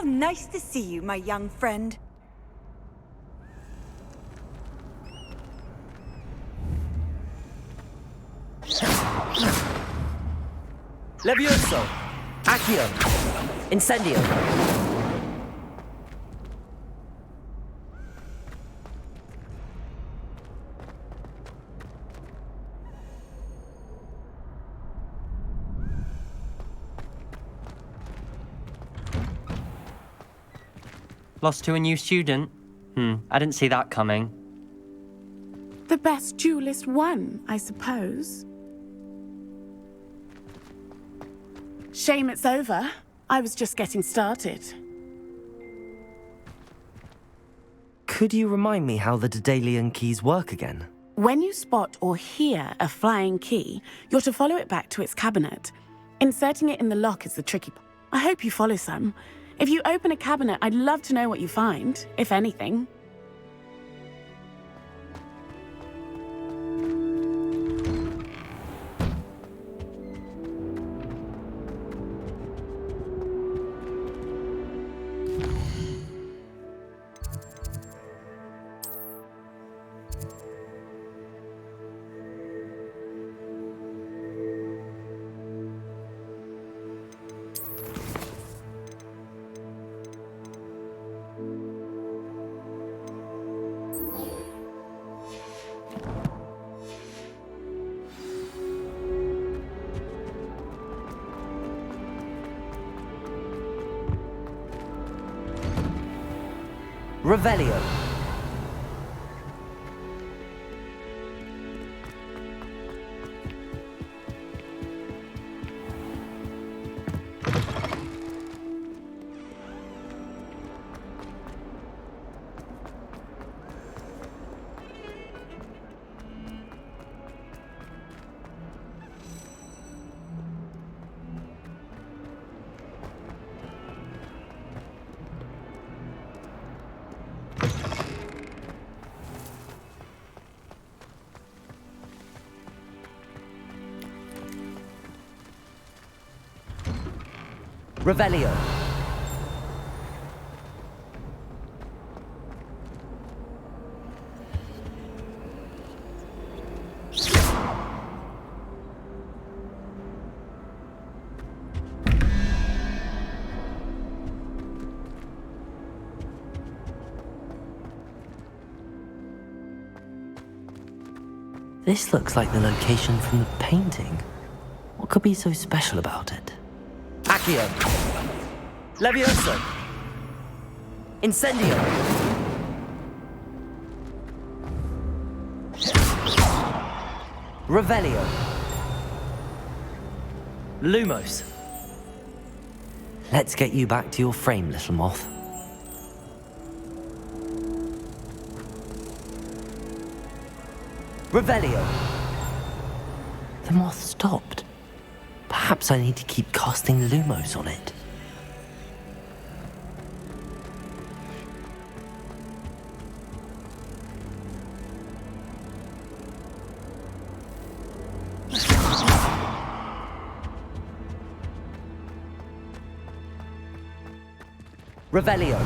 nice to see you, my young friend. Levioso! Accio! Incendio! Lost to a new student? I didn't see that coming. The best duelist won, I suppose. Shame it's over. I was just getting started. Could you remind me how the Daedalian keys work again? When you spot or hear a flying key, you're to follow it back to its cabinet. Inserting it in the lock is the tricky part. I hope you follow some. If you open a cabinet, I'd love to know what you find, if anything. Revelio. Revelio. This looks like the location from the painting. What could be so special about it? Accio! Levioso! Incendio! Revelio! Lumos! Let's get you back to your frame, little moth. Revelio! The moth stopped. Perhaps I need to keep casting Lumos on it. Revelio.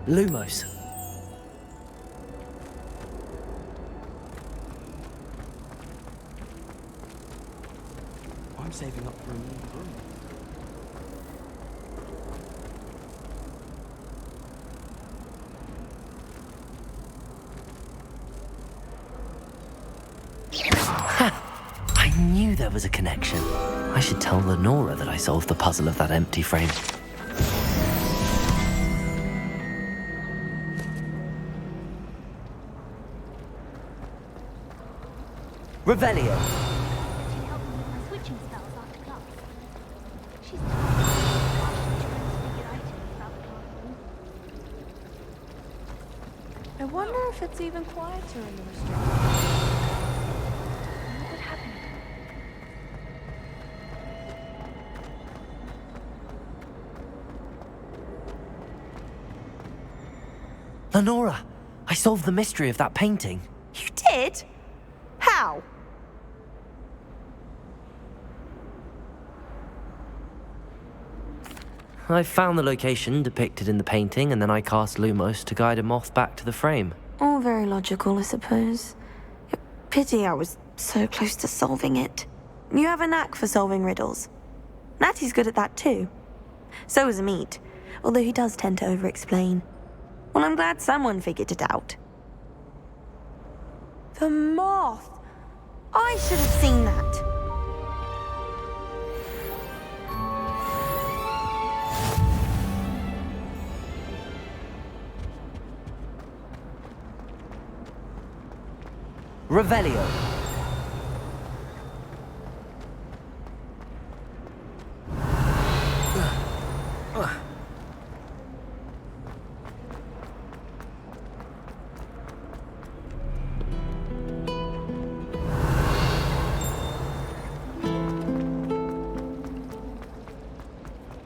Lumos. I'm saving up for a new room. I knew there was a connection. I should tell Lenora that I solved the puzzle of that empty frame. Revelio. She'd help me with my switching spells after class. She's figured items about the classroom. I wonder if it's even quieter in the restaurant. What would happen? Honora, I solved the mystery of that painting. You did? How? I found the location depicted in the painting, and then I cast Lumos to guide a moth back to the frame. All very logical, I suppose. Pity I was so close to solving it. You have a knack for solving riddles. Natty's good at that too. So is Amit, although he does tend to over-explain. Well, I'm glad someone figured it out. The moth! I should have seen that. Revelio.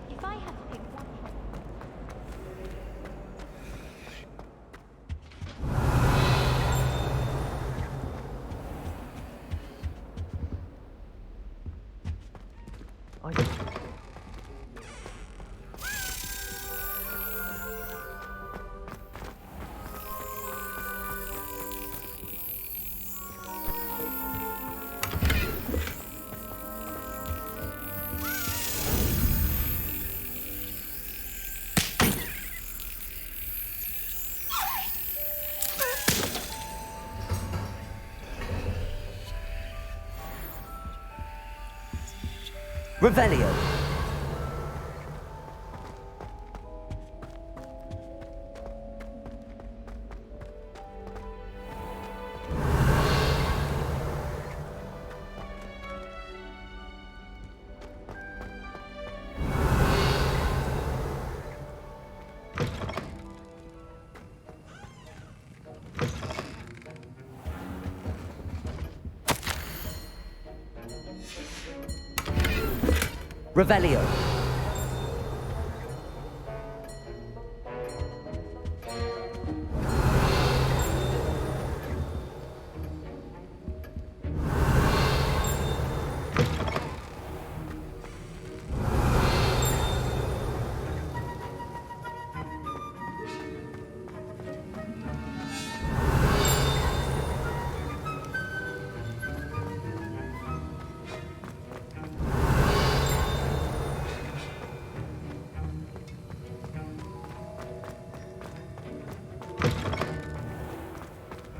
If I had to pick one Revelio. Revelio.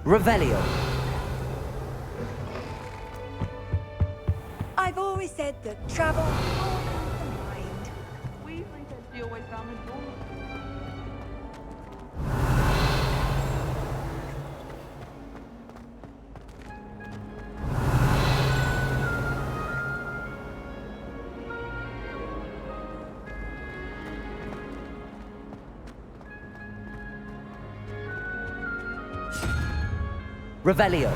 Revelio. I've always said that travel opens the mind. Weasley said she always found the door. Revelio.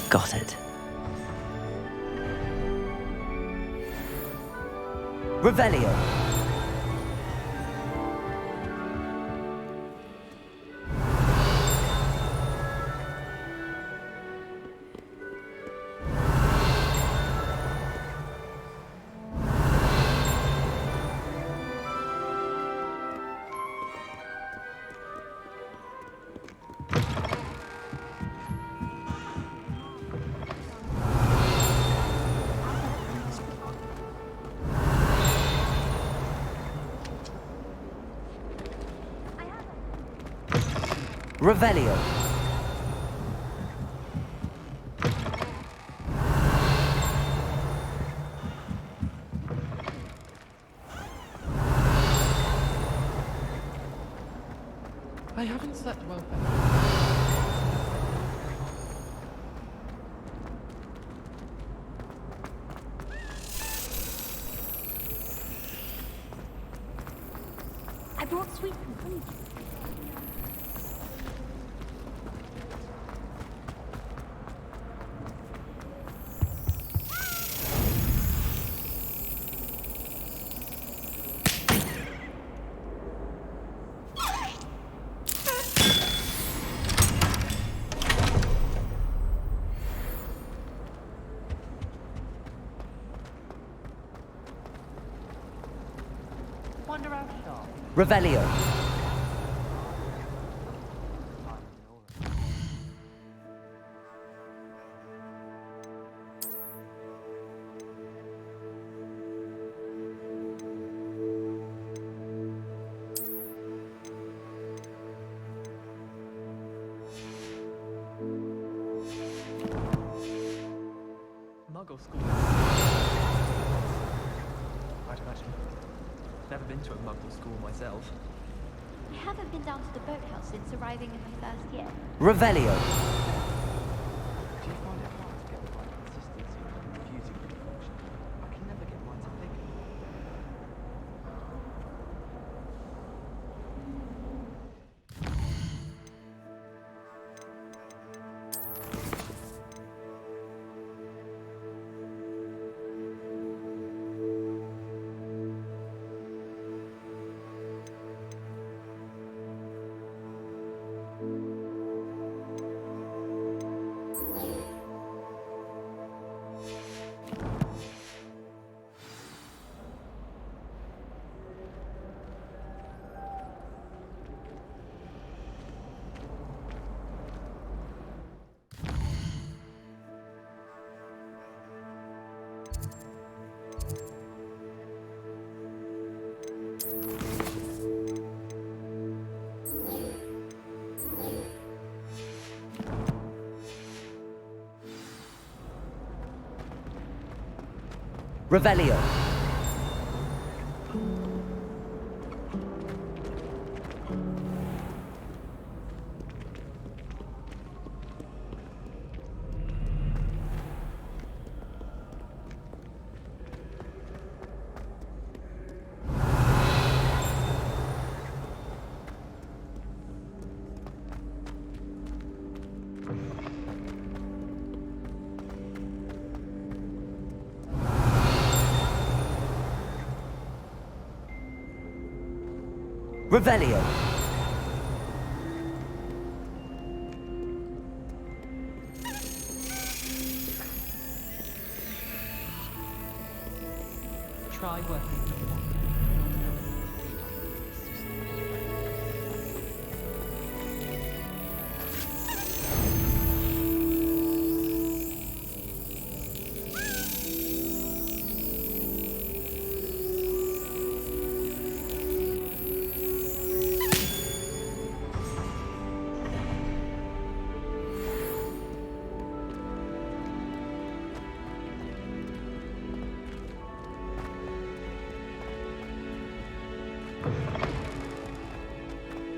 Got it. Revelio. Revelio. I haven't slept well. I brought sweet and honey. Revelio. Muggle school. I'd imagine. Never been to a Muggle school myself. I haven't been down to the boathouse since arriving in my first year. Revelio. Do you find it hard to get the right consistency of the fusing function? I can never get mine to think. Revelio. Revelio. Try working.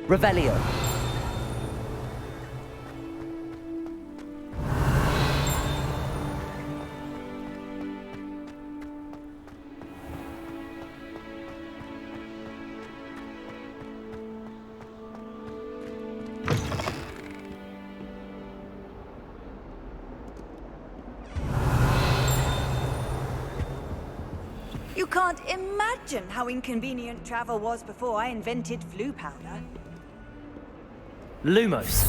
Revelio. You can't imagine how inconvenient travel was before I invented flu powder. Lumos.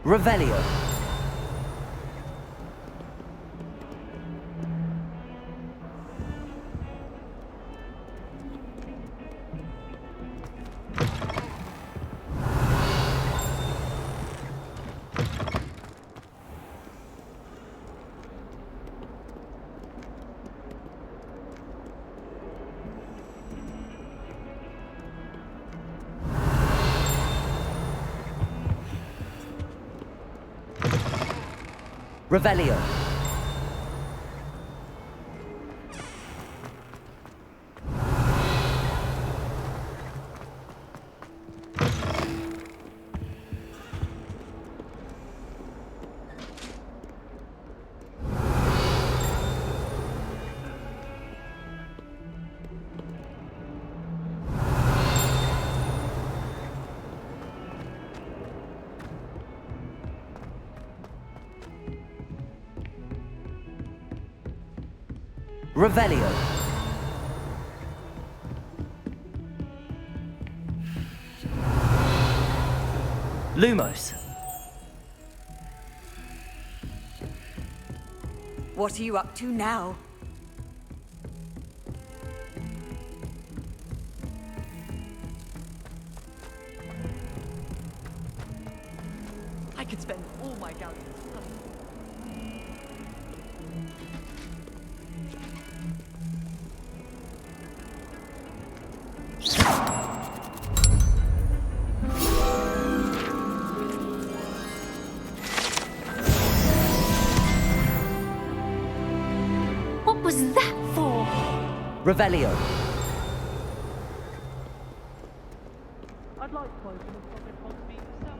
Revelio. Revelio. Revelio. Lumos. What are you up to now? I could spend all my galleons. What was that for? Revelio. I'd like to open a pocket hog being yourself.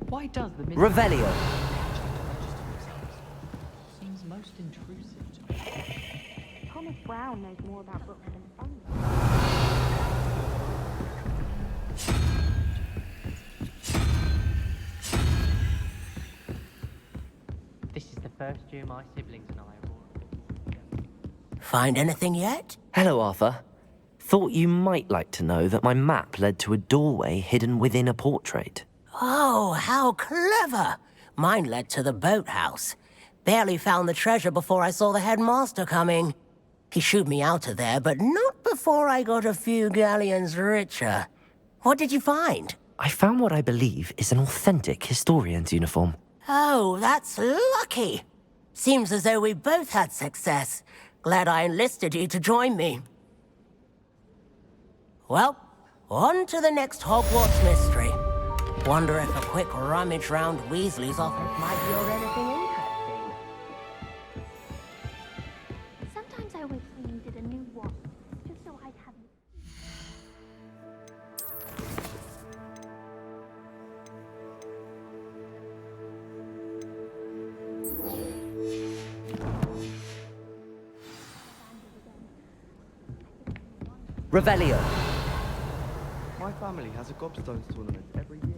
Why does the Revelio. seems most intrusive to me? Thomas Brown knows more about books than thunder. This is the first year my siblings and I are all... Find anything yet? Hello, Arthur. Thought you might like to know that my map led to a doorway hidden within a portrait. Oh, how clever! Mine led to the boathouse. Barely found the treasure before I saw the headmaster coming. He shooed me out of there, but not before I got a few galleons richer. What did you find? I found what I believe is an authentic historian's uniform. Oh, that's lucky. Seems as though we both had success. Glad I enlisted you to join me. Well, on to the next Hogwarts mystery. Wonder if a quick rummage round Weasley's office might yield anything interesting. Sometimes I wish we needed a new watch, just so I'd have... Revelio. My family has a gobstones tournament every year.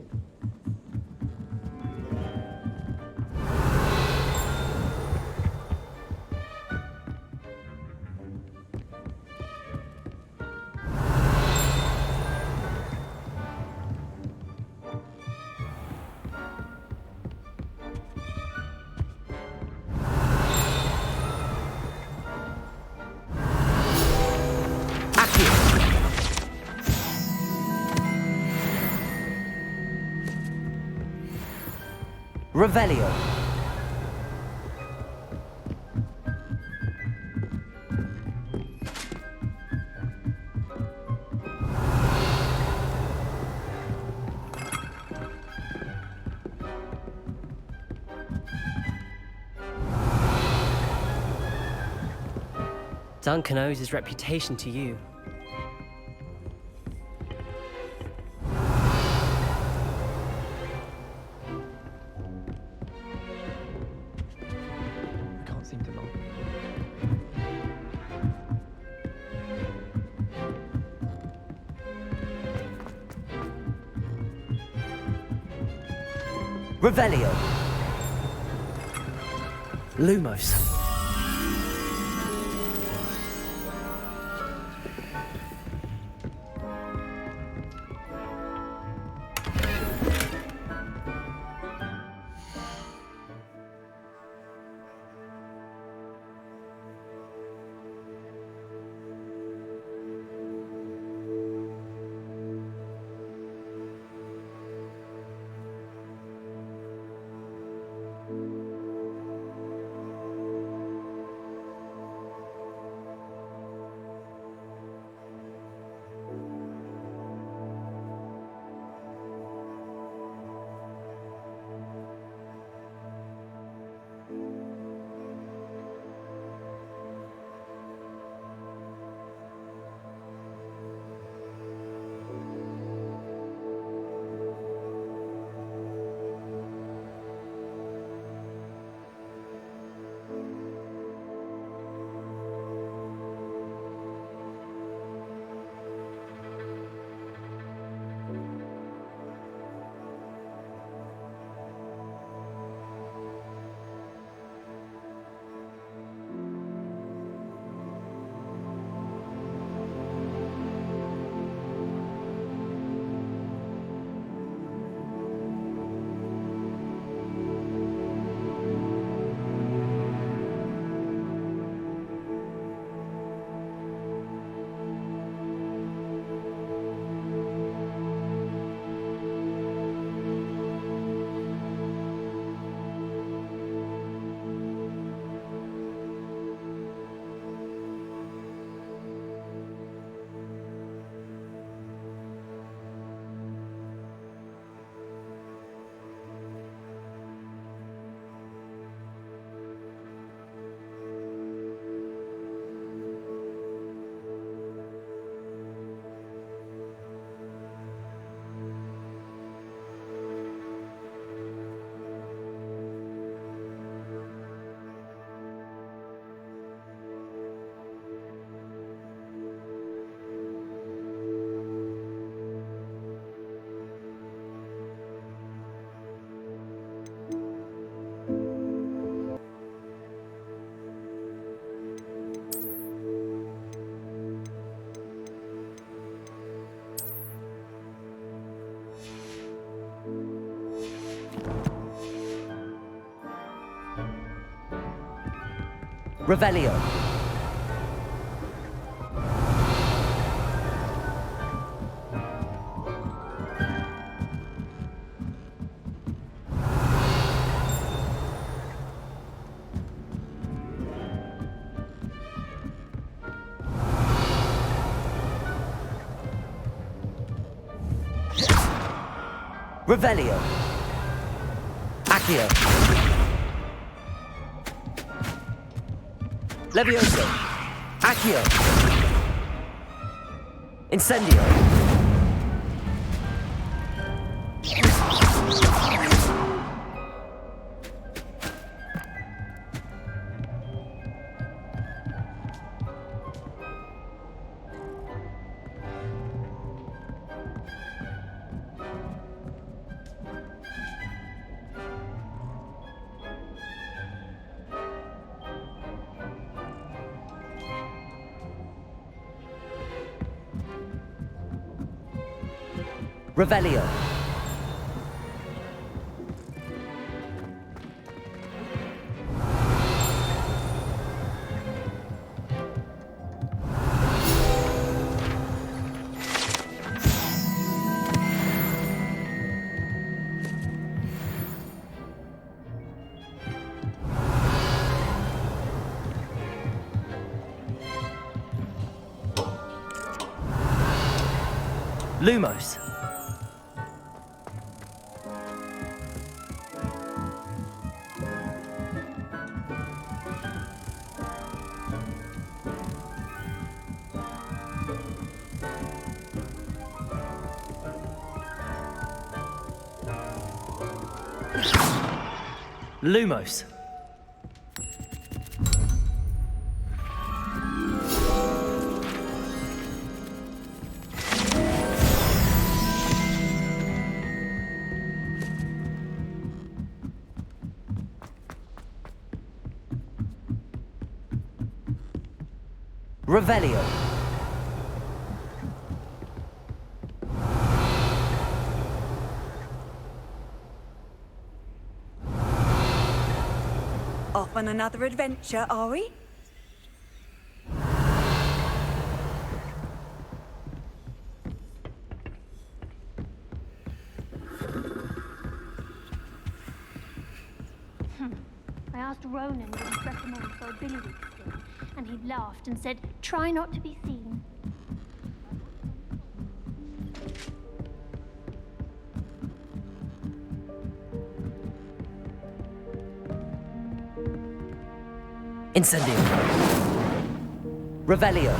Revelio. Duncan owes his reputation to you. Can't seem to log. Revelio. Lumos. Revelio. Revelio. Accio. Levioso. Accio. Incendio. Revelio. Lumos. Lumos. Revelio. Off on another adventure, are we? I asked Ronan what he'd recommend for a billy skin, and he laughed and said, "Try not to be seen." Incendio. Revelio.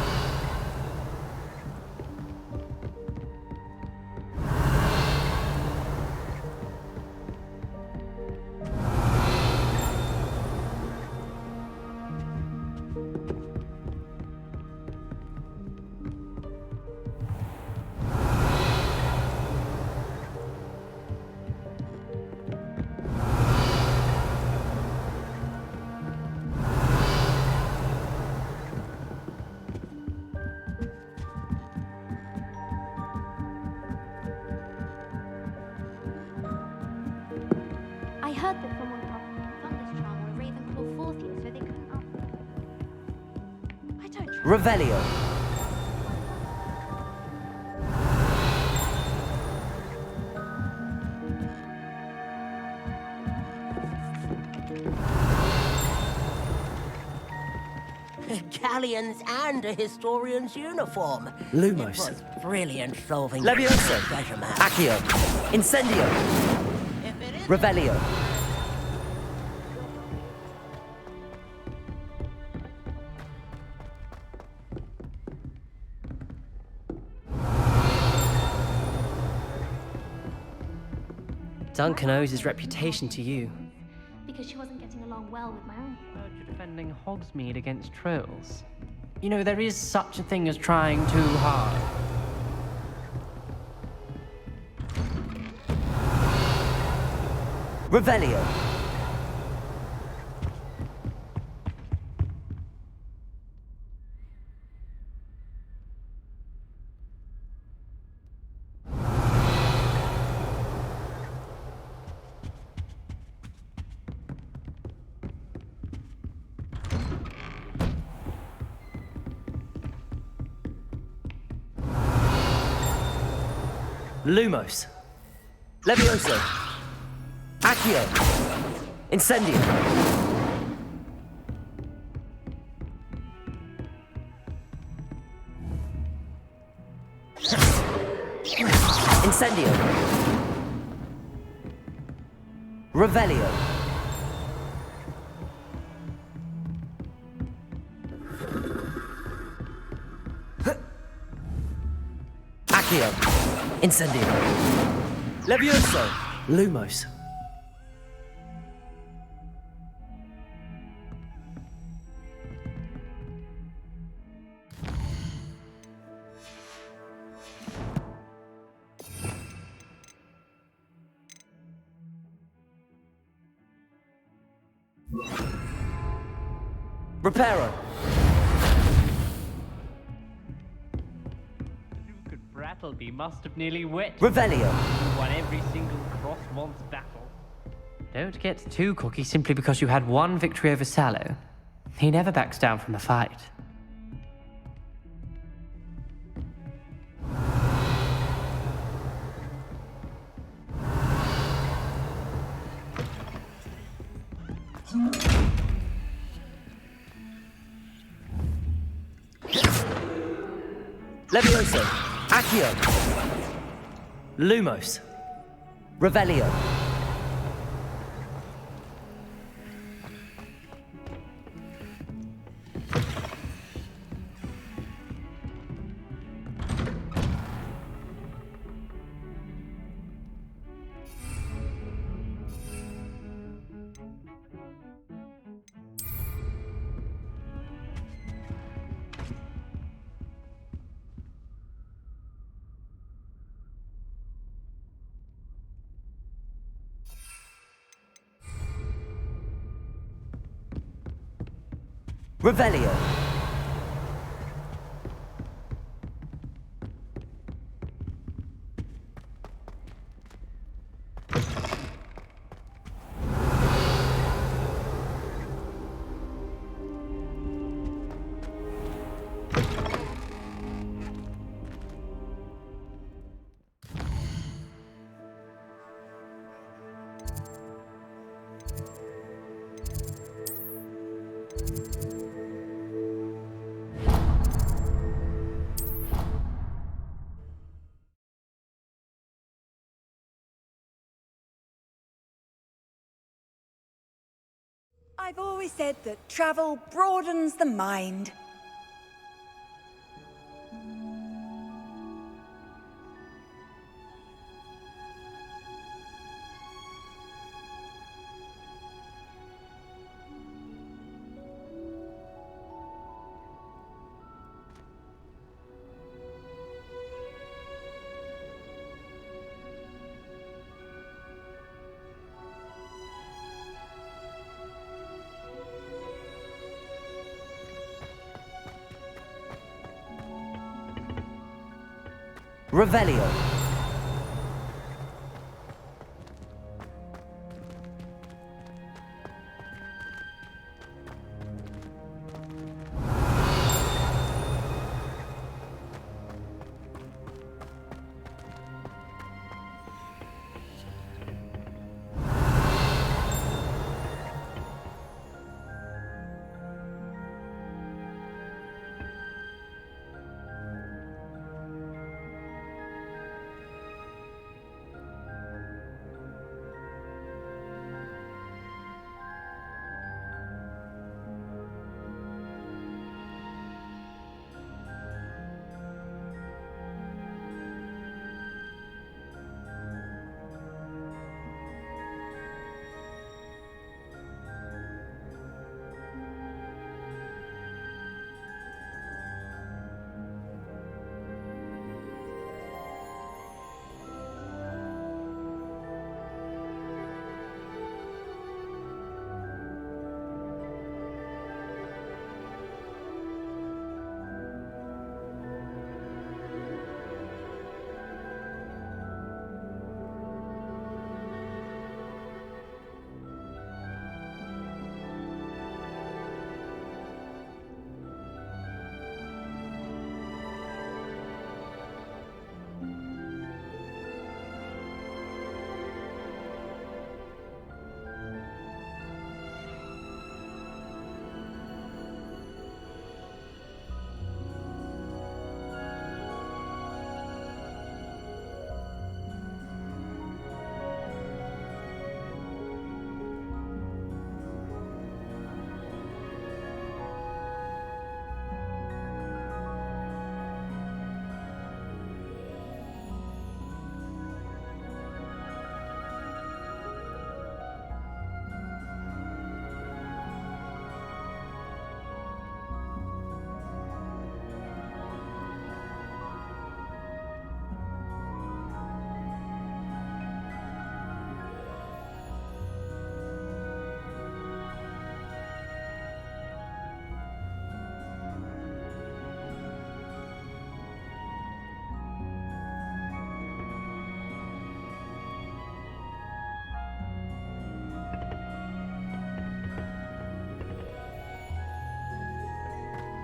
I heard that someone found this charm on a Ravenclaw fourth year, so they couldn't up. I don't trust. Revelio. Galleons and a historian's uniform. Lumos. It was brilliant solving Levioso. treasure map. Accio. Incendio. If it is Revelio. Duncan owes his reputation to you. Because she wasn't getting along well with my own. Heard you're defending Hogsmeade against trolls. You know, there is such a thing as trying too hard. Revelio. Lumos. Levioso. Accio. Incendio. Incendio. Revelio. Accio. Incendio. Levioso. Lumos. Reparo. Good Brattleby must have nearly wet. Revelio. Won every single cross once battle. Don't get too cocky simply because you had one victory over Sallow. He never backs down from a fight. Levioso. Accio. Lumos. Revelio. Revelio. I've always said that travel broadens the mind. Revelio.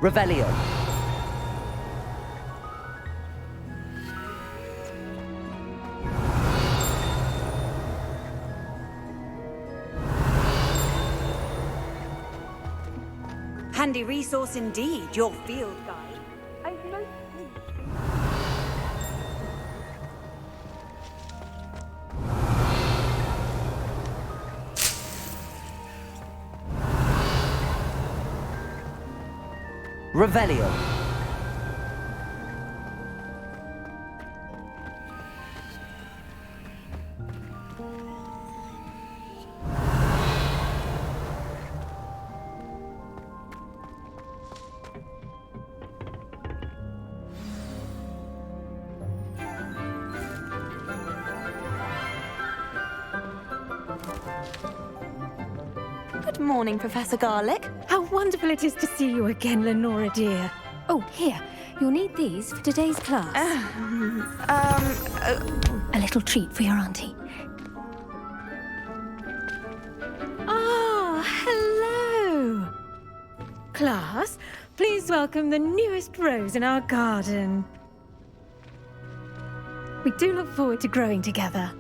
Revelio. Handy resource indeed, your field guide. Revelio. Good morning, Professor Garlic. How wonderful it is to see you again, Lenora dear. Oh, here. You'll need these for today's class. A little treat for your auntie. Ah, hello. Class, please welcome the newest rose in our garden. We do look forward to growing together.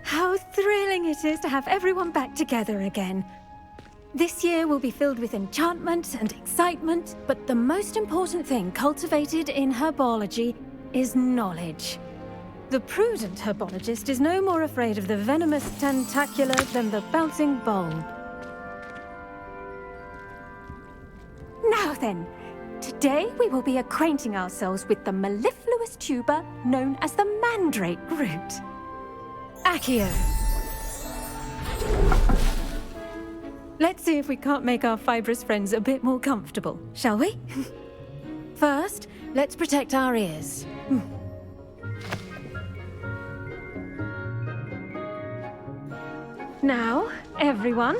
How thrilling it is to have everyone back together again. This year will be filled with enchantment and excitement, but the most important thing cultivated in herbology is knowledge. The prudent herbologist is no more afraid of the venomous tentacula than the bouncing bulb. Now then, today we will be acquainting ourselves with the mellifluous tuber known as the mandrake root. Accio. Let's see if we can't make our fibrous friends a bit more comfortable, shall we? First, let's protect our ears. Now, everyone,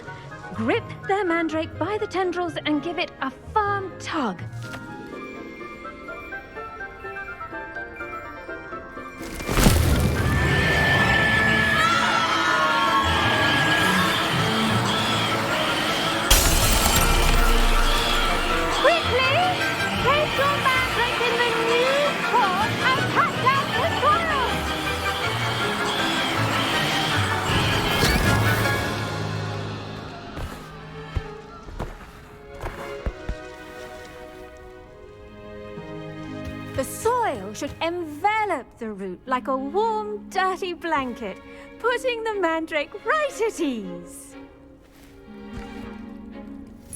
grip their mandrake by the tendrils and give it a firm tug. The soil should envelop the root like a warm, dirty blanket, putting the mandrake right at ease.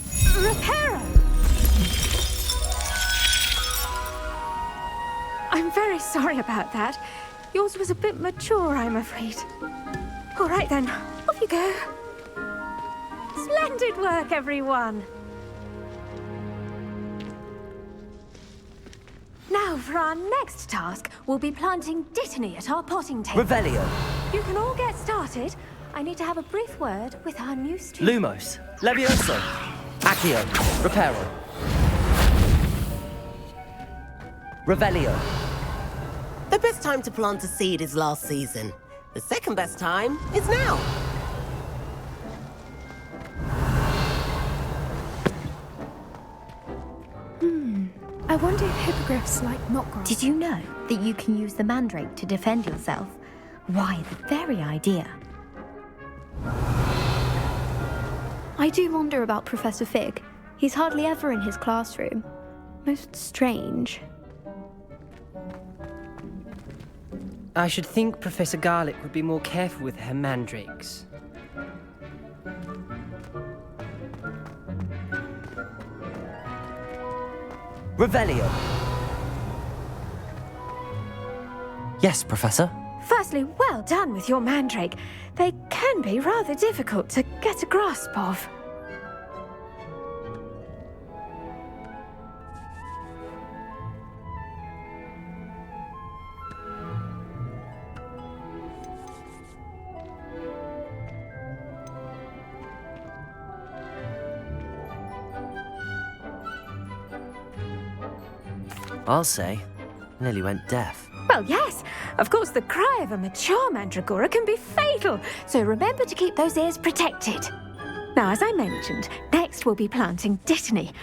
Reparo! I'm very sorry about that. Yours was a bit mature, I'm afraid. All right then, off you go. Splendid work, everyone. Now, for our next task, we'll be planting Dittany at our potting table. Revelio. You can all get started. I need to have a brief word with our new student. Lumos. Levioso. Accio. Reparo. Revelio. The best time to plant a seed is last season. The second best time is now. I wonder if hippogriffs like knotgrass. Did you know that you can use the mandrake to defend yourself? Why, the very idea. I do wonder about Professor Fig. He's hardly ever in his classroom. Most strange. I should think Professor Garlic would be more careful with her mandrakes. Revelio. Yes, Professor? Firstly, well done with your mandrake. They can be rather difficult to get a grasp of. I'll say. Nearly went deaf. Well, yes. Of course, the cry of a mature mandragora can be fatal, so remember to keep those ears protected. Now, as I mentioned, next Next, we'll be planting Dittany.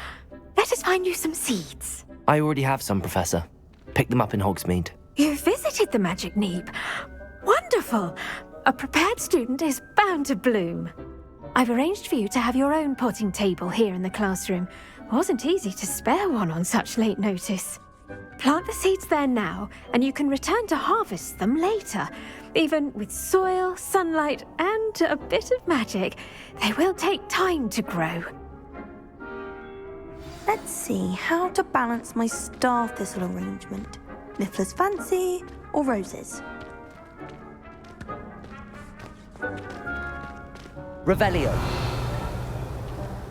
Let us find you some seeds. I already have some, Professor. Pick them up in Hogsmeade. You visited the Magic Neep. Wonderful! A prepared student is bound to bloom. I've arranged for you to have your own potting table here in the classroom. Wasn't easy to spare one on such late notice. Plant the seeds there now, and you can return to harvest them later. Even with soil, sunlight, and a bit of magic, they will take time to grow. Let's see how to balance my star thistle arrangement. Niffler's fancy or roses? Revelio.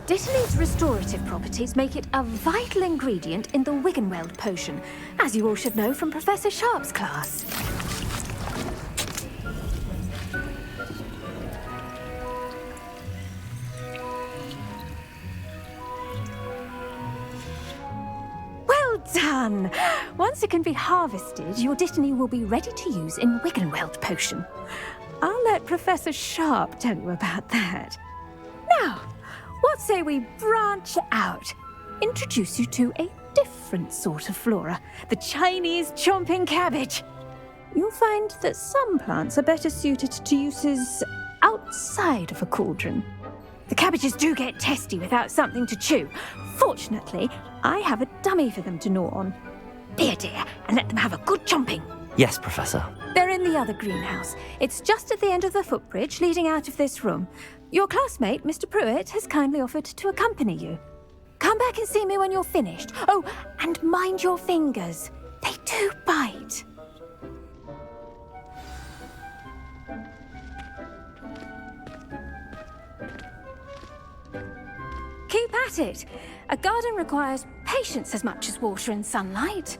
Dittany's restorative properties make it a vital ingredient in the Wiggenweld potion, as you all should know from Professor Sharp's class. Well done! Once it can be harvested, your Dittany will be ready to use in Wiggenweld potion. I'll let Professor Sharp tell you about that. Now, what say we branch out? Introduce you to a different sort of flora, the Chinese chomping cabbage. You'll find that some plants are better suited to uses outside of a cauldron. The cabbages do get testy without something to chew. Fortunately, I have a dummy for them to gnaw on. Be a dear and let them have a good chomping. Yes, Professor. They're in the other greenhouse. It's just at the end of the footbridge leading out of this room. Your classmate, Mr. Pruitt, has kindly offered to accompany you. Come back and see me when you're finished. Oh, and mind your fingers. They do bite. Keep at it. A garden requires patience as much as water and sunlight.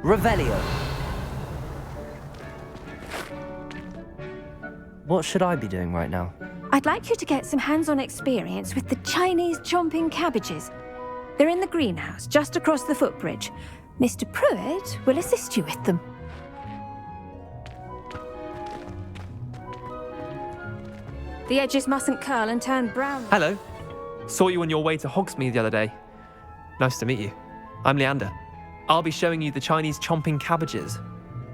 Revelio. What should I be doing right now? I'd like you to get some hands-on experience with the Chinese chomping cabbages. They're in the greenhouse, just across the footbridge. Mr. Pruitt will assist you with them. The edges mustn't curl and turn brown. Hello. Saw you on your way to Hogsmeade the other day. Nice to meet you. I'm Leander. I'll be showing you the Chinese chomping cabbages.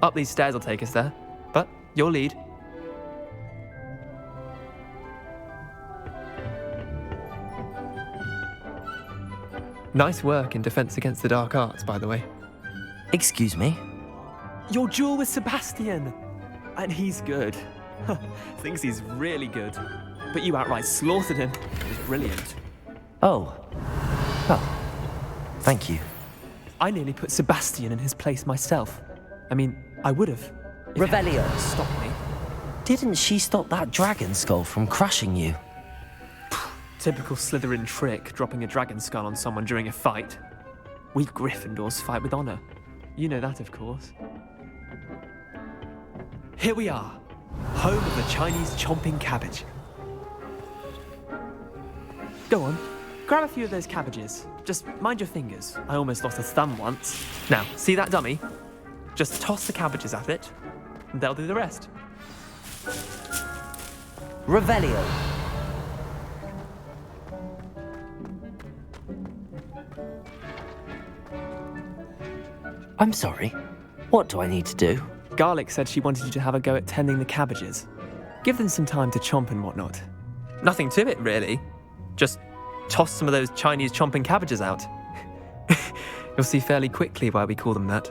Up these stairs will take us there, but your lead. Nice work in Defense Against the Dark Arts, by the way. Excuse me? Your duel with Sebastian! And he's good. Thinks he's really good. But you outright slaughtered him. It was brilliant. Oh. Well, thank you. I nearly put Sebastian in his place myself. I mean, I would have. Revelio. Stop me. Didn't she stop that dragon skull from crushing you? Typical Slytherin trick, dropping a dragon skull on someone during a fight. We Gryffindors fight with honor. You know that, of course. Here we are, home of the Chinese chomping cabbage. Go on, grab a few of those cabbages. Just mind your fingers. I almost lost a thumb once. Now, see that dummy? Just toss the cabbages at it, and they'll do the rest. Revelio. I'm sorry. What do I need to do? Garlic said she wanted you to have a go at tending the cabbages. Give them some time to chomp and whatnot. Nothing to it, really. Just toss some of those Chinese chomping cabbages out. You'll see fairly quickly why we call them that.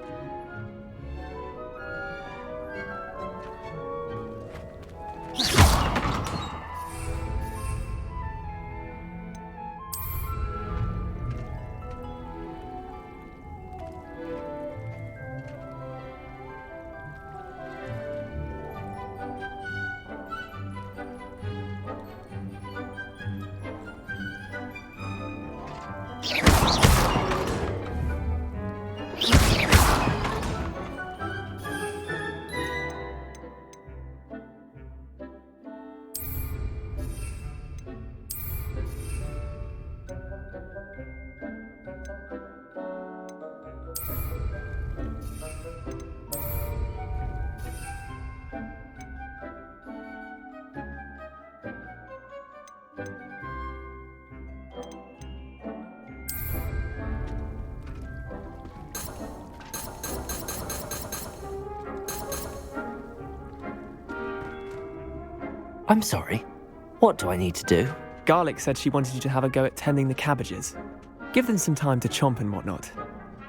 I'm sorry. What do I need to do? Garlic said she wanted you to have a go at tending the cabbages. Give them some time to chomp and whatnot.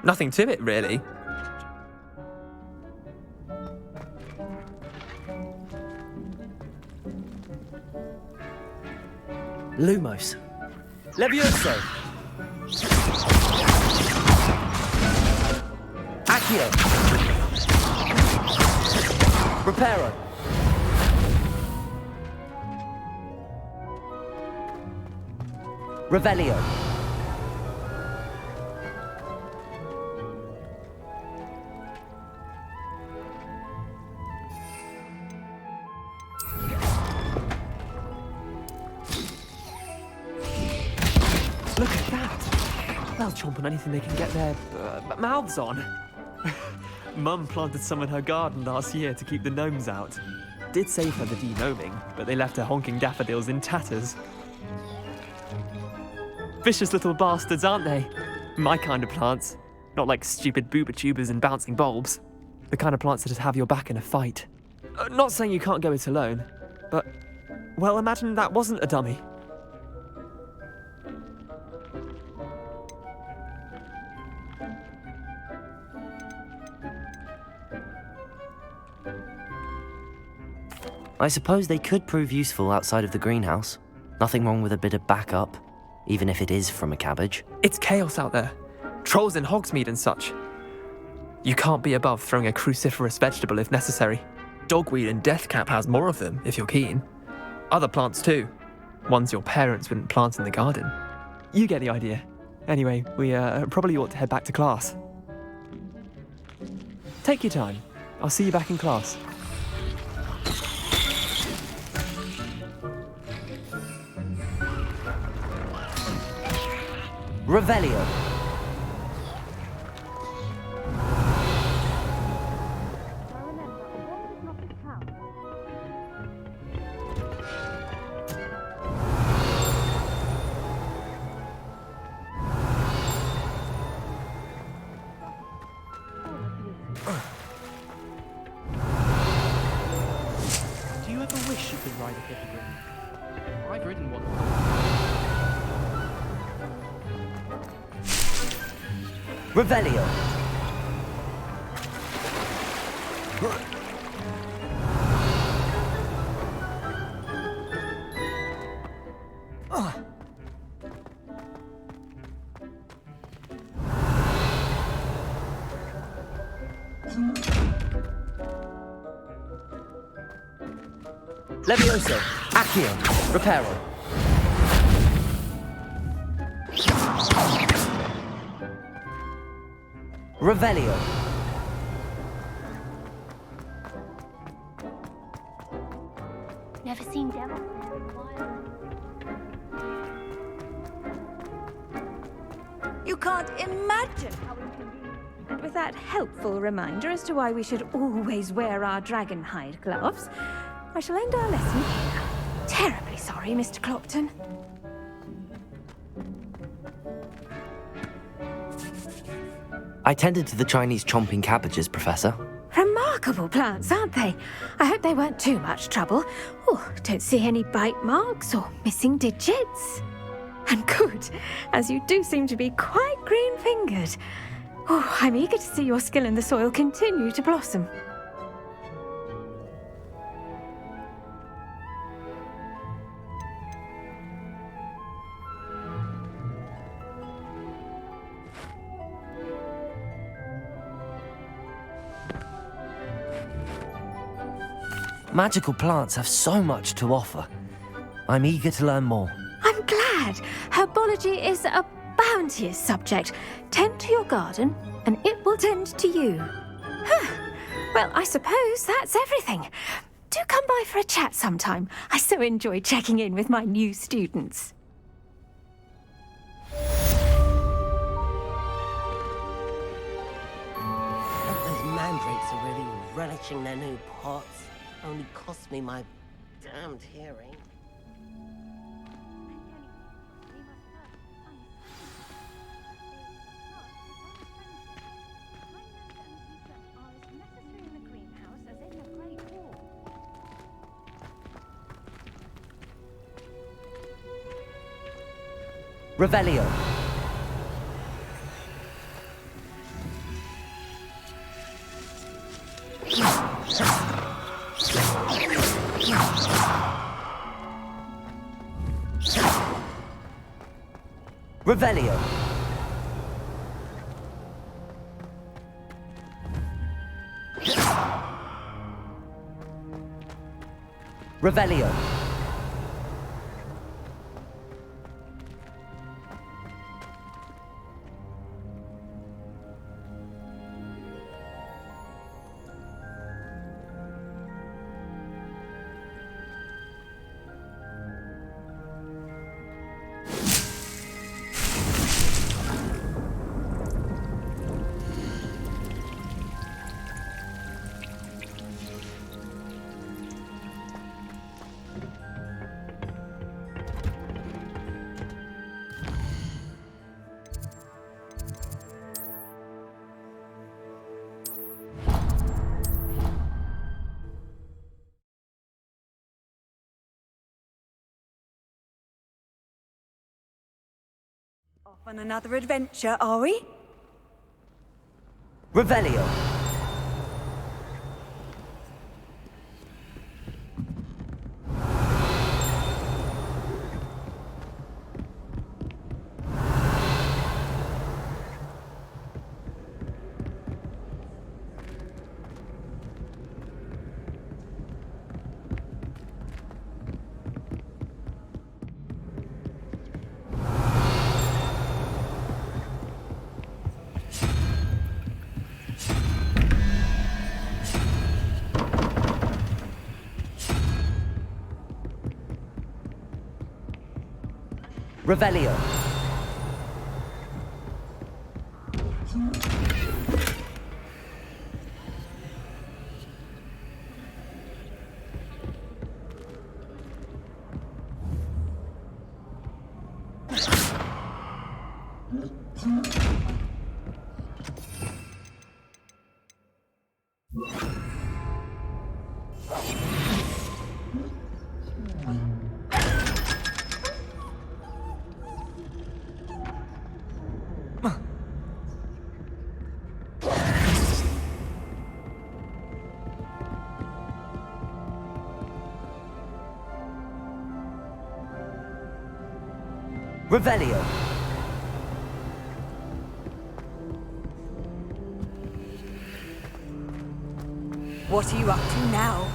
Nothing to it, really. Lumos. Levioso. Accio. Reparo. Revelio. Look at that! They'll chomp on anything they can get their mouths on. Mum planted some in her garden last year to keep the gnomes out. Did save her the de-gnoming, but they left her honking daffodils in tatters. Vicious little bastards, aren't they? My kind of plants. Not like stupid booba tubers and bouncing bulbs. The kind of plants that just have your back in a fight. Not saying you can't go it alone, but, well, imagine that wasn't a dummy. I suppose they could prove useful outside of the greenhouse. Nothing wrong with a bit of backup, even if it is from a cabbage. It's chaos out there. Trolls in Hogsmeade and such. You can't be above throwing a cruciferous vegetable if necessary. Dogweed and deathcap has more of them, if you're keen. Other plants too. Ones your parents wouldn't plant in the garden. You get the idea. Anyway, we probably ought to head back to class. Take your time. I'll see you back in class. Revelio. Do you ever wish you could ride a hippogriff? I've ridden one. Revelio. Levioso. Accio. Reparo. Revelio. Never seen devils there in a while. You can't imagine how inconvenient. And with that helpful reminder as to why we should always wear our dragon hide gloves, I shall end our lesson here. Terribly sorry, Mr. Clopton. I tended to the Chinese chomping cabbages, Professor. Remarkable plants, aren't they? I hope they weren't too much trouble. Oh, don't see any bite marks or missing digits. And good, as you do seem to be quite green-fingered. Oh, I'm eager to see your skill in the soil continue to blossom. Magical plants have so much to offer. I'm eager to learn more. I'm glad. Herbology is a bounteous subject. Tend to your garden, and it will tend to you. Well, I suppose that's everything. Do come by for a chat sometime. I so enjoy checking in with my new students. Those mandrakes are really relishing their new pots. Only cost me my damned hearing. Revelio. Revelio. Revelio. Off on another adventure, are we? Revelio. Revelio. Revelio. What are you up to now?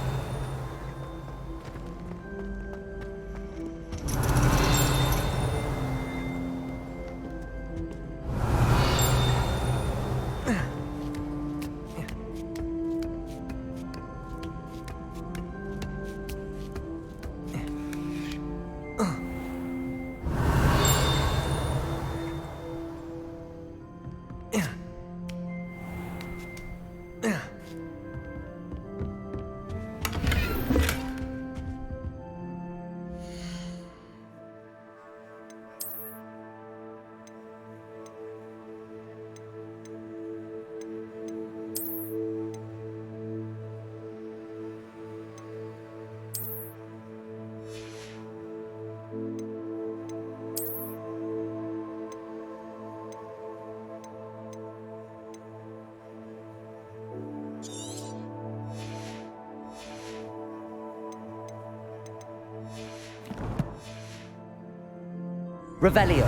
Revelio.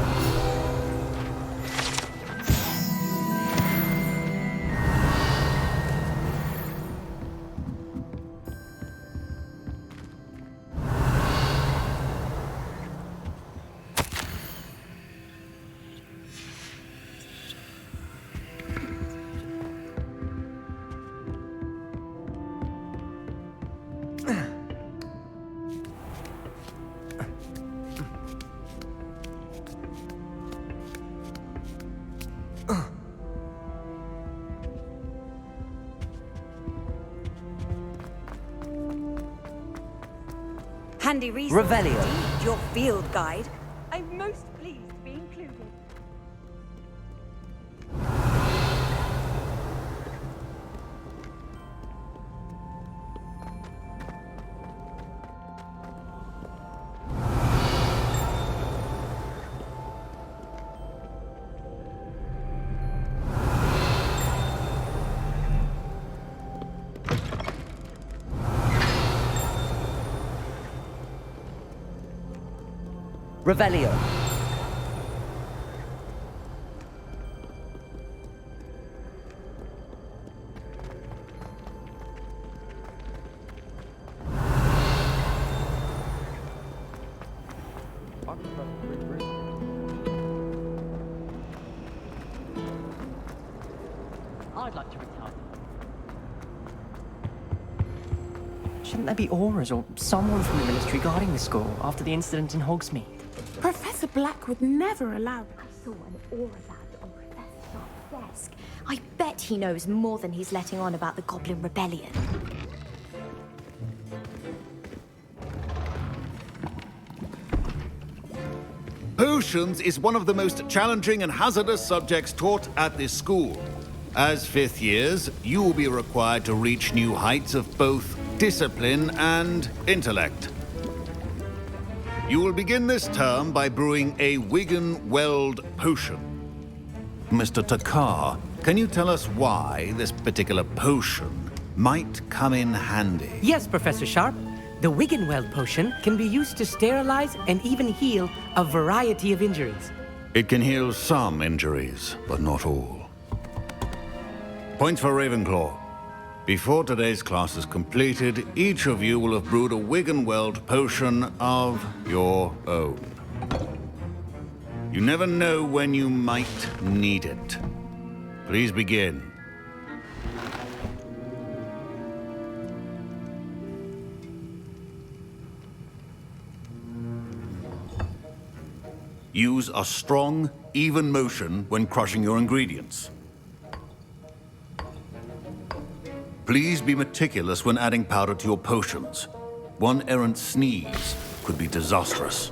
Handy resource Revelio. indeed, your field guide. I'm most pleased to be included. Revelio. I'd like to retire. Shouldn't there be auras or someone from the ministry guarding the school after the incident in Hogsmeade? Professor Black would never allow... I saw an aura band on Professor Sharp's desk. I bet he knows more than he's letting on about the Goblin Rebellion. Potions is one of the most challenging and hazardous subjects taught at this school. As fifth years, you will be required to reach new heights of both discipline and intellect. You will begin this term by brewing a Wigan-Weld potion. Mr. Takar, can you tell us why this particular potion might come in handy? Yes, Professor Sharp. The Wigan-Weld potion can be used to sterilize and even heal a variety of injuries. It can heal some injuries, but not all. Points for Ravenclaw. Before today's class is completed, each of you will have brewed a Wigan-Weld potion of your own. You never know when you might need it. Please begin. Use a strong, even motion when crushing your ingredients. Please be meticulous when adding powder to your potions. One errant sneeze could be disastrous.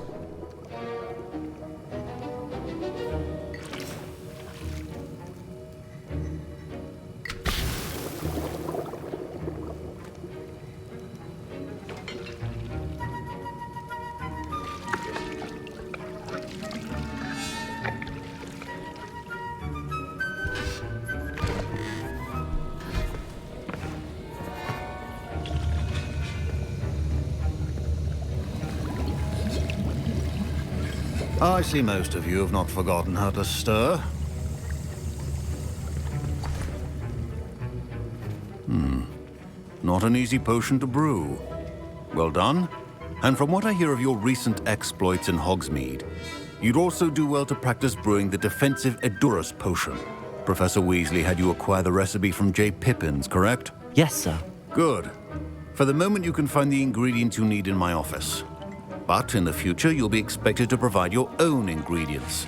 I see most of you have not forgotten how to stir. Not an easy potion to brew. Well done. And from what I hear of your recent exploits in Hogsmeade, you'd also do well to practice brewing the defensive Edurus potion. Professor Weasley had you acquire the recipe from J. Pippins, correct? Yes, sir. Good. For the moment, you can find the ingredients you need in my office. But in the future, you'll be expected to provide your own ingredients.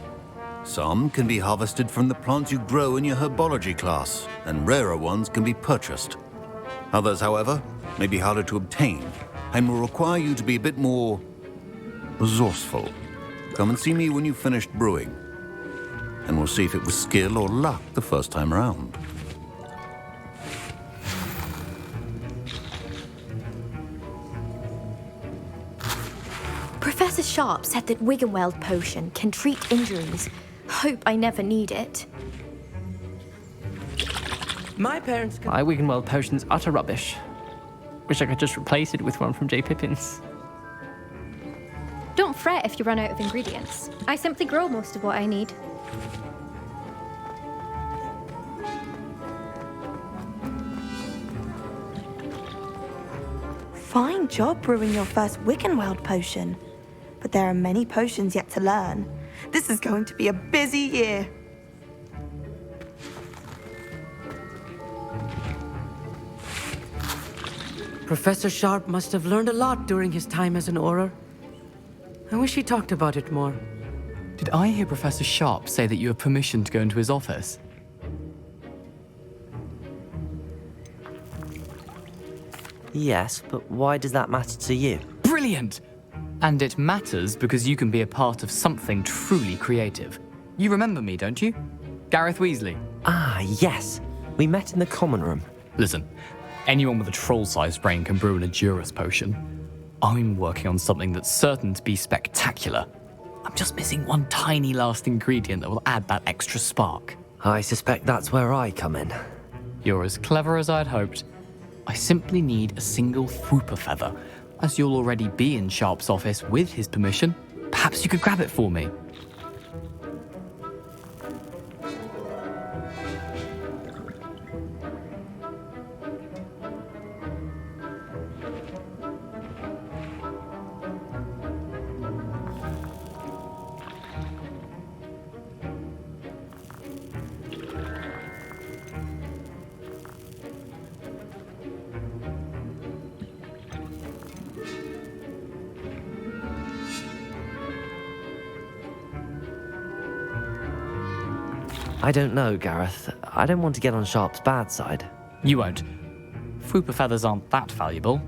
Some can be harvested from the plants you grow in your herbology class, and rarer ones can be purchased. Others, however, may be harder to obtain, and will require you to be a bit more resourceful. Come and see me when you've finished brewing, and we'll see if it was skill or luck the first time around. Professor Sharp said that Wigan-Weld potion can treat injuries. Hope I never need it. My parents... My Wigan-Weld potion's utter rubbish. Wish I could just replace it with one from J. Pippins. Don't fret if you run out of ingredients. I simply grow most of what I need. Fine job brewing your first Wigan-Weld potion. But there are many potions yet to learn. This is going to be a busy year. Professor Sharp must have learned a lot during his time as an Auror. I wish he talked about it more. Did I hear Professor Sharp say that you have permission to go into his office? Yes, but why does that matter to you? Brilliant! And it matters because you can be a part of something truly creative. You remember me, don't you? Gareth Weasley. Ah, yes. We met in the common room. Listen, anyone with a troll-sized brain can brew an Edurus potion. I'm working on something that's certain to be spectacular. I'm just missing one tiny last ingredient that will add that extra spark. I suspect that's where I come in. You're as clever as I'd hoped. I simply need a single Thwooper feather, as you'll already be in Sharp's office with his permission. Perhaps you could grab it for me. I don't know, Gareth. I don't want to get on Sharp's bad side. You won't. Fupa feathers aren't that valuable.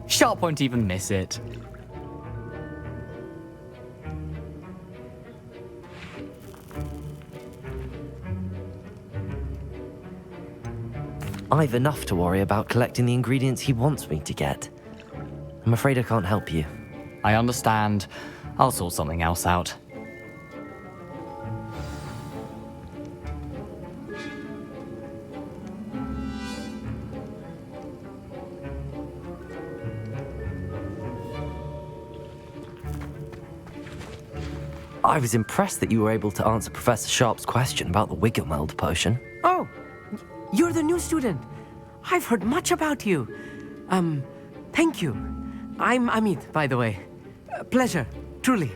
Sharp won't even miss it. I've enough to worry about collecting the ingredients he wants me to get. I'm afraid I can't help you. I understand. I'll sort something else out. I was impressed that you were able to answer Professor Sharp's question about the Wiggenweld potion. Oh, you're the new student. I've heard much about you. Thank you. I'm Amit, by the way. Pleasure, truly.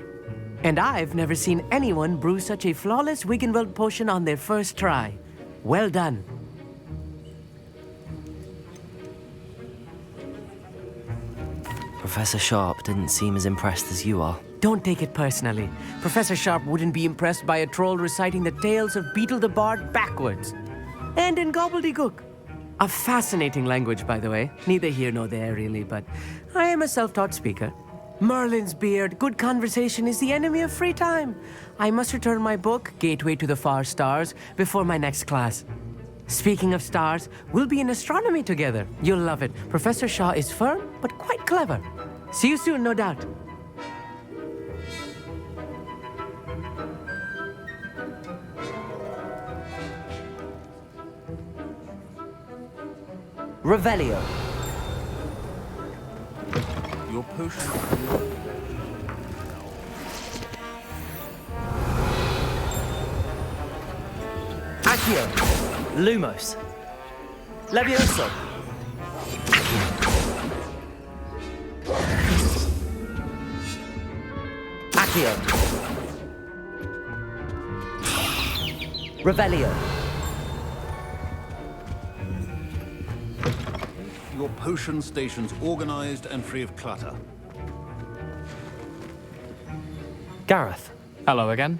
And I've never seen anyone brew such a flawless Wiggenweld potion on their first try. Well done. Professor Sharp didn't seem as impressed as you are. Don't take it personally. Professor Sharp wouldn't be impressed by a troll reciting the tales of Beetle the Bard backwards. And in gobbledygook. A fascinating language, by the way. Neither here nor there, really, but I am a self-taught speaker. Merlin's beard, good conversation is the enemy of free time. I must return my book, Gateway to the Far Stars, before my next class. Speaking of stars, we'll be in astronomy together. You'll love it. Professor Shaw is firm, but quite clever. See you soon, no doubt. Revelio. Your potion. Accio. Lumos. Levioso. Accio. Revelio. Your potion station's organized and free of clutter. Gareth. Hello again.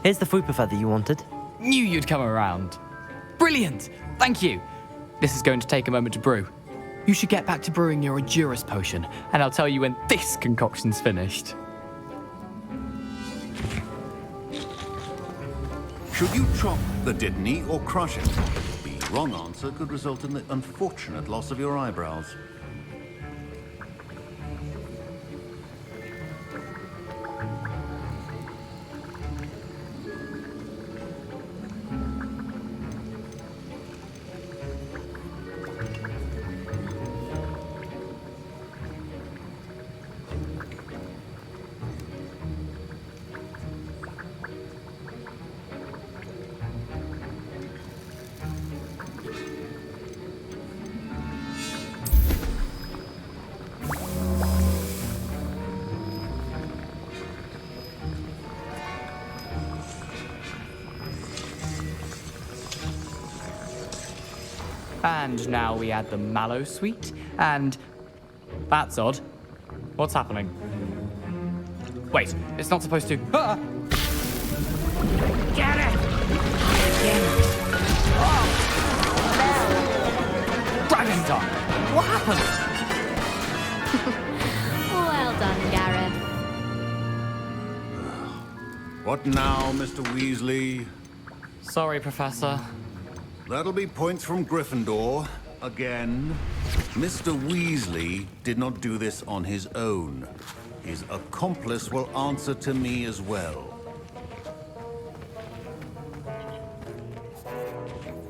Here's the Fupa feather you wanted. Knew you'd come around. Brilliant! Thank you. This is going to take a moment to brew. You should get back to brewing your Endurus potion, and I'll tell you when this concoction's finished. Should you chop the Didney or crush it? The wrong answer could result in the unfortunate loss of your eyebrows. And now we add the mallow sweet, and... That's odd. What's happening? Wait, it's not supposed to... Ah! Get it! Dragon Tongue! What happened? Well done, Gareth. What now, Mr. Weasley? Sorry, Professor. That'll be points from Gryffindor. Again. Mr. Weasley did not do this on his own. His accomplice will answer to me as well.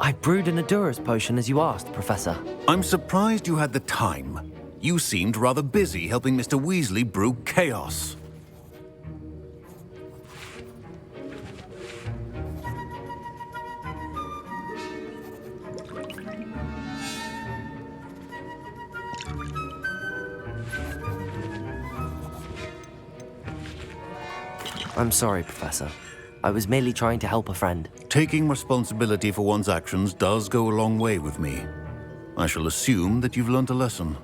I brewed an Endurance potion as you asked, Professor. I'm surprised you had the time. You seemed rather busy helping Mr. Weasley brew chaos. I'm sorry, Professor. I was merely trying to help a friend. Taking responsibility for one's actions does go a long way with me. I shall assume that you've learnt a lesson.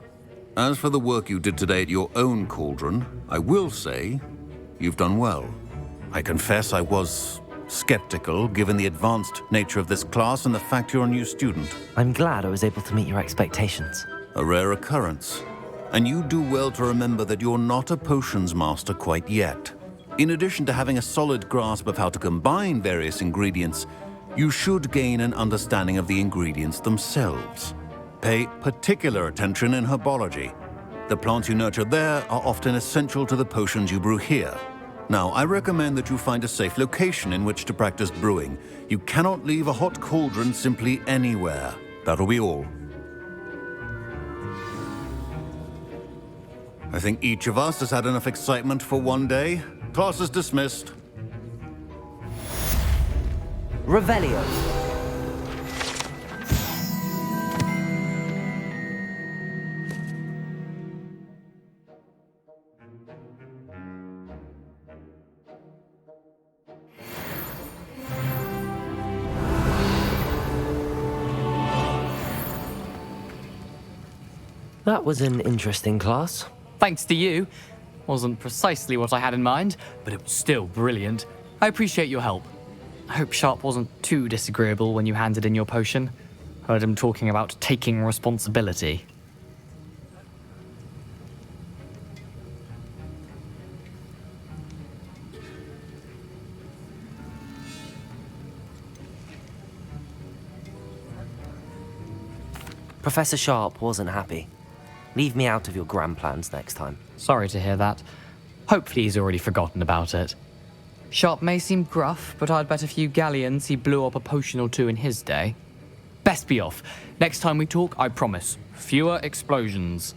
As for the work you did today at your own cauldron, I will say you've done well. I confess I was skeptical given the advanced nature of this class and the fact you're a new student. I'm glad I was able to meet your expectations. A rare occurrence. And you do well to remember that you're not a potions master quite yet. In addition to having a solid grasp of how to combine various ingredients, you should gain an understanding of the ingredients themselves. Pay particular attention in herbology. The plants you nurture there are often essential to the potions you brew here. Now, I recommend that you find a safe location in which to practice brewing. You cannot leave a hot cauldron simply anywhere. That'll be all. I think each of us has had enough excitement for one day. Class is dismissed. Revelio. That was an interesting class. Thanks to you. Wasn't precisely what I had in mind, but it was still brilliant. I appreciate your help. I hope Sharp wasn't too disagreeable when you handed in your potion. Heard him talking about taking responsibility. Professor Sharp wasn't happy. Leave me out of your grand plans next time. Sorry to hear that. Hopefully he's already forgotten about it. Sharp may seem gruff, but I'd bet a few galleons he blew up a potion or two in his day. Best be off. Next time we talk, I promise, fewer explosions.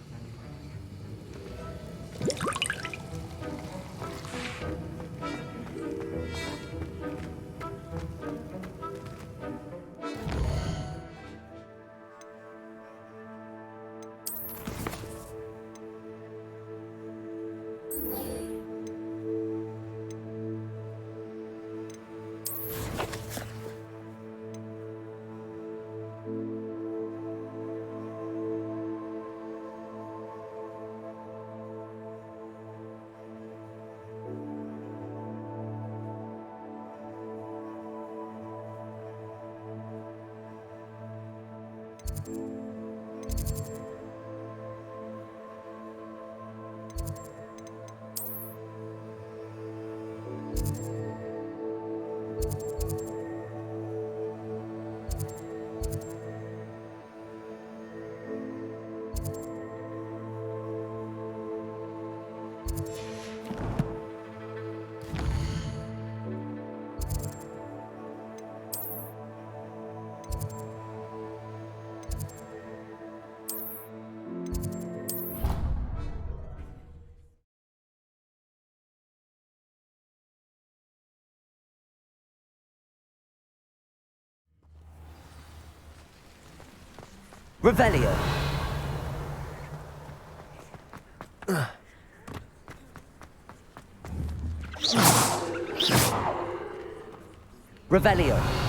Revelio. Revelio.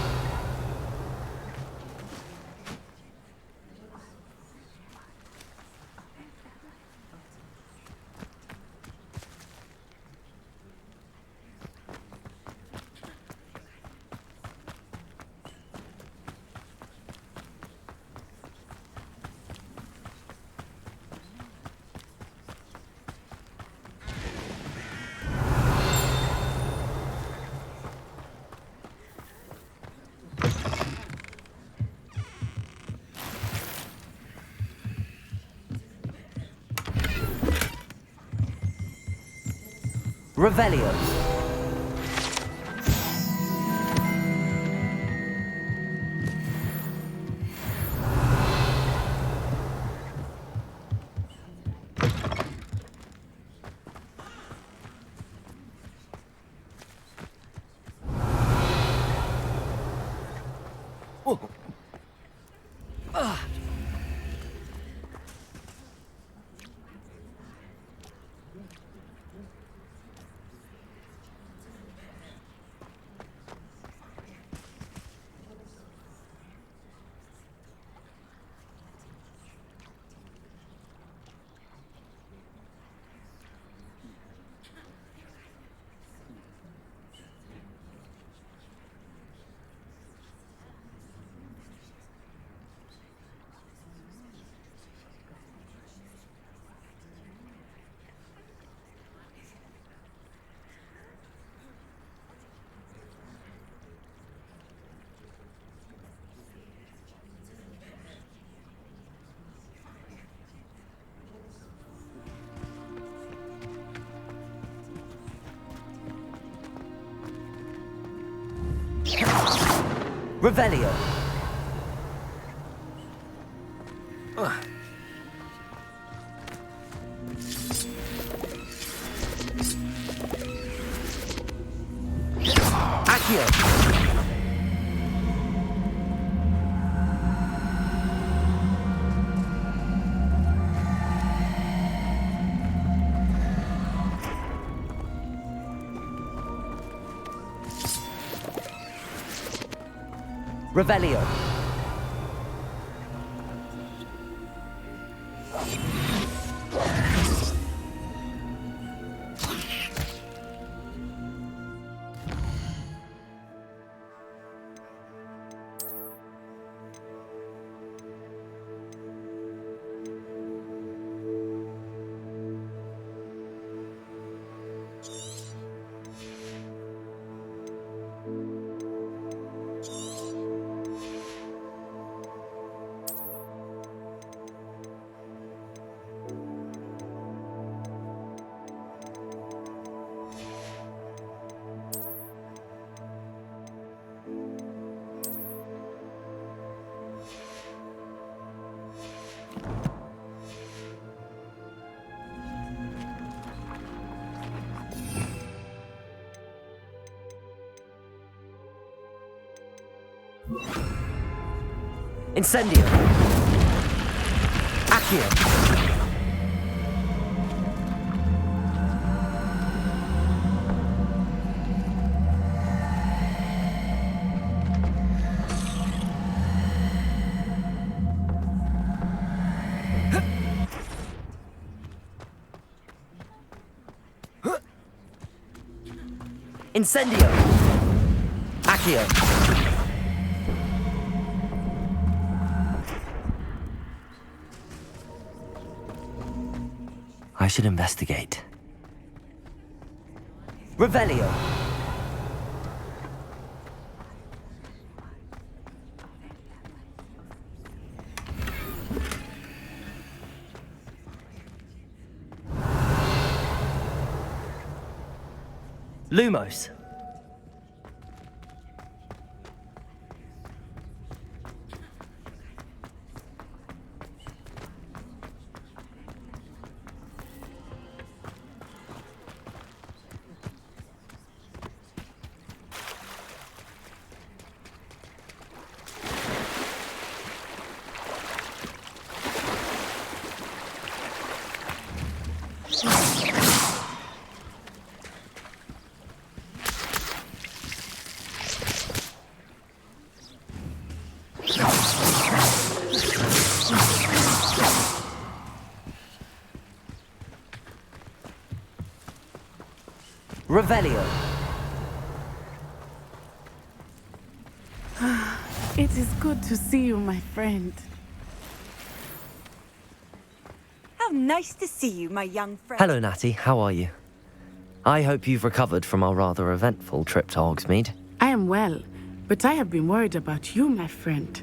Revelio. Revelio. Accio. Revelio. Incendio. Accio. Incendio. Accio. I should investigate. Revelio. Lumos. Revelio. It is good to see you, my friend. How nice to see you, my young friend. Hello, Natty. How are you? I hope you've recovered from our rather eventful trip to Hogsmeade. I am well, but I have been worried about you, my friend.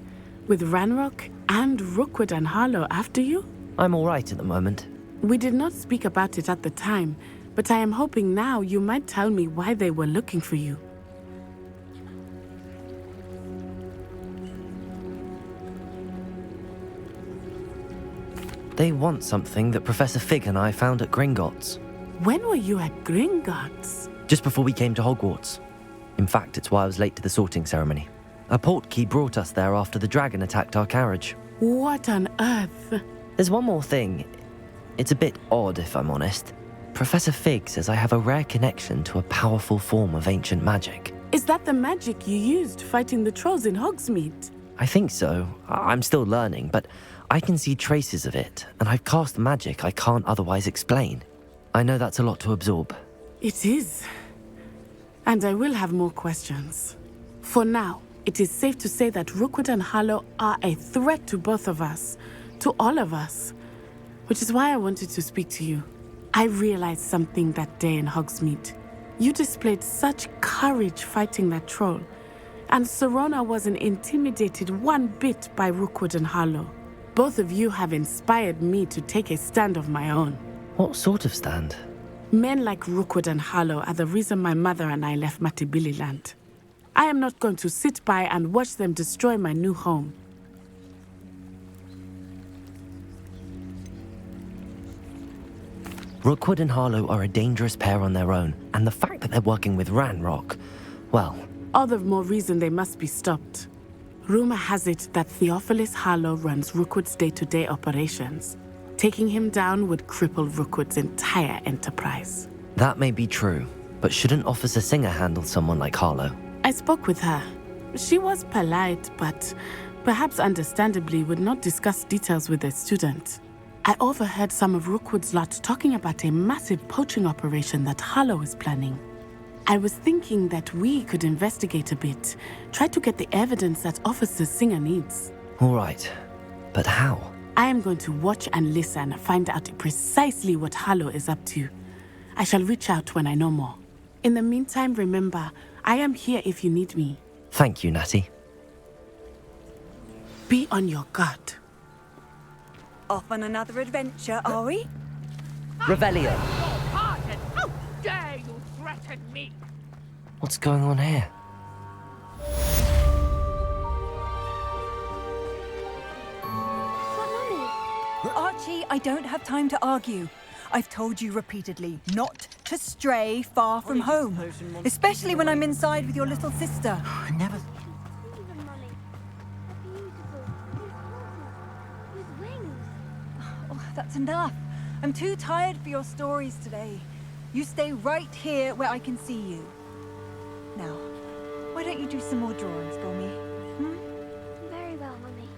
With Ranrock and Rookwood and Holo after you? I'm all right at the moment. We did not speak about it at the time, but I am hoping now you might tell me why they were looking for you. They want something that Professor Fig and I found at Gringotts. When were you at Gringotts? Just before we came to Hogwarts. In fact, it's why I was late to the sorting ceremony. A portkey brought us there after the dragon attacked our carriage. What on earth? There's one more thing. It's a bit odd, if I'm honest. Professor Fig says I have a rare connection to a powerful form of ancient magic. Is that the magic you used fighting the trolls in Hogsmeade? I think so. I'm still learning, but I can see traces of it, and I've cast magic I can't otherwise explain. I know that's a lot to absorb. It is. And I will have more questions. For now, it is safe to say that Rookwood and Holo are a threat to both of us, to all of us. Which is why I wanted to speak to you. I realized something that day in Hogsmeade. You displayed such courage fighting that troll, and Serona wasn't intimidated one bit by Rookwood and Holo. Both of you have inspired me to take a stand of my own. What sort of stand? Men like Rookwood and Holo are the reason my mother and I left Matibili land. I am not going to sit by and watch them destroy my new home. Rookwood and Holo are a dangerous pair on their own, and the fact that they're working with Ranrock, well... All the more reason they must be stopped. Rumor has it that Theophilus Holo runs Rookwood's day-to-day operations. Taking him down would cripple Rookwood's entire enterprise. That may be true, but shouldn't Officer Singer handle someone like Holo? I spoke with her. She was polite, but perhaps understandably would not discuss details with a student. I overheard some of Rookwood's lot talking about a massive poaching operation that Holo is planning. I was thinking that we could investigate a bit, try to get the evidence that Officer Singer needs. All right, but how? I am going to watch and listen, find out precisely what Holo is up to. I shall reach out when I know more. In the meantime, remember, I am here if you need me. Thank you, Natty. Be on your guard. Off on another adventure, are we? Revelio. How dare you threaten me? What's going on here? Archie, I don't have time to argue. I've told you repeatedly not to stray far from home, especially when I'm inside with your little sister. I never... Oh, that's enough. I'm too tired for your stories today. You stay right here where I can see you. Now, why don't you do some more drawings for me? Very well, Mummy.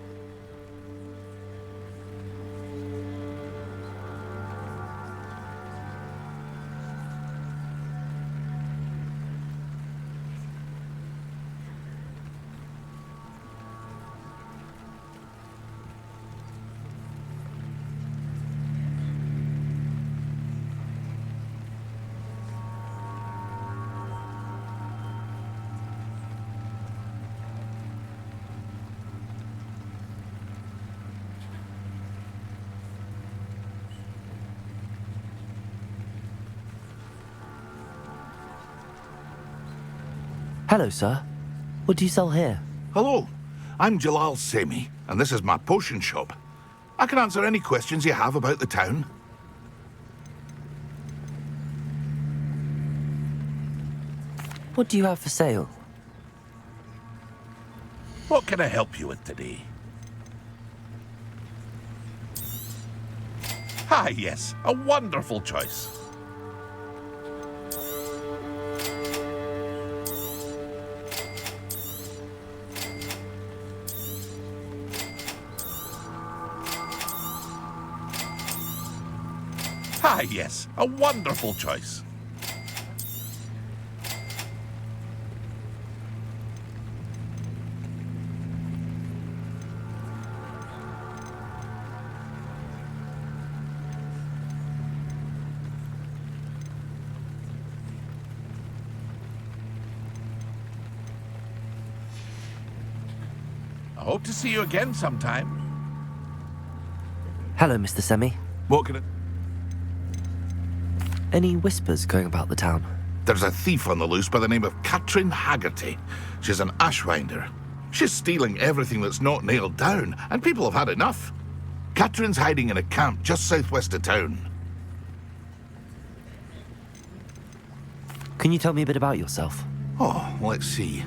Hello, sir. What do you sell here? Hello, I'm Jalal Semi, and this is my potion shop. I can answer any questions you have about the town. What do you have for sale? What can I help you with today? Ah, yes, a wonderful choice. Ah, yes, a wonderful choice. I hope to see you again sometime. Hello, Mr. Semi. What can I... Any whispers going about the town? There's a thief on the loose by the name of Katrin Haggerty. She's an ashwinder. She's stealing everything that's not nailed down, and people have had enough. Katrin's hiding in a camp just southwest of town. Can you tell me a bit about yourself? Oh, let's see.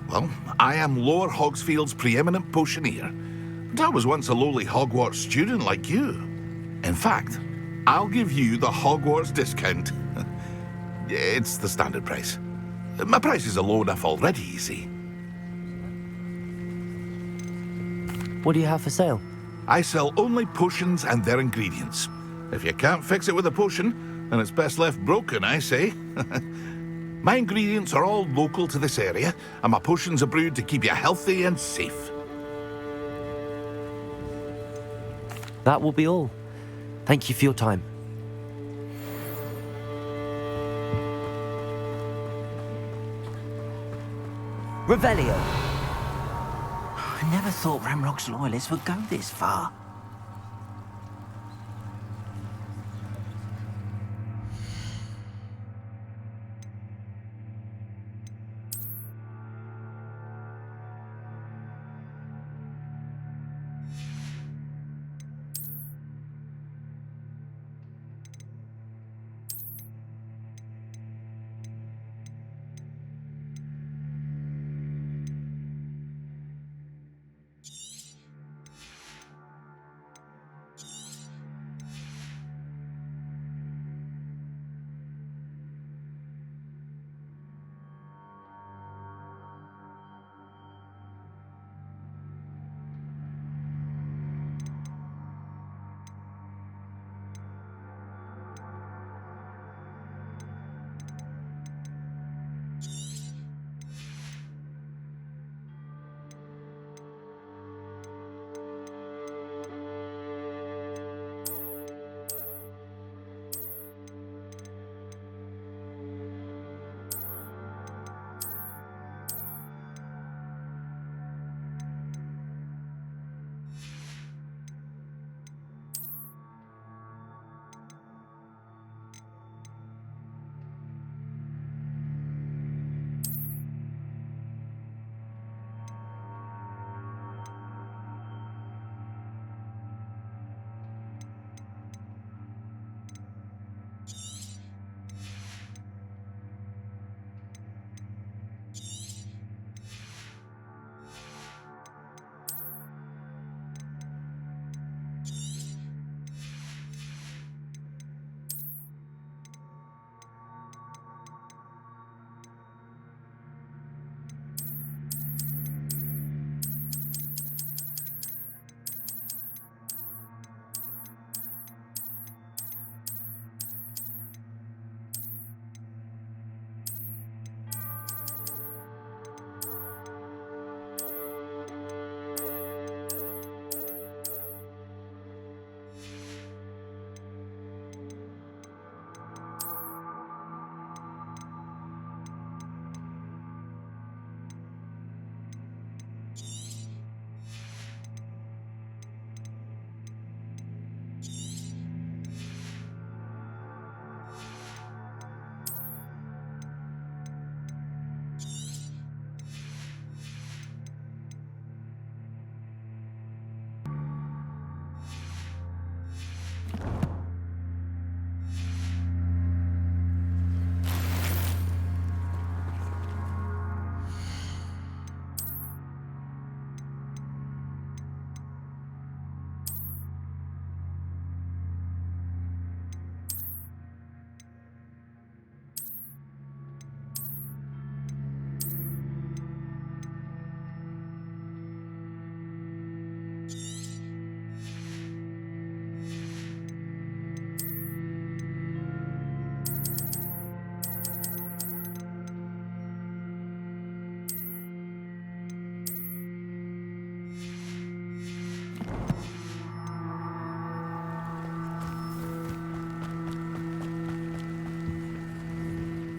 Well, I am Lower Hogsfield's preeminent potioneer, but I was once a lowly Hogwarts student like you. In fact, I'll give you the Hogwarts discount. It's the standard price. My prices are low enough already, you see. What do you have for sale? I sell only potions and their ingredients. If you can't fix it with a potion, then it's best left broken, I say. My ingredients are all local to this area, and my potions are brewed to keep you healthy and safe. That will be all. Thank you for your time. Revelio. I never thought Ramrock's loyalists would go this far.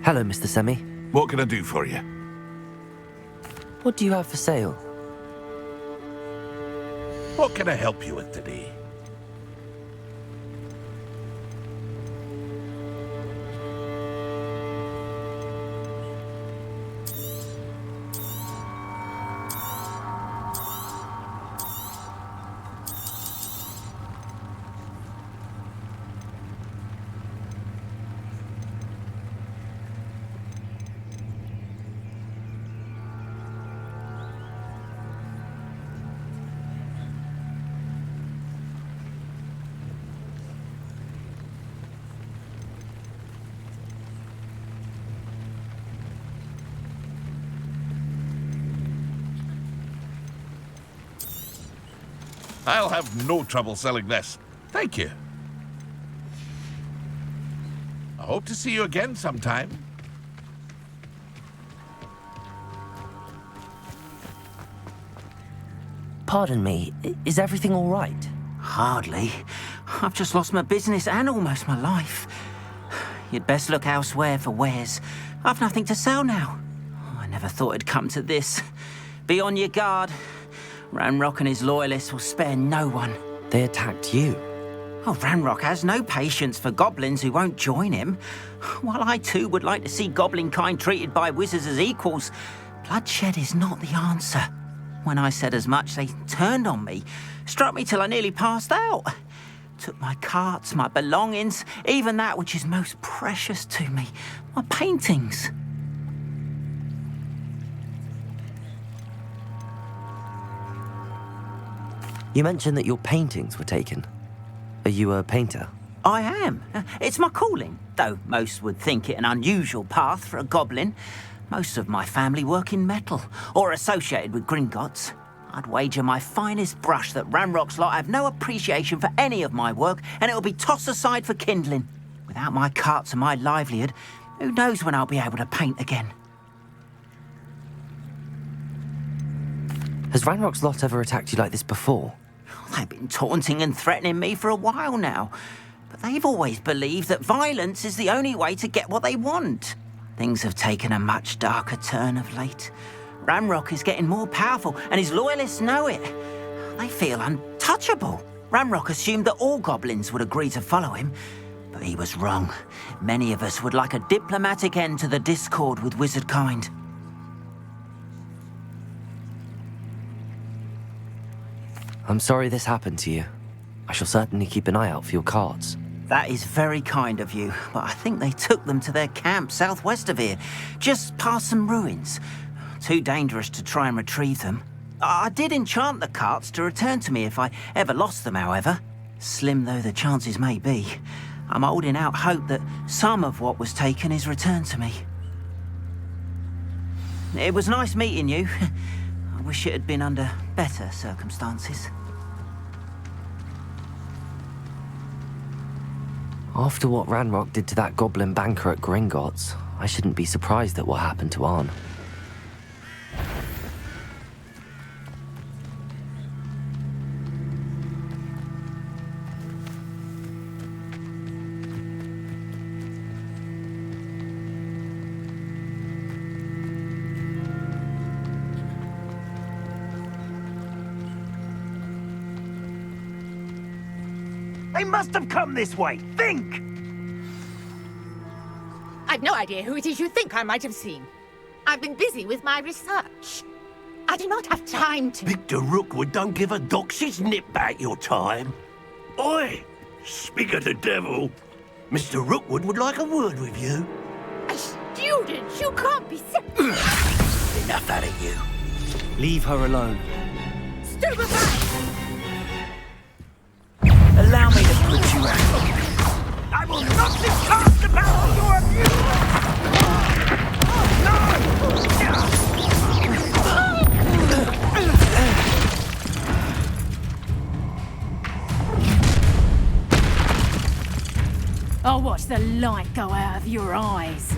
Hello, Mr. Semi. What can I do for you? What do you have for sale? What can I help you with today? I'll have no trouble selling this. Thank you. I hope to see you again sometime. Pardon me, is everything all right? Hardly. I've just lost my business and almost my life. You'd best look elsewhere for wares. I've nothing to sell now. I never thought it'd come to this. Be on your guard. Ranrock and his loyalists will spare no one. They attacked you? Oh, Ranrock has no patience for goblins who won't join him. While I too would like to see goblin kind treated by wizards as equals, bloodshed is not the answer. When I said as much, they turned on me, struck me till I nearly passed out. Took my carts, my belongings, even that which is most precious to me, my paintings. You mentioned that your paintings were taken. Are you a painter? I am. It's my calling, though most would think it an unusual path for a goblin. Most of my family work in metal, or associated with Gringotts. I'd wager my finest brush that Ranrock's lot have no appreciation for any of my work, and it'll be tossed aside for kindling. Without my carts and my livelihood, who knows when I'll be able to paint again? Has Ranrock's lot ever attacked you like this before? They've been taunting and threatening me for a while now, but they've always believed that violence is the only way to get what they want. Things have taken a much darker turn of late. Ranrock is getting more powerful, and his loyalists know it. They feel untouchable. Ranrock assumed that all goblins would agree to follow him, but he was wrong. Many of us would like a diplomatic end to the discord with wizard kind. I'm sorry this happened to you. I shall certainly keep an eye out for your cards. That is very kind of you, but I think they took them to their camp southwest of here, just past some ruins. Too dangerous to try and retrieve them. I did enchant the carts to return to me if I ever lost them, however. Slim though the chances may be, I'm holding out hope that some of what was taken is returned to me. It was nice meeting you. I wish it had been under better circumstances. After what Ranrock did to that goblin banker at Gringotts, I shouldn't be surprised at what happened to Arn. They must have come this way. Think! I've no idea who it is you think I might have seen. I've been busy with my research. I do not have time to... Victor Rookwood don't give a doxy's nip back your time. Oi! Speak of the devil. Mr. Rookwood would like a word with you. A student? You can't be sick. Enough out of you. Leave her alone. Stupefy! Allow me to put you out. I will not be cast about your abuse! I'll watch the light go out of your eyes.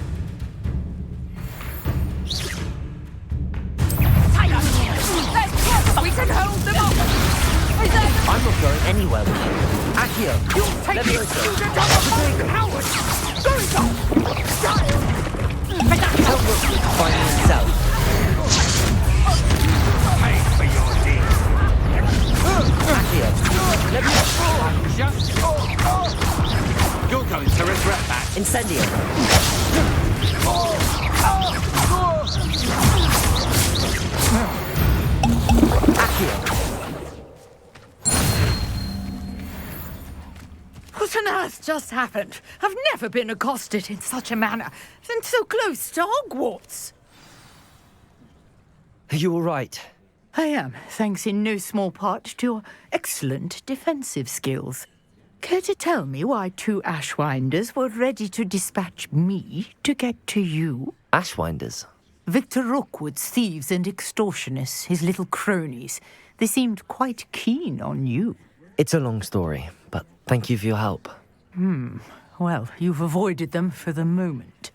We can hold them off! I'm not going anywhere with you. Accio! You'll take the student on the coward! Tell Rookwood to find himself. Pay for your deed. Accio! Let me Just... You're going to regret that. Incendio! Accio! What on earth just happened? I've never been accosted in such a manner, and so close to Hogwarts. Are you all right? I am, thanks in no small part to your excellent defensive skills. Care to tell me why two Ashwinders were ready to dispatch me to get to you? Ashwinders? Victor Rookwood's thieves and extortionists, his little cronies. They seemed quite keen on you. It's a long story, but thank you for your help. Well, you've avoided them for the moment.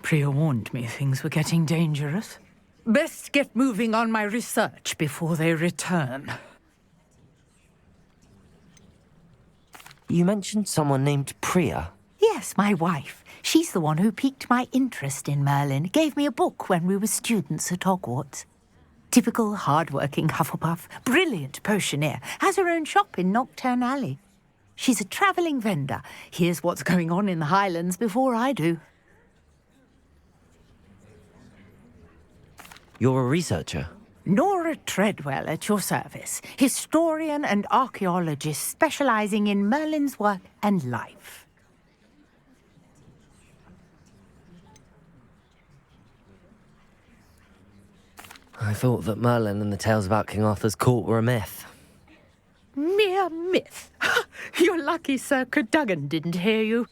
Priya warned me things were getting dangerous. Best get moving on my research before they return. You mentioned someone named Priya. Yes, my wife. She's the one who piqued my interest in Merlin. Gave me a book when we were students at Hogwarts. Typical hard-working Hufflepuff, brilliant potioneer, has her own shop in Nocturne Alley. She's a travelling vendor. Hears what's going on in the Highlands before I do. You're a researcher? Nora Treadwell at your service, historian and archaeologist specialising in Merlin's work and life. I thought that Merlin and the tales about King Arthur's court were a myth. Mere myth. You're lucky Sir Cadogan didn't hear you.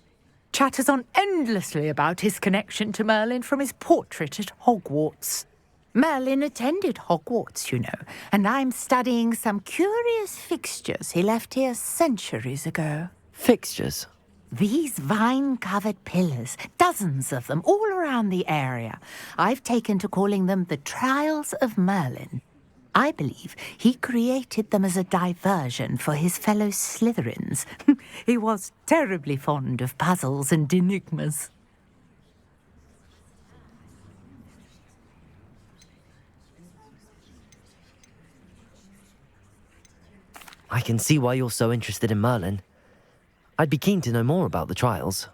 Chatters on endlessly about his connection to Merlin from his portrait at Hogwarts. Merlin attended Hogwarts, you know, and I'm studying some curious fixtures he left here centuries ago. Fixtures? These vine-covered pillars, dozens of them, all around the area. I've taken to calling them the Trials of Merlin. I believe he created them as a diversion for his fellow Slytherins. He was terribly fond of puzzles and enigmas. I can see why you're so interested in Merlin. I'd be keen to know more about the trials.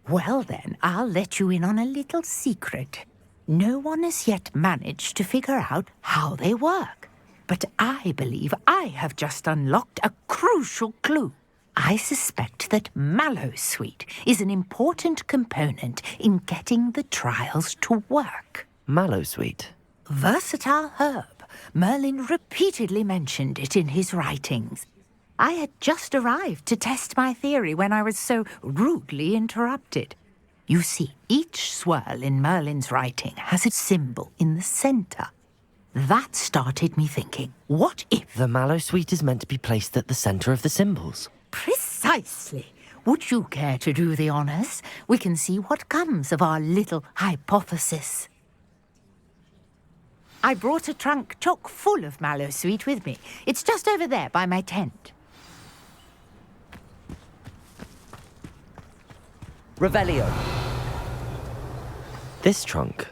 Well then, I'll let you in on a little secret. No one has yet managed to figure out how they work. But I believe I have just unlocked a crucial clue. I suspect that Mallowsweet is an important component in getting the trials to work. Mallowsweet? Versatile herb. Merlin repeatedly mentioned it in his writings. I had just arrived to test my theory when I was so rudely interrupted. You see, each swirl in Merlin's writing has a symbol in the centre. That started me thinking, what if... The Mallowsweet is meant to be placed at the centre of the symbols. Precisely. Would you care to do the honours? We can see what comes of our little hypothesis. I brought a trunk chock full of Mallowsweet with me. It's just over there by my tent. Revelio. This trunk?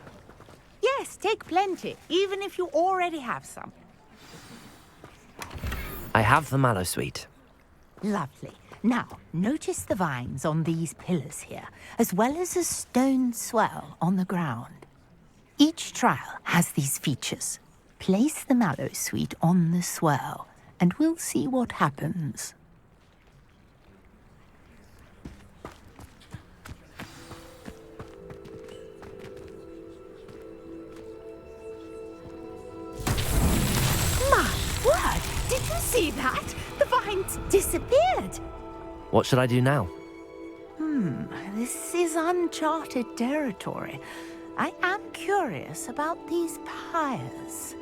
Yes, take plenty, even if you already have some. I have the Mallowsweet. Lovely. Now, notice the vines on these pillars here, as well as a stone swell on the ground. Each trial has these features. Place the Mallowsweet on the swell, and we'll see what happens. My word! Did you see that? The vines disappeared! What should I do now? This is uncharted territory. I am curious about these pyres.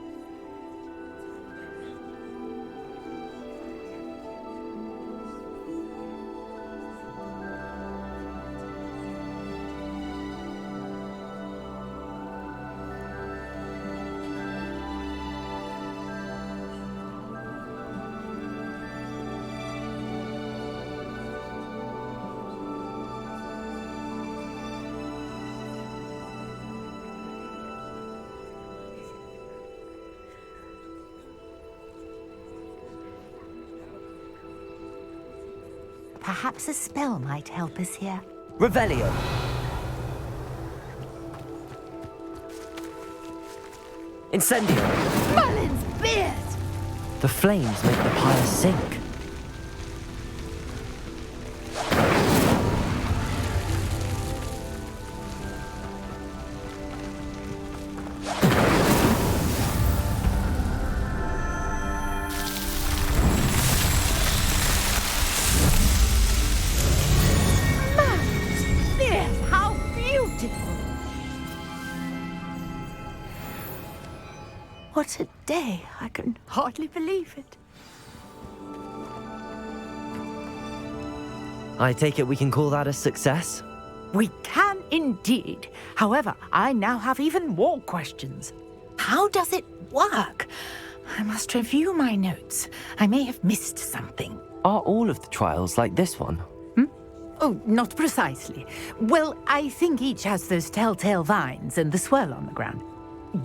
Perhaps a spell might help us here. Revelio. Incendio. Merlin's beard! The flames make the pyre sink. What a day. I can hardly believe it. I take it we can call that a success? We can indeed. However, I now have even more questions. How does it work? I must review my notes. I may have missed something. Are all of the trials like this one? Oh, not precisely. Well, I think each has those telltale vines and the swirl on the ground.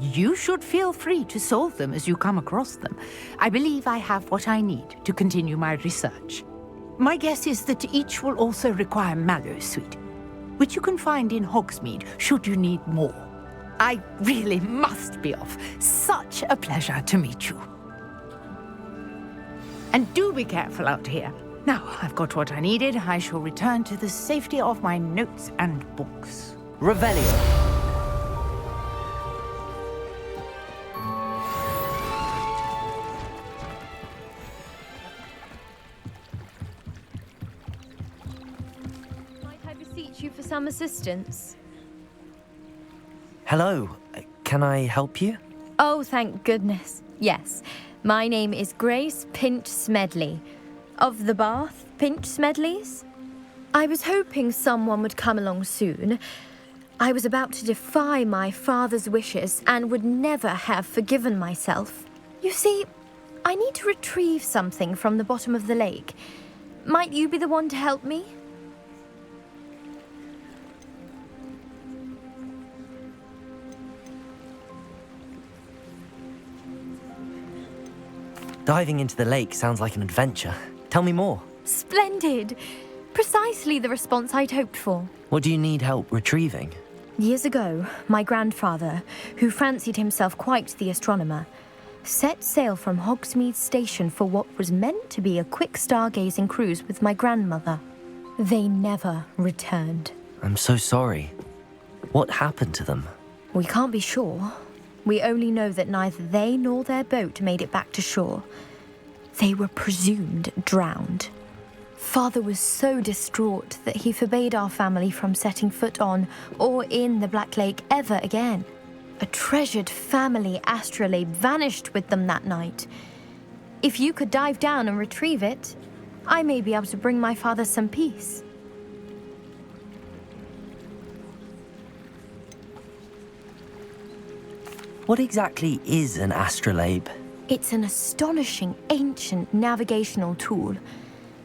You should feel free to solve them as you come across them. I believe I have what I need to continue my research. My guess is that each will also require mallow sweet, which you can find in Hogsmeade should you need more. I really must be off. Such a pleasure to meet you. And do be careful out here. Now, I've got what I needed. I shall return to the safety of my notes and books. Revelio. Might I beseech you for some assistance? Hello. Can I help you? Oh, thank goodness. Yes. My name is Grace Pinch Smedley. Of the Bath Pinch Smedleys? I was hoping someone would come along soon. I was about to defy my father's wishes and would never have forgiven myself. You see, I need to retrieve something from the bottom of the lake. Might you be the one to help me? Diving into the lake sounds like an adventure. Tell me more. Splendid! Precisely the response I'd hoped for. What do you need help retrieving? Years ago, my grandfather, who fancied himself quite the astronomer, set sail from Hogsmeade Station for what was meant to be a quick stargazing cruise with my grandmother. They never returned. I'm so sorry. What happened to them? We can't be sure. We only know that neither they nor their boat made it back to shore. They were presumed drowned. Father was so distraught that he forbade our family from setting foot on or in the Black Lake ever again. A treasured family astrolabe vanished with them that night. If you could dive down and retrieve it, I may be able to bring my father some peace. What exactly is an astrolabe? It's an astonishing ancient navigational tool.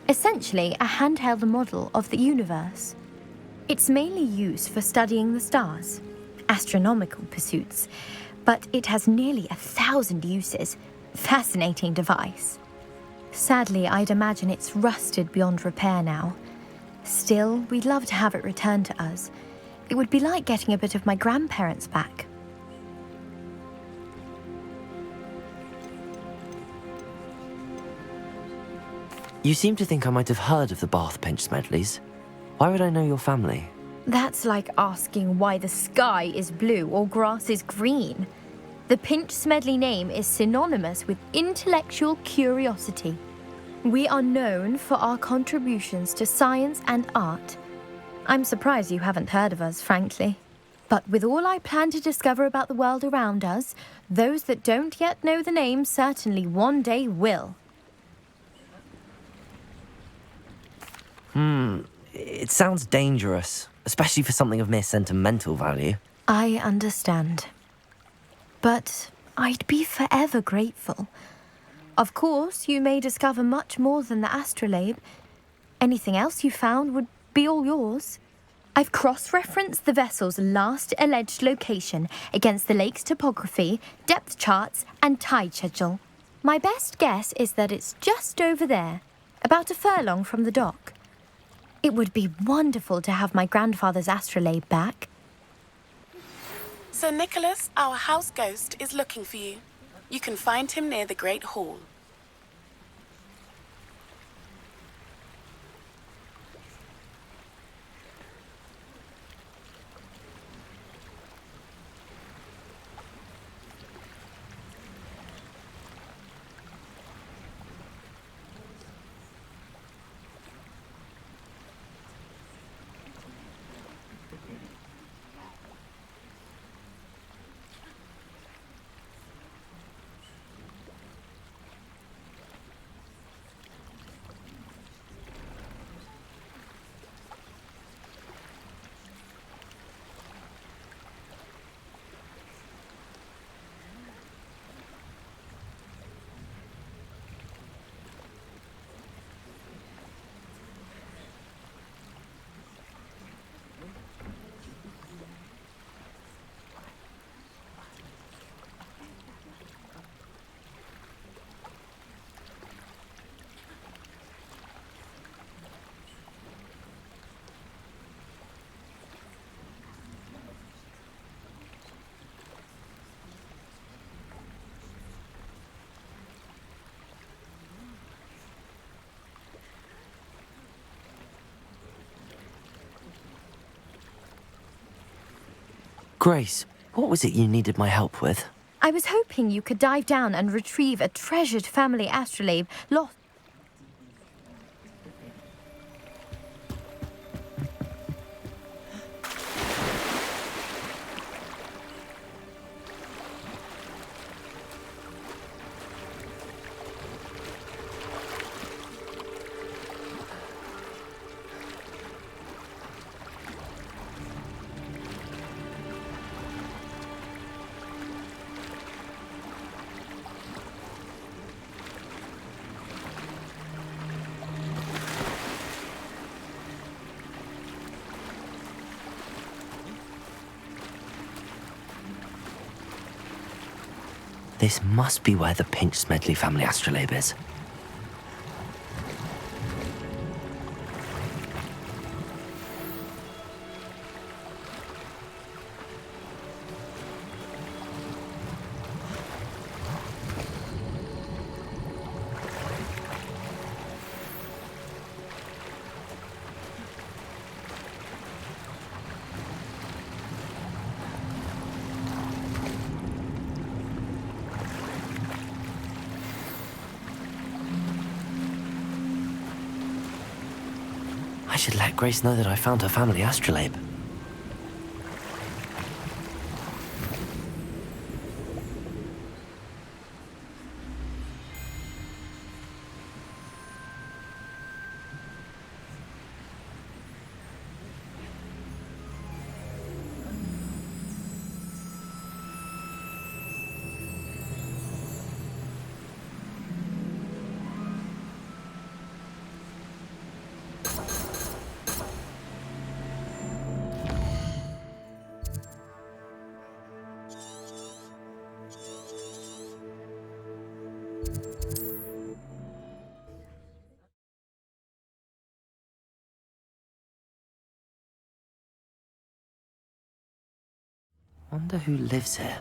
Essentially, a handheld model of the universe. It's mainly used for studying the stars, astronomical pursuits, but it has nearly 1,000 uses. Fascinating device. Sadly, I'd imagine it's rusted beyond repair now. Still, we'd love to have it returned to us. It would be like getting a bit of my grandparents back. You seem to think I might have heard of the Bath Pinch Smedleys. Why would I know your family? That's like asking why the sky is blue or grass is green. The Pinch Smedley name is synonymous with intellectual curiosity. We are known for our contributions to science and art. I'm surprised you haven't heard of us, frankly. But with all I plan to discover about the world around us, those that don't yet know the name certainly one day will. It sounds dangerous, especially for something of mere sentimental value. I understand. But I'd be forever grateful. Of course, you may discover much more than the astrolabe. Anything else you found would be all yours. I've cross-referenced the vessel's last alleged location against the lake's topography, depth charts, and tide schedule. My best guess is that it's just over there, about a furlong from the dock. It would be wonderful to have my grandfather's astrolabe back. Sir Nicholas, our house ghost, is looking for you. You can find him near the Great Hall. Grace, what was it you needed my help with? I was hoping you could dive down and retrieve a treasured family astrolabe lost. This must be where the Pinch Smedley family astrolabe is. I should let Grace know that I found her family astrolabe. Wonder who lives here.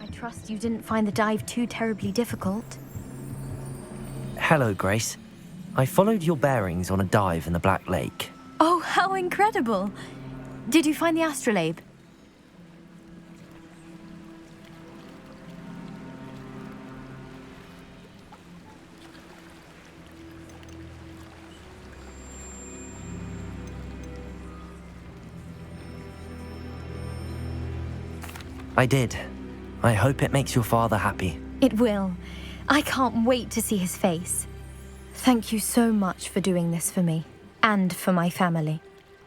I trust you didn't find the dive too terribly difficult. Hello, Grace. I followed your bearings on a dive in the Black Lake. Oh, how incredible! Did you find the astrolabe? I did. I hope it makes your father happy. It will. I can't wait to see his face. Thank you so much for doing this for me, and for my family.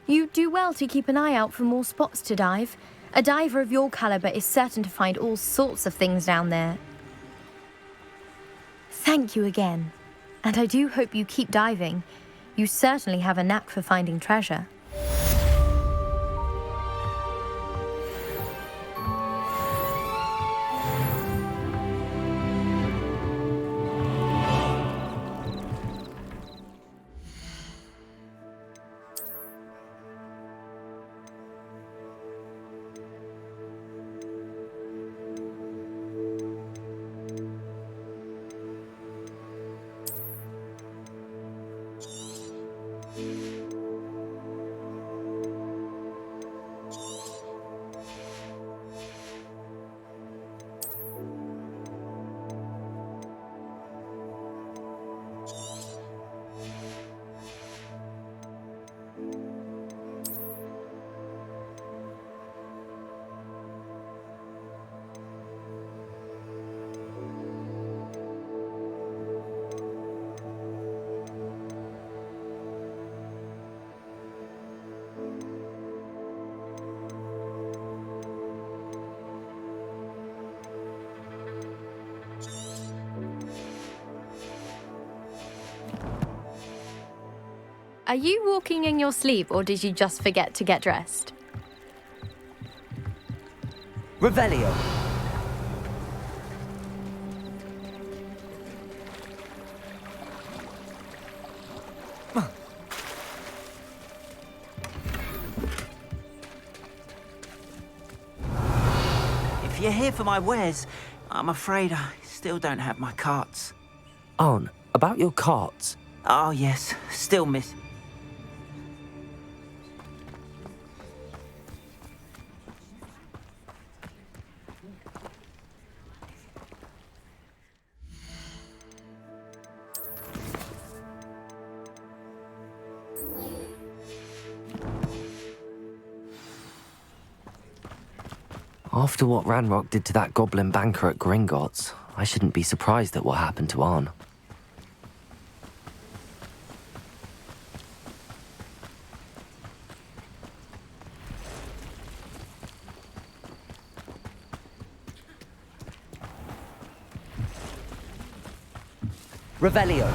You do well to keep an eye out for more spots to dive. A diver of your caliber is certain to find all sorts of things down there. Thank you again. And I do hope you keep diving. You certainly have a knack for finding treasure. Are you walking in your sleep, or did you just forget to get dressed? Revelio. If you're here for my wares, I'm afraid I still don't have my carts. Arn, About your carts. Oh, yes. Still miss. After what Ranrock did to that goblin banker at Gringotts, I shouldn't be surprised at what happened to Arn. Revelio.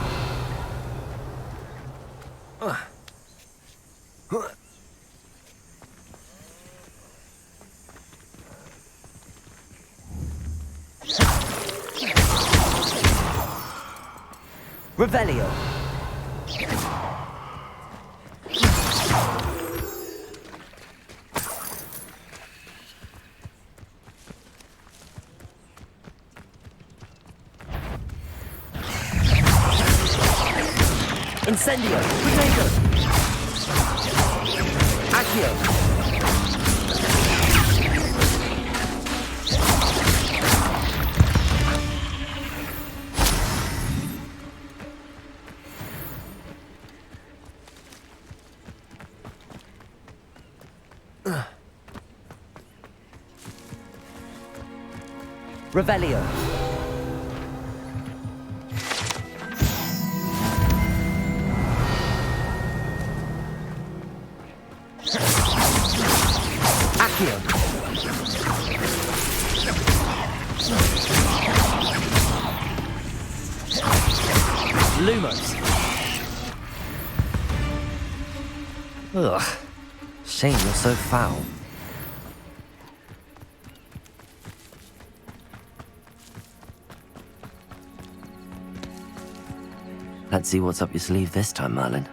Revelio. Incendio. Potato. Accio. Revelio. Accio. Lumos. Ugh. Shame you're so foul. Let's see what's up your sleeve this time, Merlin.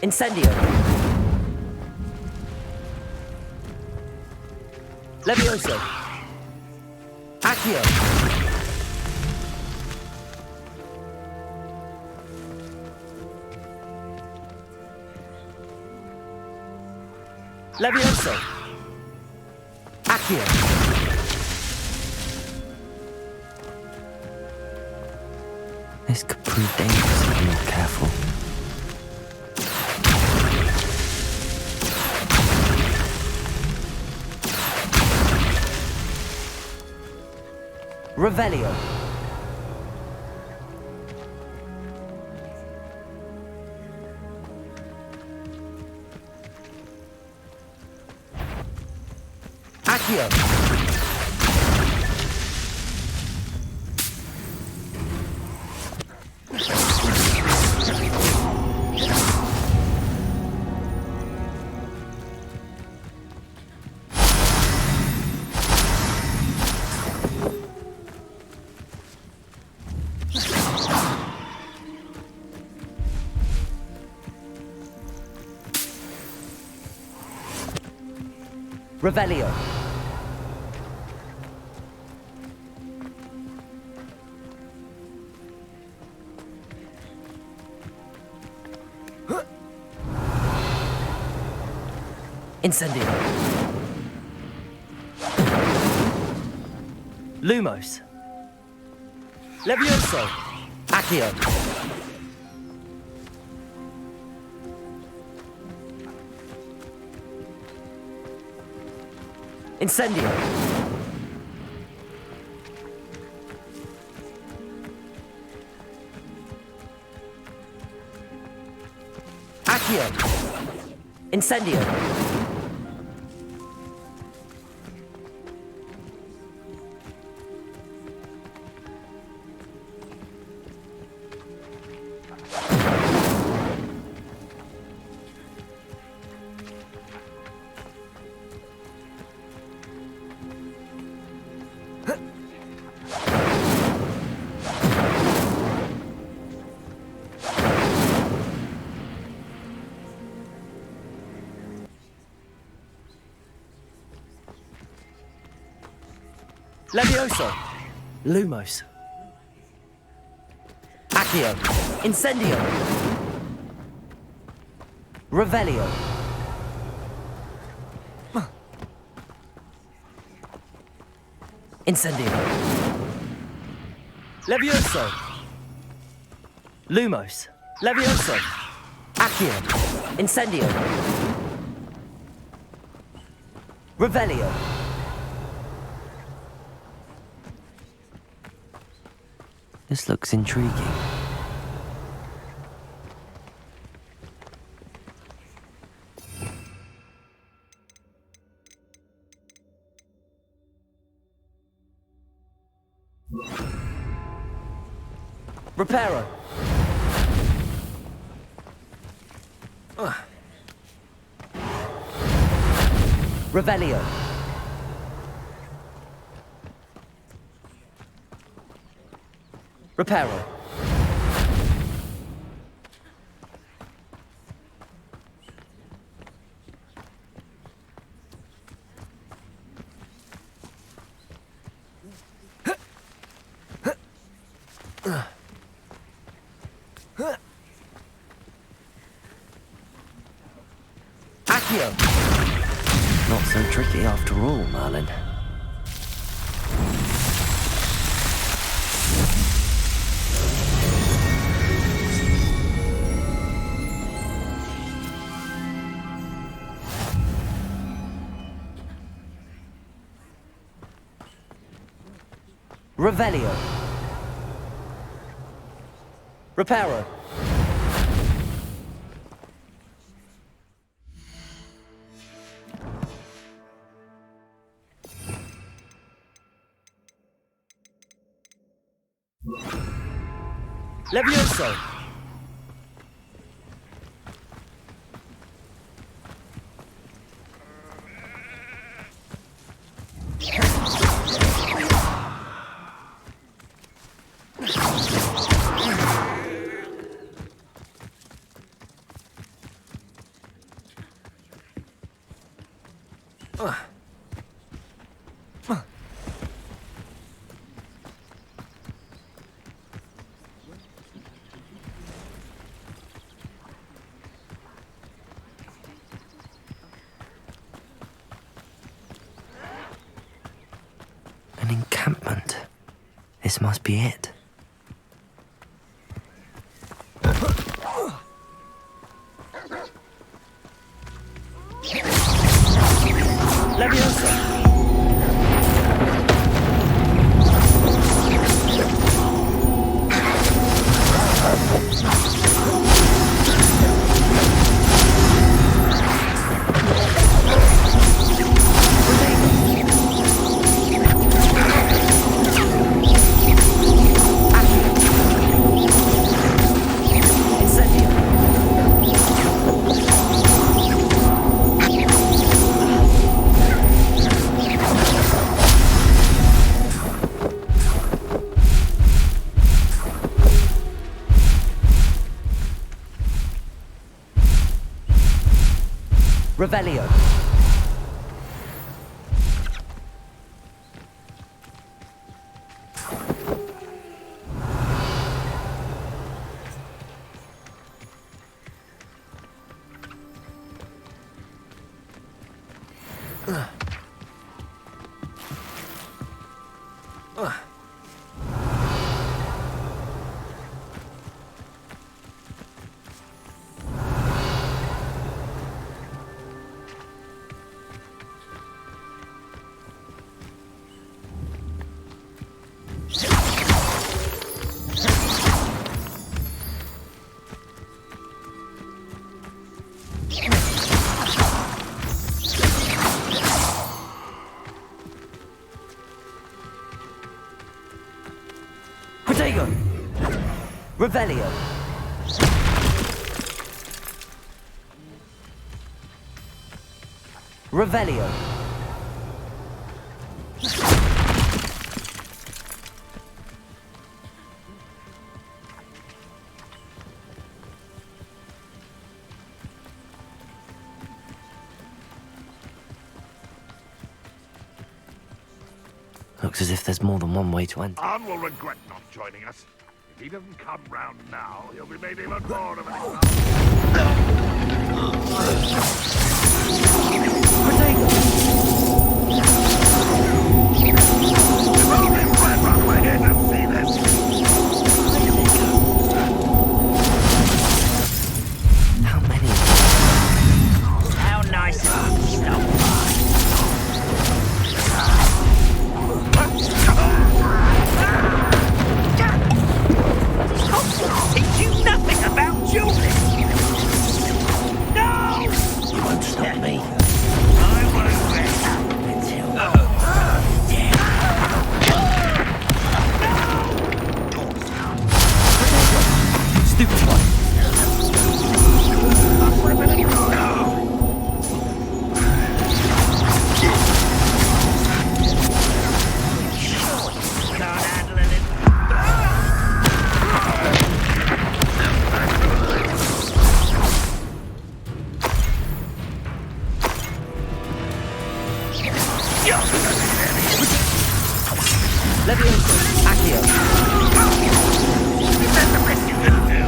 Incendio. Levioso. Accio. Levioso. Accio. This could prove dangerous if I'm not careful. Revelio. Accio. Revelio. Incendio. Lumos. Levioso. Accio. Incendio. Accio. Incendio. Levioso! Lumos. Accio. Incendio. Revelio. Incendio. Levioso. Lumos. Levioso. Accio. Incendio. Revelio. This looks intriguing. Reparo. Revelio. Reparo. Accio. Not so tricky after all, Merlin. Revelio. Reparo. Levioso. An encampment. This must be it. Leviosa. Revelio. Revelio. Revelio. looks as if there's more than one way to enter. Arn will regret not joining us. If he doesn't come round now, he'll be made even more of an How many? How nice of you to stop teach you nothing about dueling! No! You won't stop me. I won't rest until... Stupid one. Leviosa, Accio. Is that the best you can do?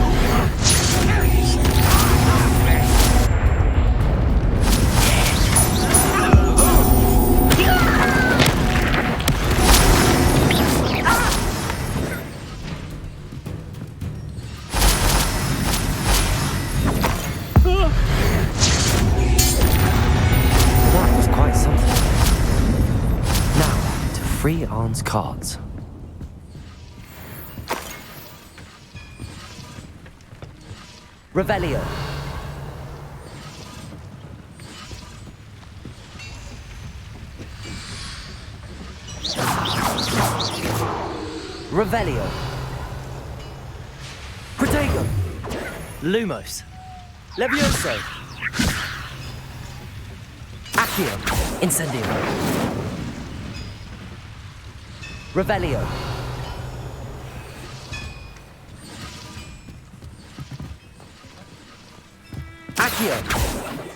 That was quite something. Now, to free Arn's cards. Revelio. Revelio. Protego. Lumos. Levioso. Accio. Incendio. Revelio. Accio.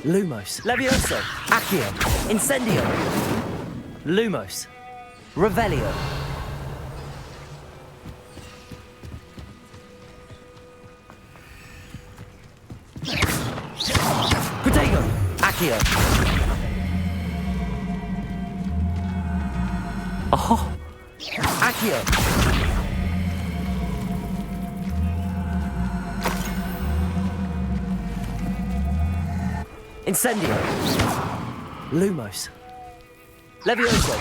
Lumos. Levioso. Accio. Incendio. Lumos. Revelio. Protego. Accio. Oh. Accio. Incendio. Lumos. Levioso.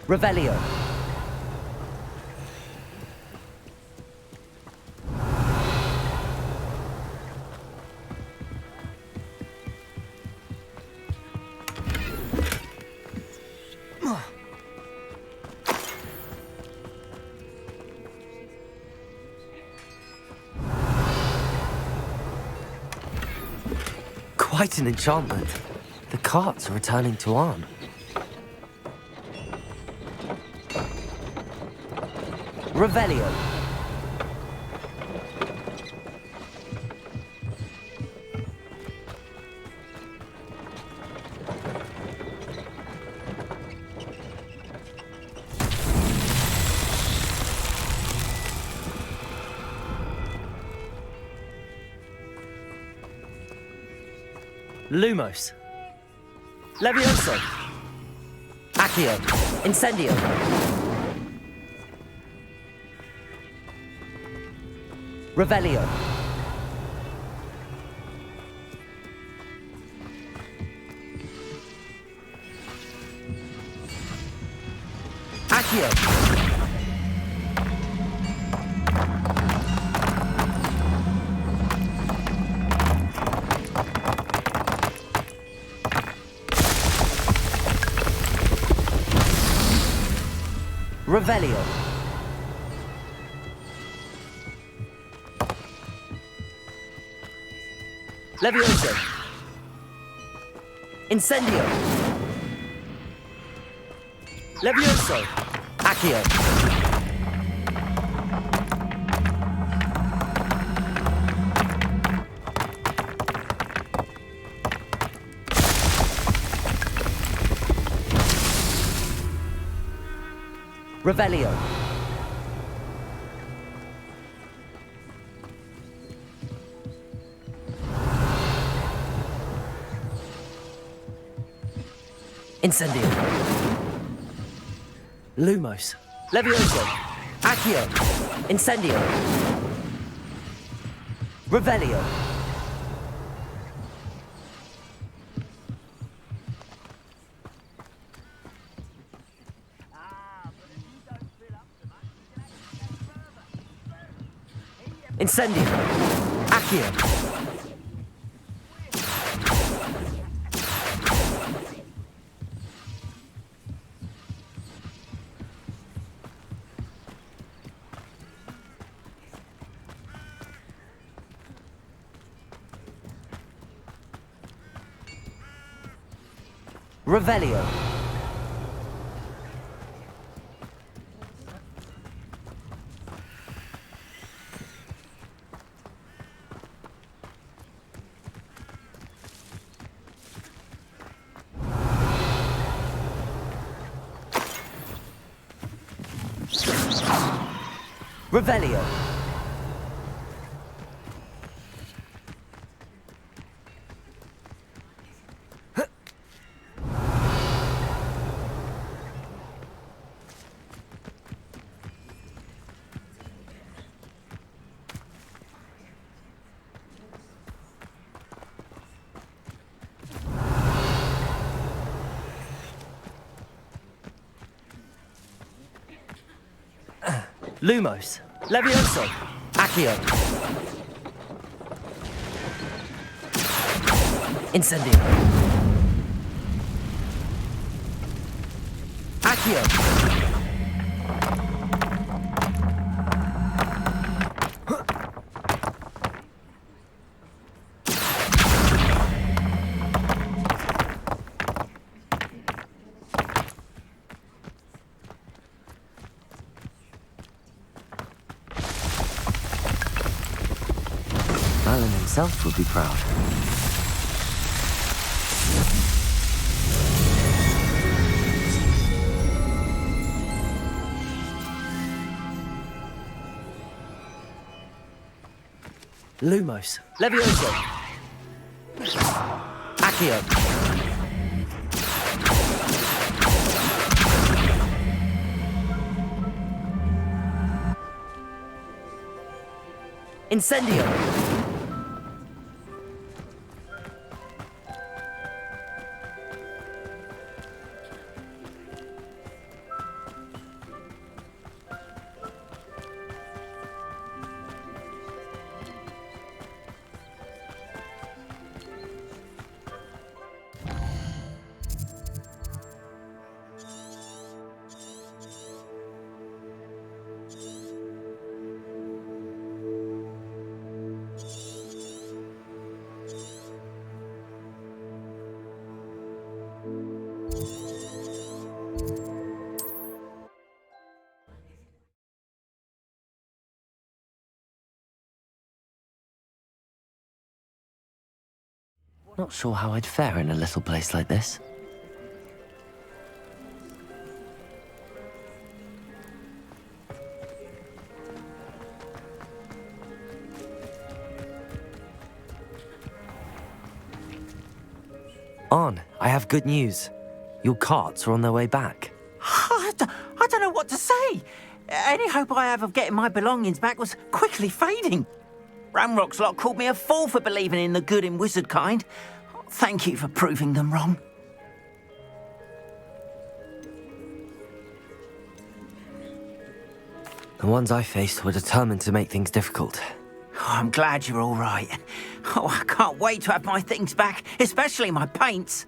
Revelio. Quite an enchantment. The carts are returning to Arn. Revelio. Lumos. Levioso. Accio. Incendio. Revelio. Accio. Revelio. Levioso. Incendio. Levioso. Accio. Revelio. Incendio. Lumos. Levioso. Accio. Incendio. Revelio. Incendio. Accio. Revelio. Revelio. Lumos. Levioso. Accio. Incendio. Accio. Alan himself would be proud. Lumos. Levioso. Accio. Incendio. Not sure how I'd fare in a little place like this. On, I have good news. Your carts are on their way back. I don't know what to say. Any hope I have of getting my belongings back was quickly fading. Ramrock's lot called me a fool for believing in the good in wizard kind. Thank you for proving them wrong. The ones I faced were determined to make things difficult. Oh, I'm glad you're all right. Oh, I can't wait to have my things back, especially my paints.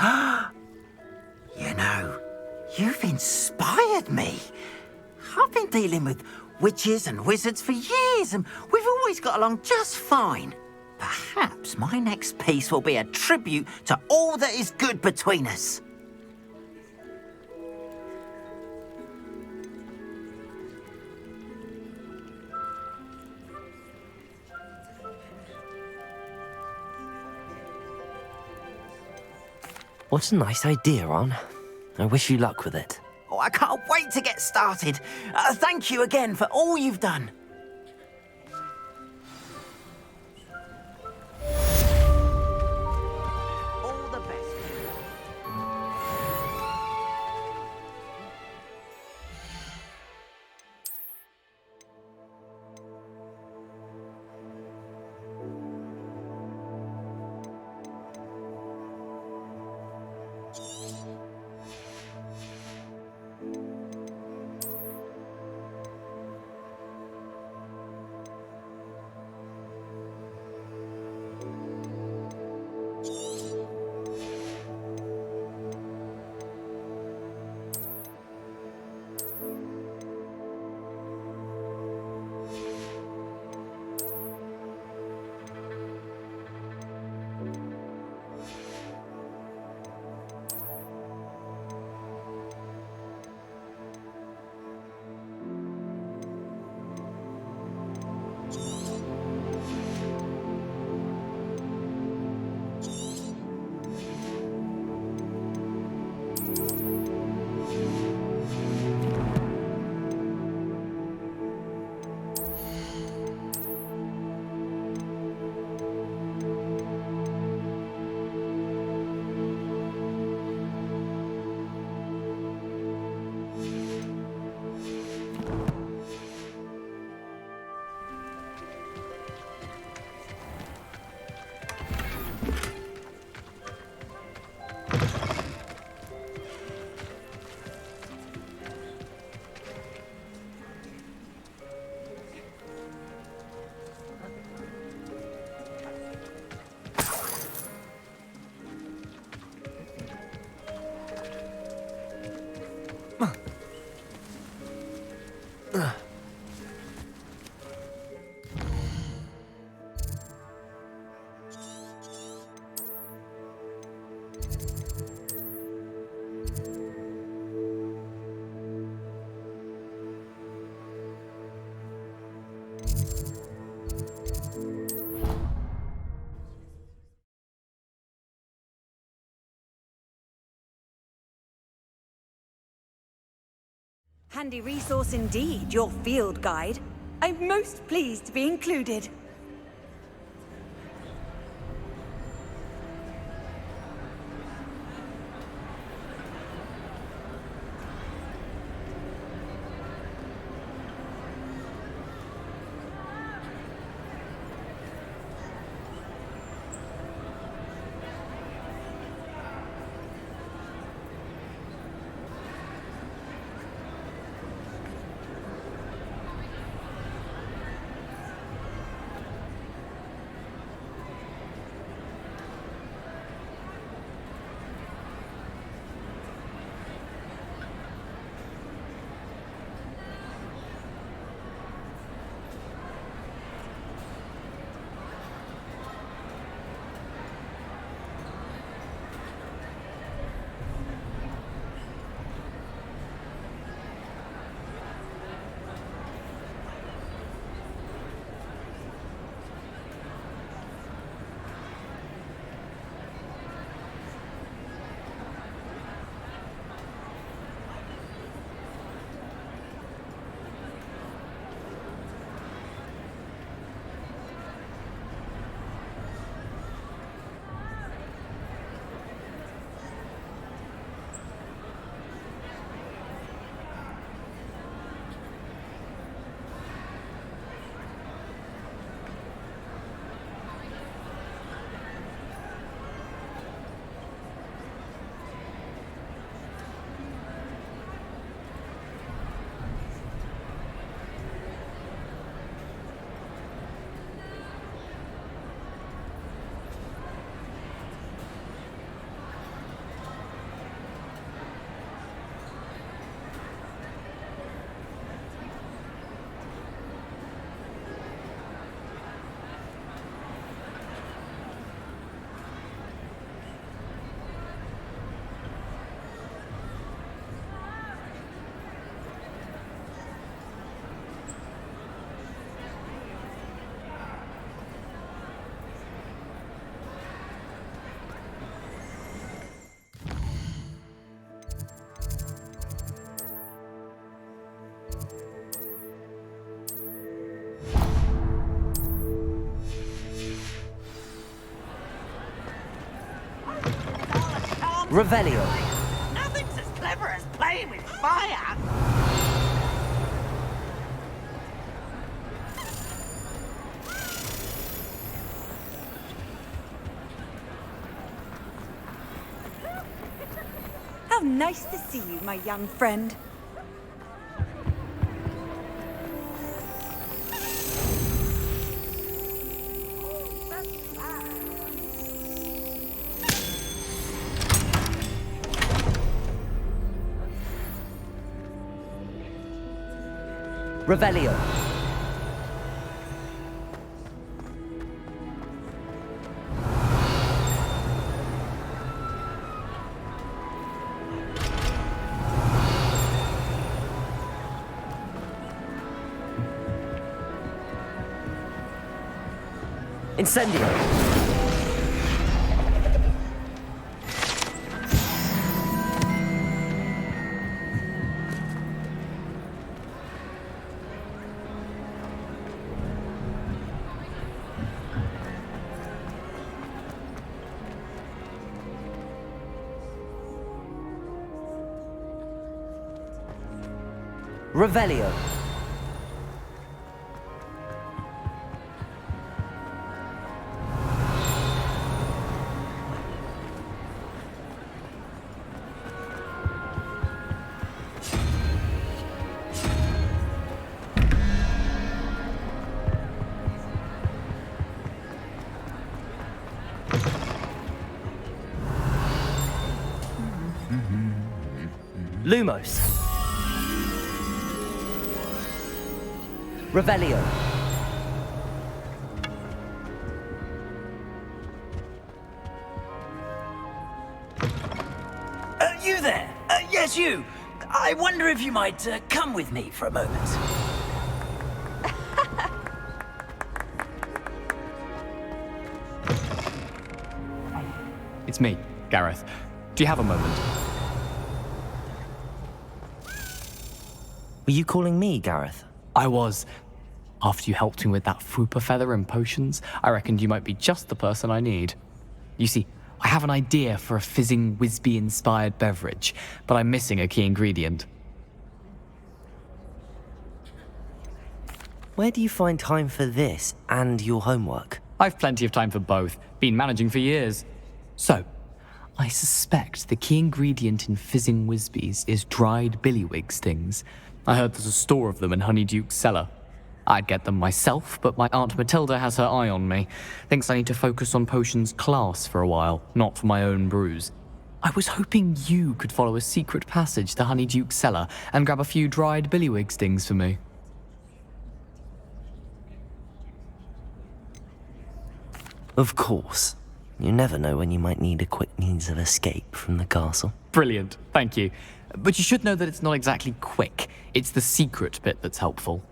You know, you've inspired me. I've been dealing with witches and wizards for years, and we've always got along just fine. Perhaps my next piece will be a tribute to all that is good between us. What a nice idea, Ron. I wish you luck with it. Oh, I can't wait to get started. Thank you again for all you've done. All the best. Handy resource indeed, your field guide. I'm most pleased to be included. Revelio. Nothing's as clever as playing with fire. How nice to see you, my young friend. Revelio. Incendio. Revelio. Lumos. Revelio. You there? Yes, you. I wonder if you might come with me for a moment. It's me, Gareth. Do you have a moment? Were you calling me, Gareth? I was. After you helped me with that Fupa feather and potions, I reckoned you might be just the person I need. You see, I have an idea for a fizzing Wisby-inspired beverage, but I'm missing a key ingredient. Where do you find time for this and your homework? I've plenty of time for both. Been managing for years. So, I suspect the key ingredient in fizzing Wisbies is dried billywig stings. I heard there's a store of them in Honeyduke's cellar. I'd get them myself, but my Aunt Matilda has her eye on me. Thinks I need to focus on potions class for a while, not for my own brews. I was hoping you could follow a secret passage to Honeyduke's cellar and grab a few dried billywig stings for me. Of course. You never know when you might need a quick means of escape from the castle. Brilliant, thank you. But you should know that it's not exactly quick. It's the secret bit that's helpful.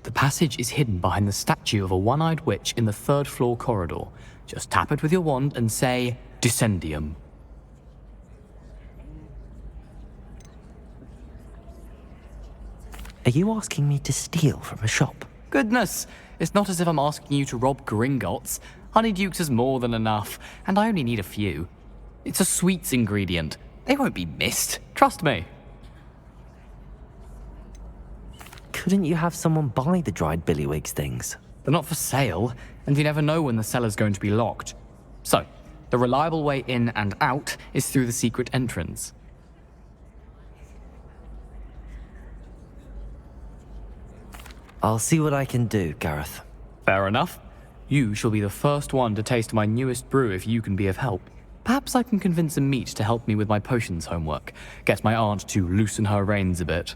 The passage is hidden behind the statue of a one-eyed witch in the third-floor corridor. Just tap it with your wand and say, Descendium. Are you asking me to steal from a shop? Goodness, it's not as if I'm asking you to rob Gringotts. Honeyduke's is more than enough, and I only need a few. It's a sweets ingredient. They won't be missed, trust me. Couldn't you have someone buy the dried billywigs things? They're not for sale, and you never know when the cellar's going to be locked. So, the reliable way in and out is through the secret entrance. I'll see what I can do, Gareth. Fair enough. You shall be the first one to taste my newest brew if you can be of help. Perhaps I can convince a meat to help me with my potions homework. Get my aunt to loosen her reins a bit.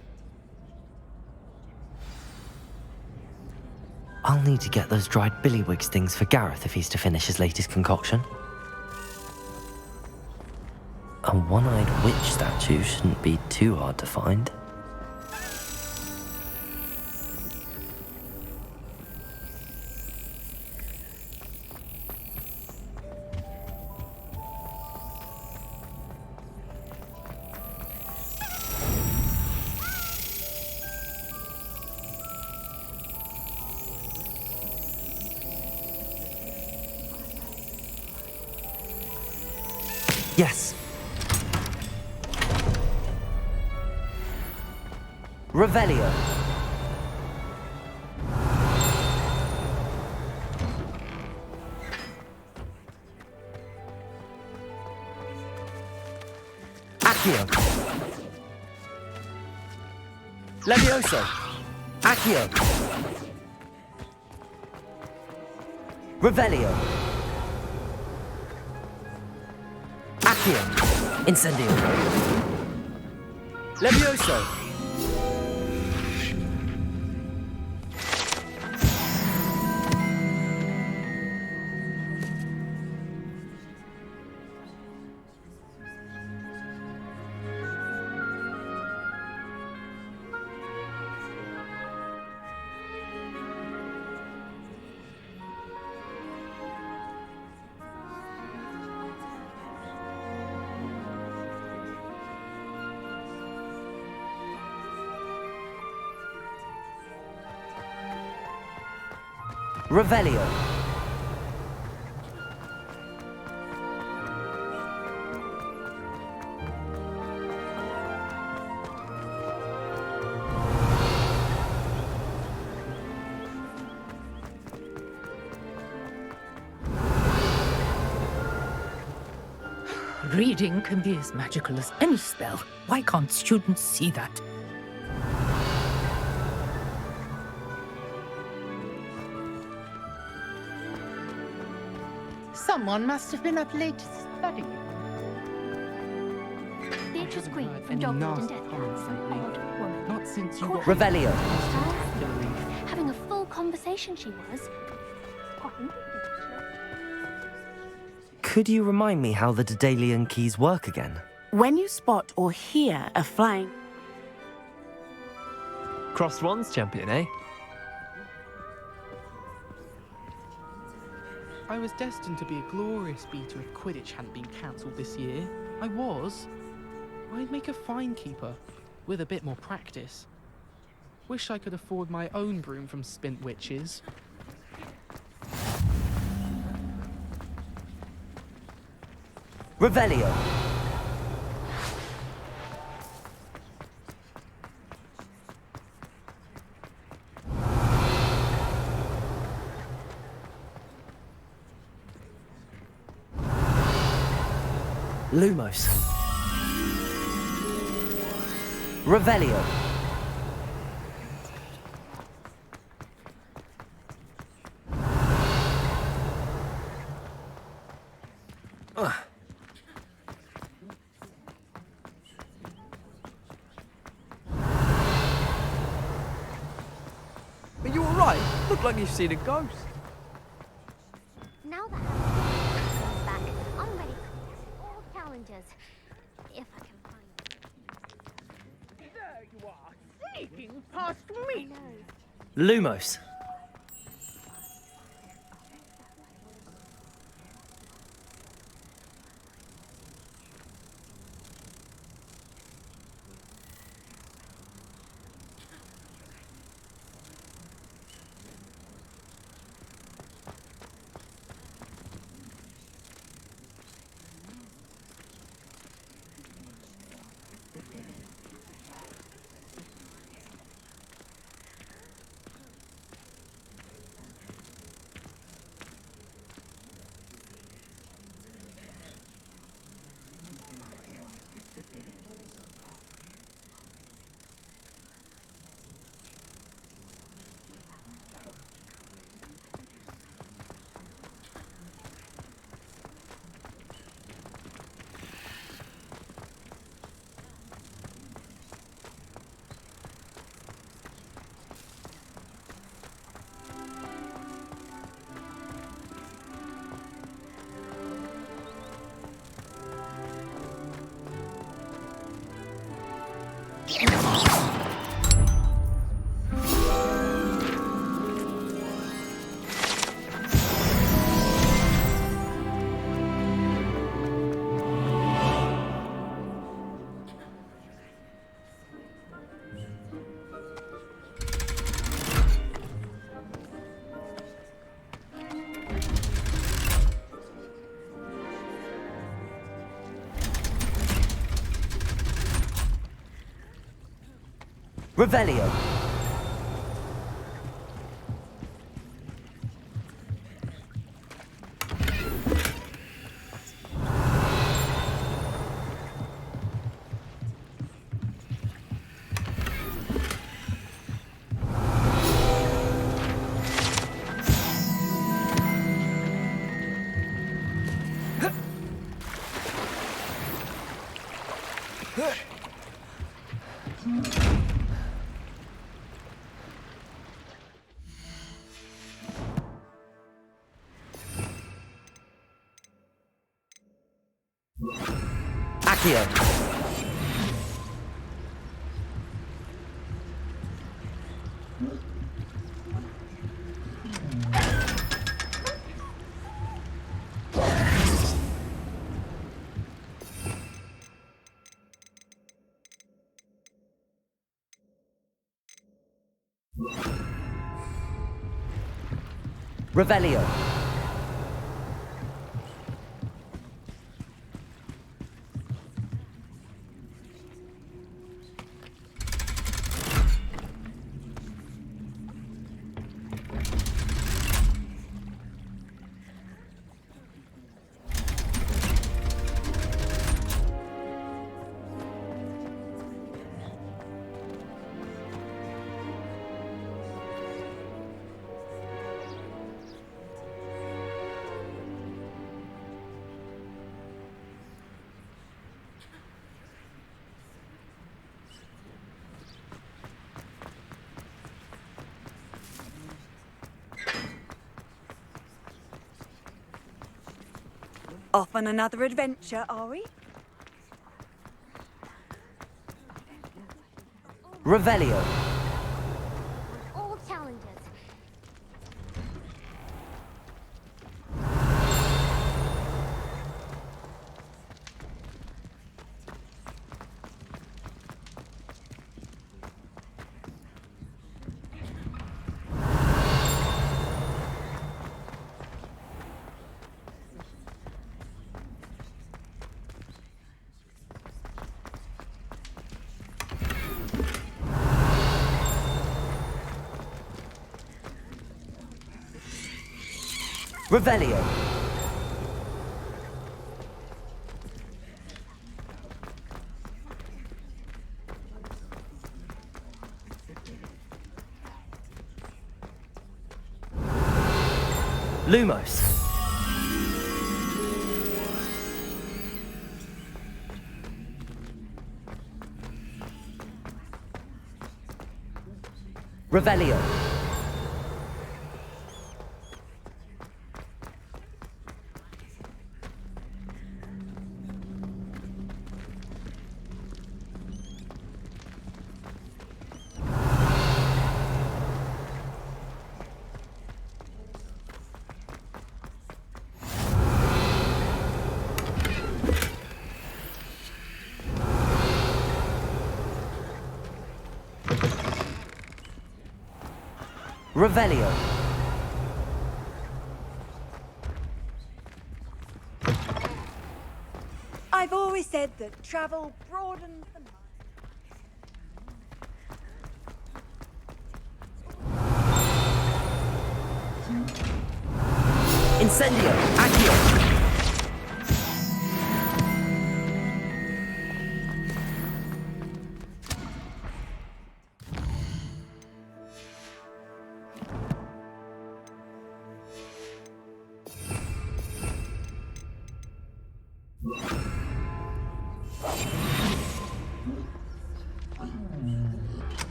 I'll need to get those dried billywigs things for Gareth if he's to finish his latest concoction. A one-eyed witch statue shouldn't be too hard to find. Yes. Revelio. Accio. Levioso. Accio. Revelio. Accio. Incendio. Levioso. Revelio. Reading can be as magical as any spell. Why can't students see that? Someone must have been up late studying. Beatrice Green from Dogwood and Death Cats. Odd woman. Not since you Quite Revelio. having a full conversation she was. Quite Could you remind me how the Daedalian keys work again? When you spot or hear a flying... Crossed ones champion, eh? I was destined to be a glorious beater if Quidditch hadn't been cancelled this year. I was. I'd make a fine keeper, with a bit more practice. Wish I could afford my own broom from Spint Witches. Revelio. Lumos. Revelio. Are you alright? Look like you've seen a ghost. Now that Harry comes back, I'm ready for all challenges. If I can find it. There you are, sneaking past me. Lumos. Revelio. Accio. Revelio. Off on another adventure, are we? Revelio. All challenges. Revelio. Lumos. Revelio. Revelio. I've always said that travel broadens the mind. Incendio. Accio.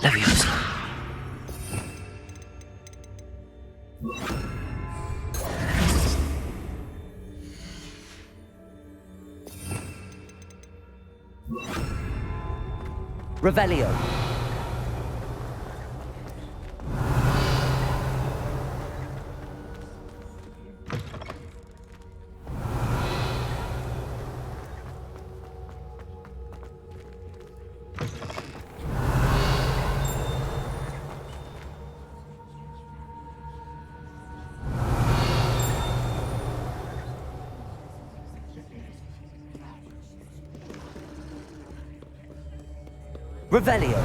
Leviosa. Revelio. Revelio.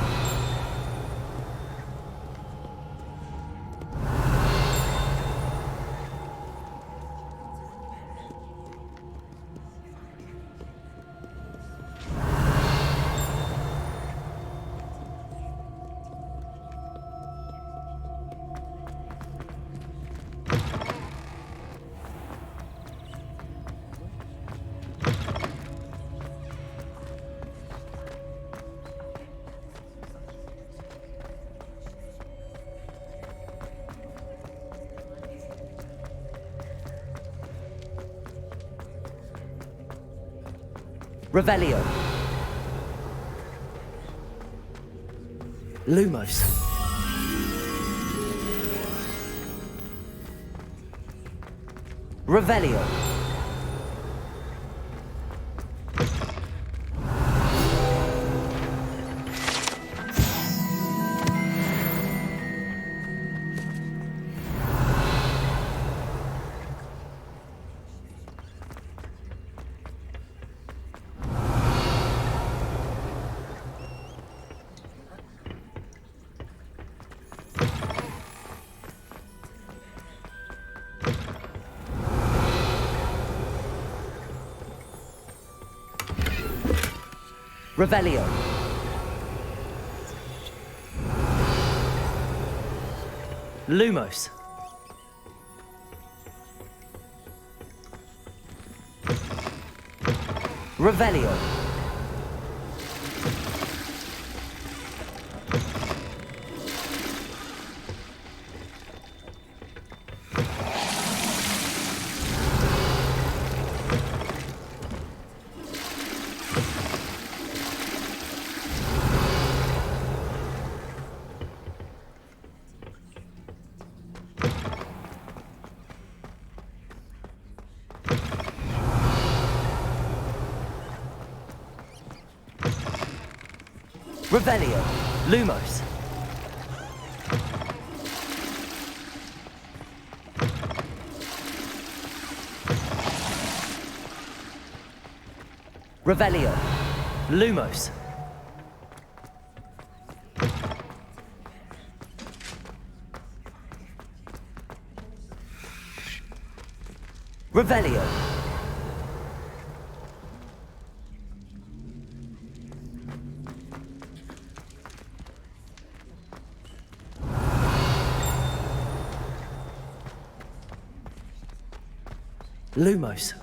Revelio. Lumos. Revelio. Revelio. Lumos. Revelio. Revelio. Lumos. Revelio. Lumos. Revelio. Lumos.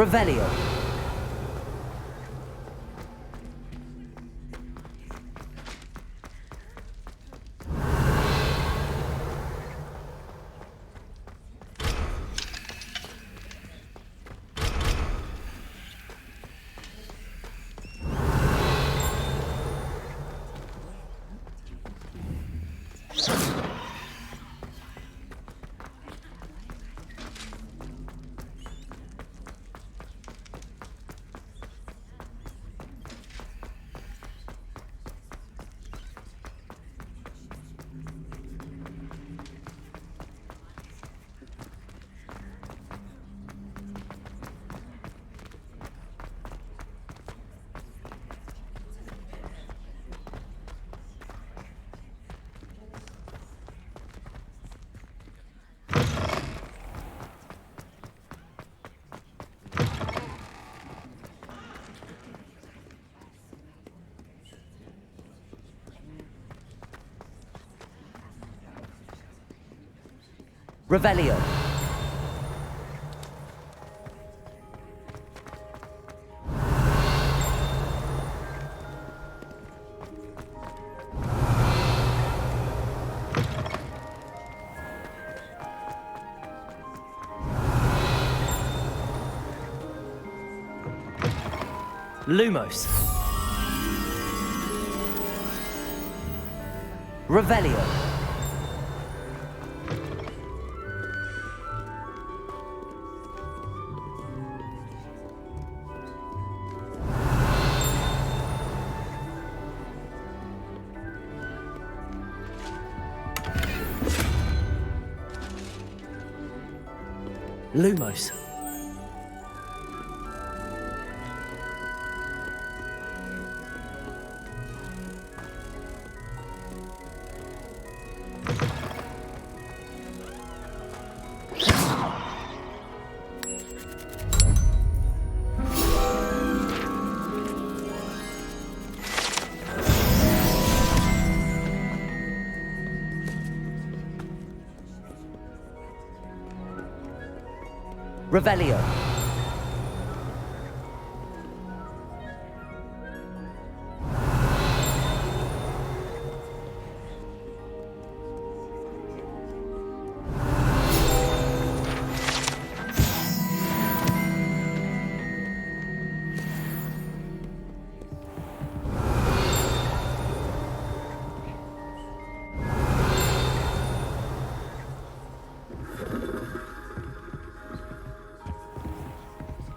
Revelio. Revelio. Lumos. Revelio. Lumos. Revelio.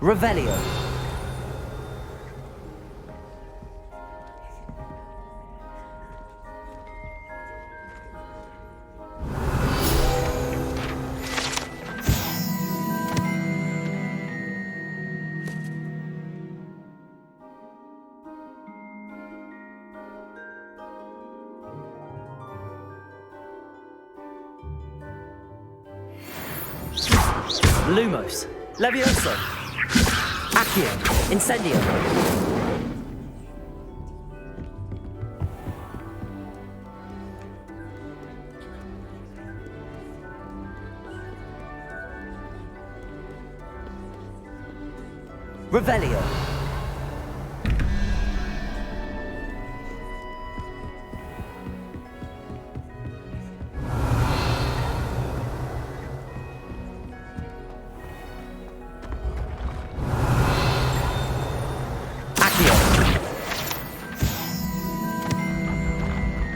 Revelio. Lumos. Levioso. Accio. Incendio. Revelio.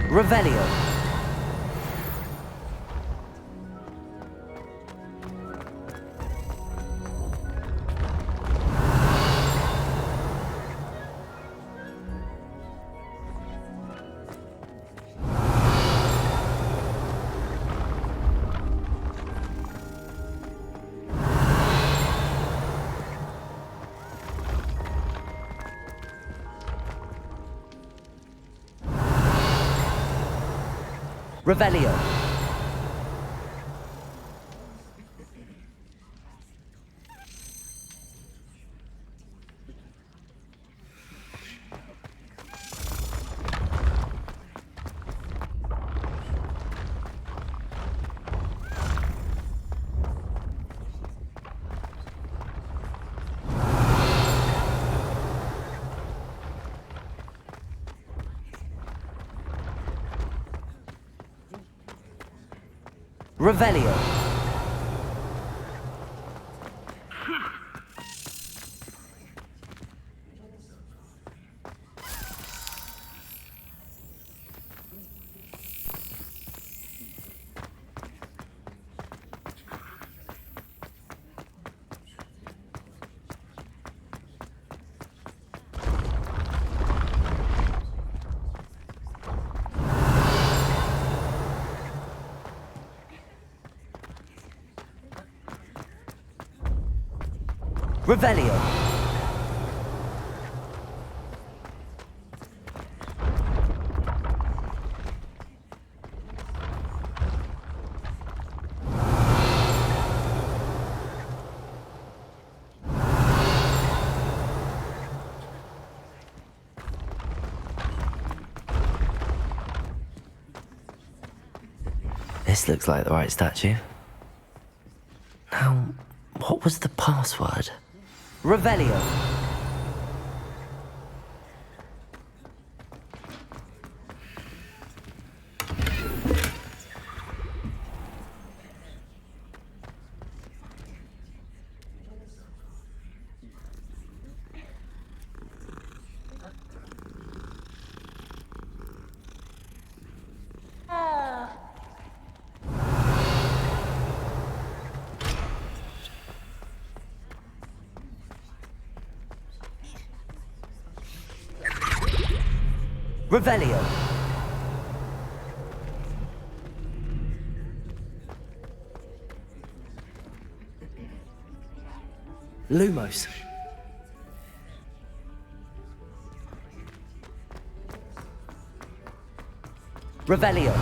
Revelio. Revelio. Revelio. Revelio. This looks like the right statue. Now, what was the password? Revelio. Revelio. Lumos. Revelio.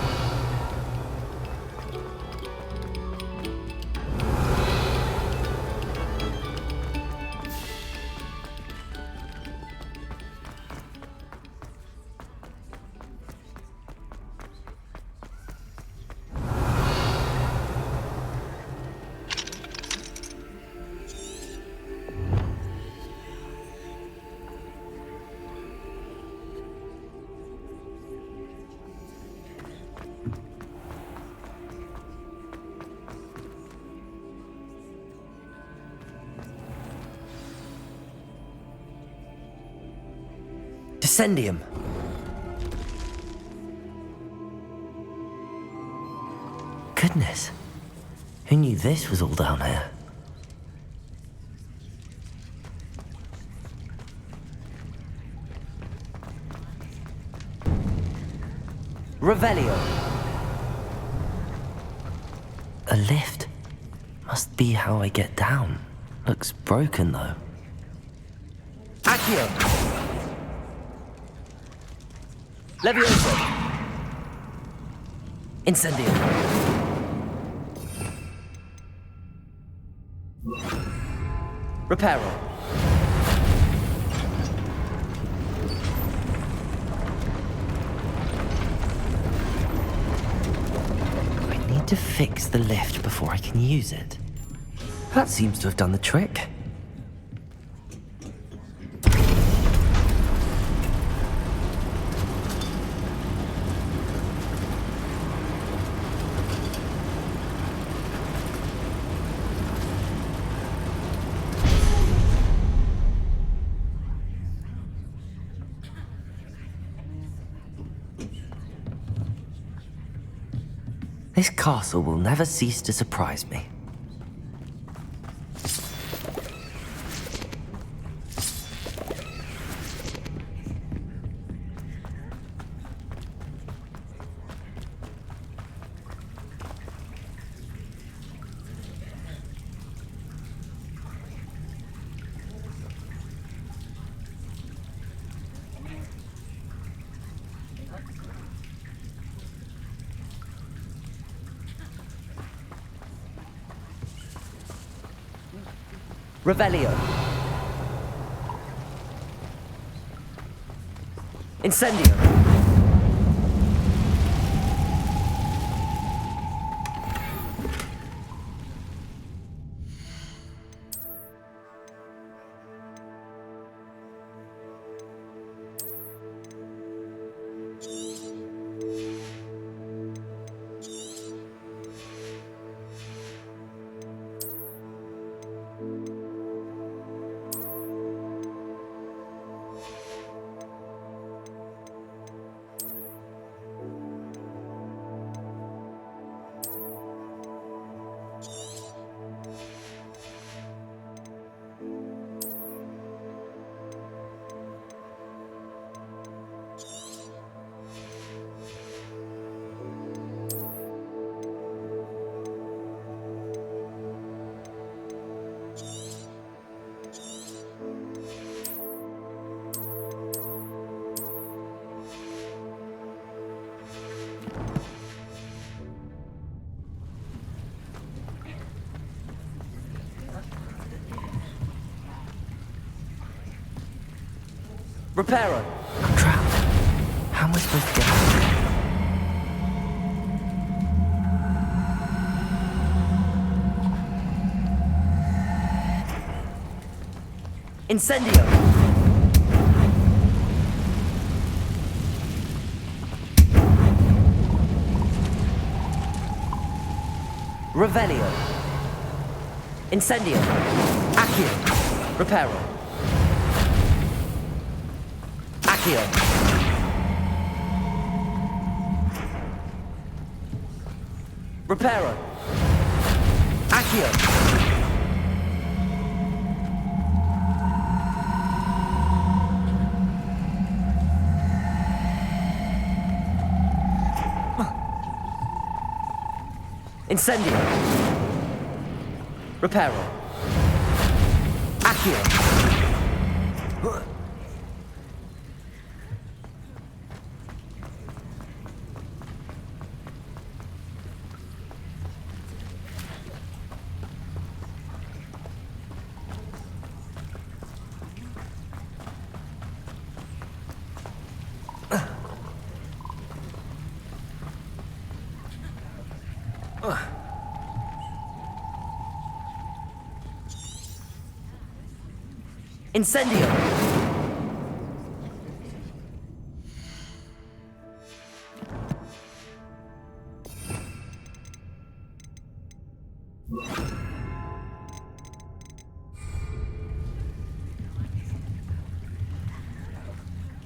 Descendium. Goodness. Who knew this was all down here? Revelio. A lift. Must be how I get down. Looks broken though. Accio. Levioso. Incendio. Reparo. I need to fix the lift before I can use it. That seems to have done the trick. This castle will never cease to surprise me. Revelio. Incendio. Reparo. I'm trapped. How am I supposed to get out? Incendio. Revelio. Incendio. Accio. Reparo. Accio. Reparo. Accio. Incendio. Reparo. Accio. Incendio!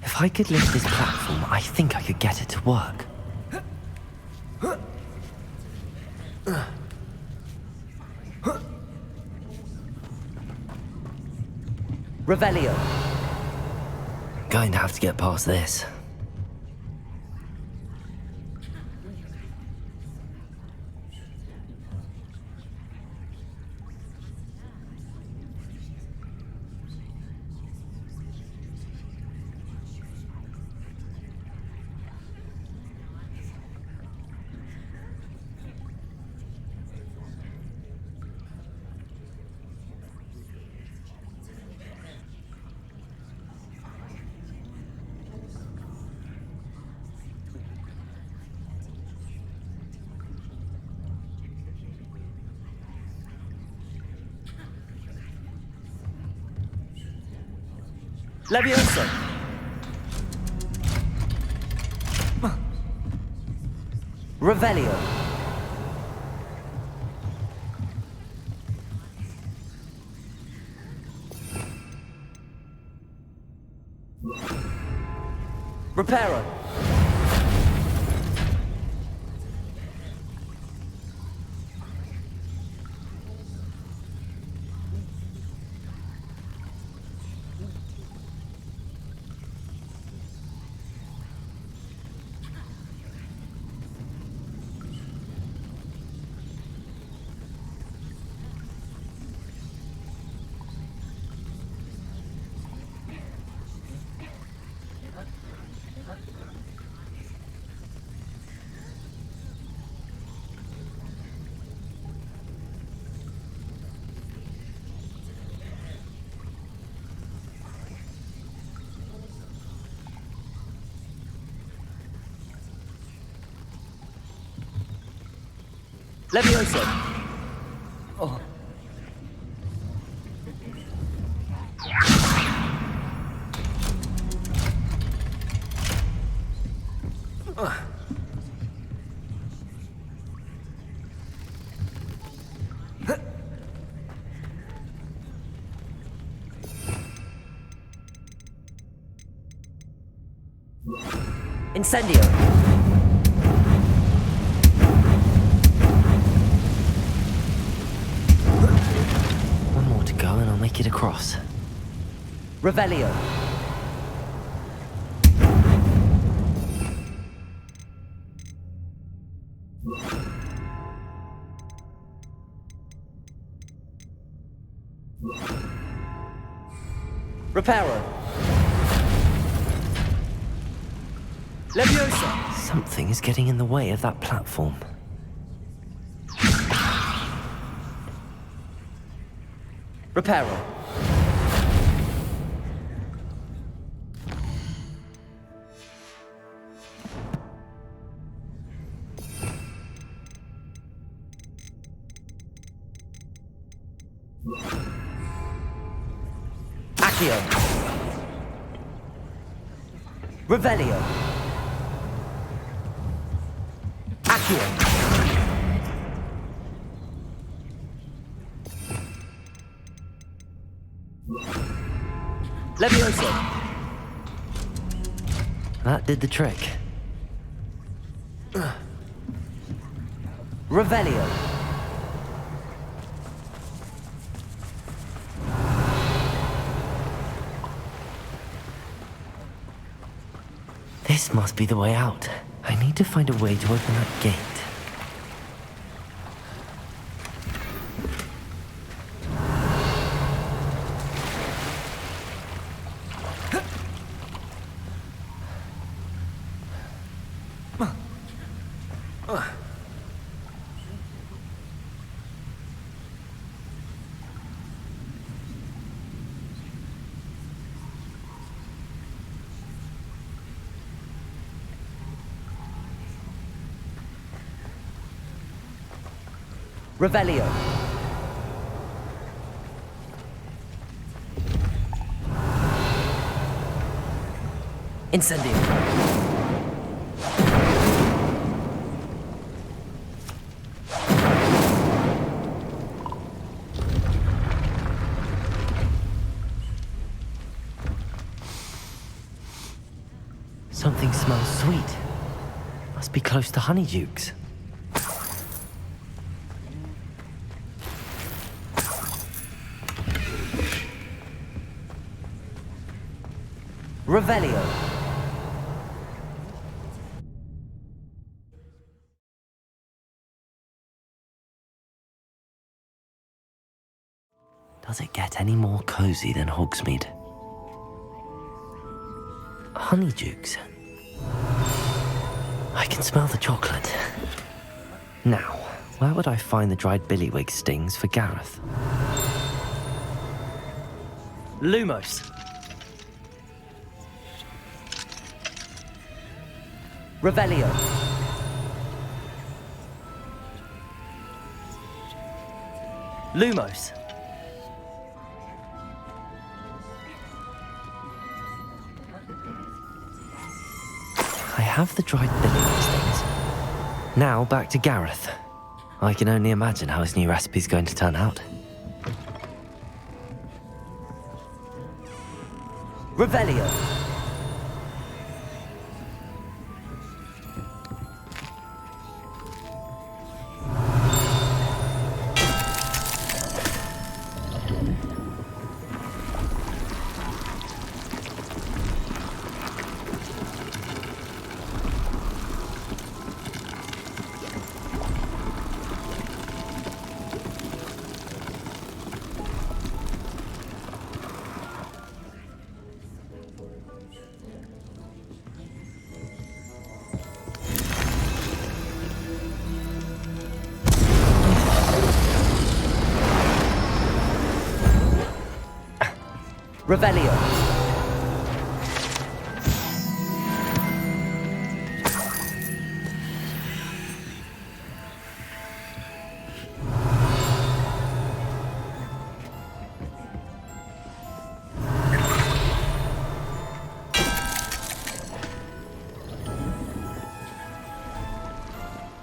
If I could lift this platform, I think I could get it to work. Revelio. Going to have to get past this. Levioso! Revelio! Reparo! Levioso! Oh. Incendio! Make it across. Revelio. Reparo. Leviosa. Something is getting in the way of that platform. Reparo. Accio. Revelio. Accio. Levioso. That did the trick. Revelio. This must be the way out. I need to find a way to open that gate. Revelio. Incendio. Something smells sweet. Must be close to Honeydukes. Revelio. Does it get any more cozy than Hogsmeade? Honeydukes. I can smell the chocolate. Now, where would I find the dried billywig stings for Gareth? Lumos. Revelio. Lumos. I have the dried billywig stings. Now back to Gareth. I can only imagine how his new recipe's going to turn out. Revelio. Revelio.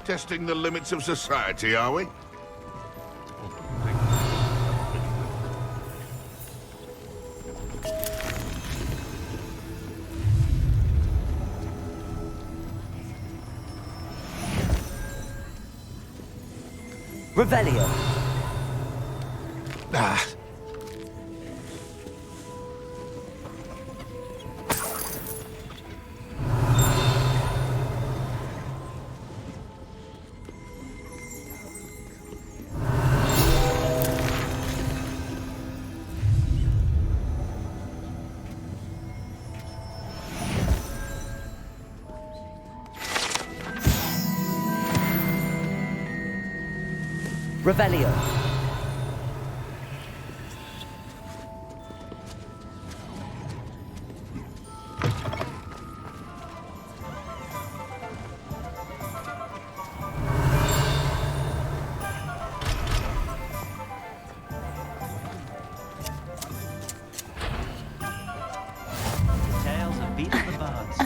Testing the limits of society, are we? Revelio. Ah. Revelio. Tales of Beetle the Bards.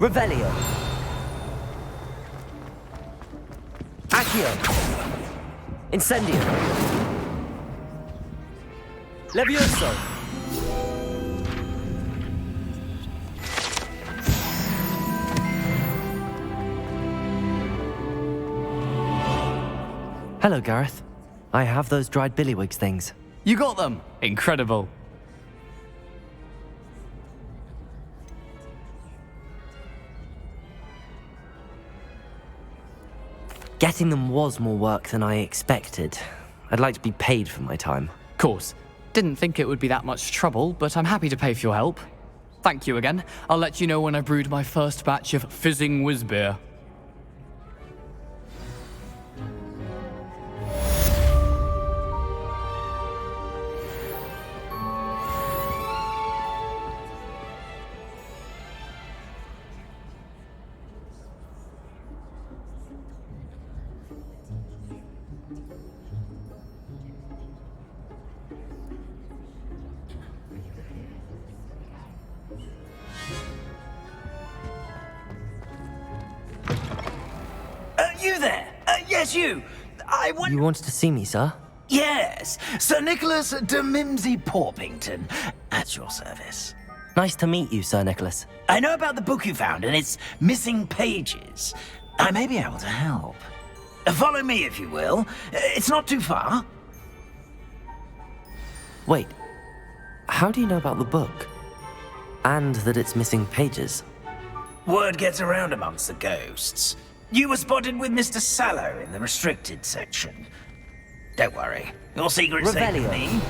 Revelio. Accio. Incendio. Levioso. Hello, Gareth. I have those dried billywigs things. You got them! Incredible. Getting them was more work than I expected. I'd like to be paid for my time. Course. Didn't think it would be that much trouble, but I'm happy to pay for your help. Thank you again. I'll let you know when I brewed my first batch of fizzing whiz beer. You there? Yes, you. I want... You wanted to see me, sir? Yes, Sir Nicholas de Mimsy Porpington, at your service. Nice to meet you, Sir Nicholas. I know about the book you found and its missing pages. I may be able to help. Follow me, if you will. It's not too far. Wait, how do you know about the book? And that it's missing pages? Word gets around amongst the ghosts. You were spotted with Mr. Sallow in the restricted section. Don't worry, your secret's safe with me.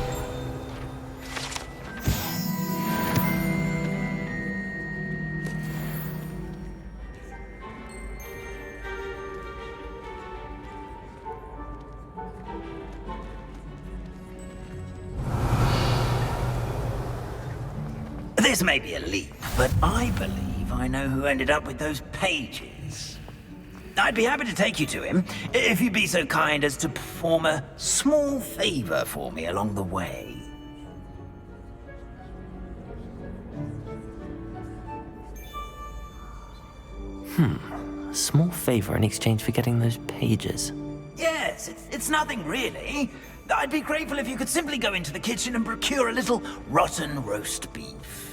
This may be a leap, but I believe I know who ended up with those pages. I'd be happy to take you to him, if you'd be so kind as to perform a small favor for me along the way. A small favor in exchange for getting those pages. Yes, it's nothing really. I'd be grateful if you could simply go into the kitchen and procure a little rotten roast beef.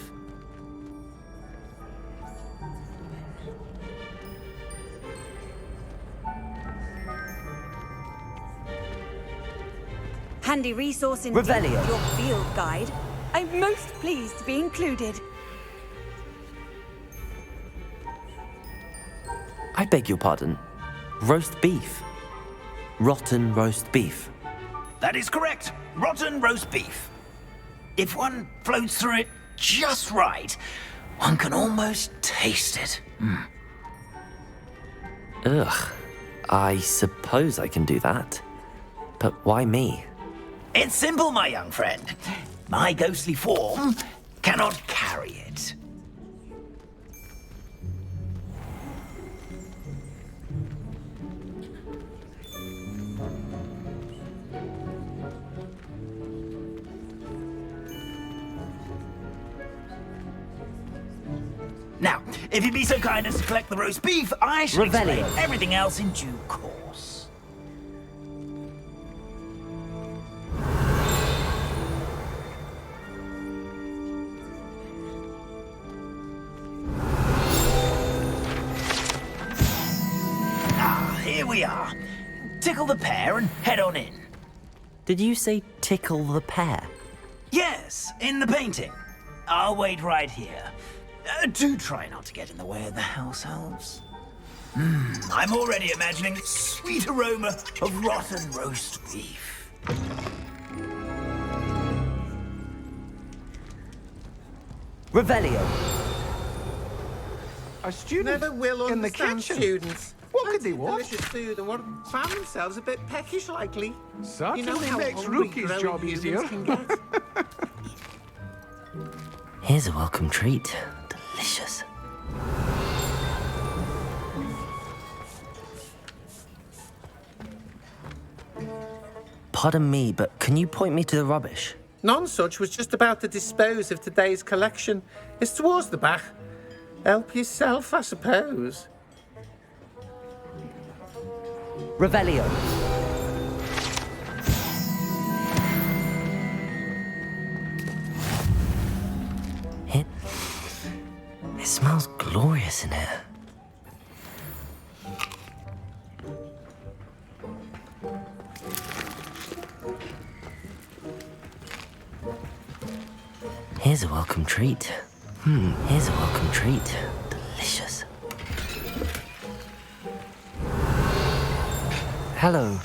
Handy resource indeed, Revelio. your field guide. I'm most pleased to be included. I beg your pardon. Roast beef. Rotten roast beef. That is correct. Rotten roast beef. If one floats through it just right, one can almost taste it. Ugh. I suppose I can do that. But why me? It's simple, my young friend. My ghostly form cannot carry it. Now, if you'd be so kind as to collect the roast beef, I shall explain everything else in due course. Here we are. Tickle the pear and head on in. Did you say tickle the pear? Yes, in the painting. I'll wait right here. Do try not to get in the way of the house elves. I'm already imagining the sweet aroma of rotten roast beef. Revelio. Our students never will in the understand kitchen. students. What could they want? Delicious food and found themselves a bit peckish likely. Certainly you know how makes hungry Rookie's grown job humans easier. can get. Here's a welcome treat. Delicious. Pardon me, but can you point me to the rubbish? Nonsuch was just about to dispose of today's collection. It's towards the back. Help yourself, I suppose. Revelio. It smells glorious in here. Here's a welcome treat. Here's a welcome treat. Delicious. Hello.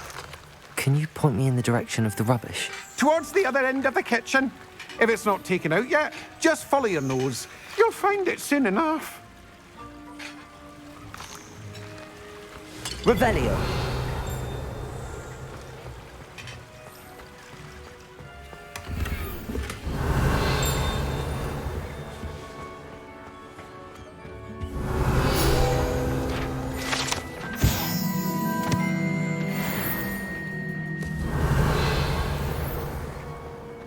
Can you point me in the direction of the rubbish? Towards the other end of the kitchen. If it's not taken out yet, just follow your nose. You'll find it soon enough. Revelio.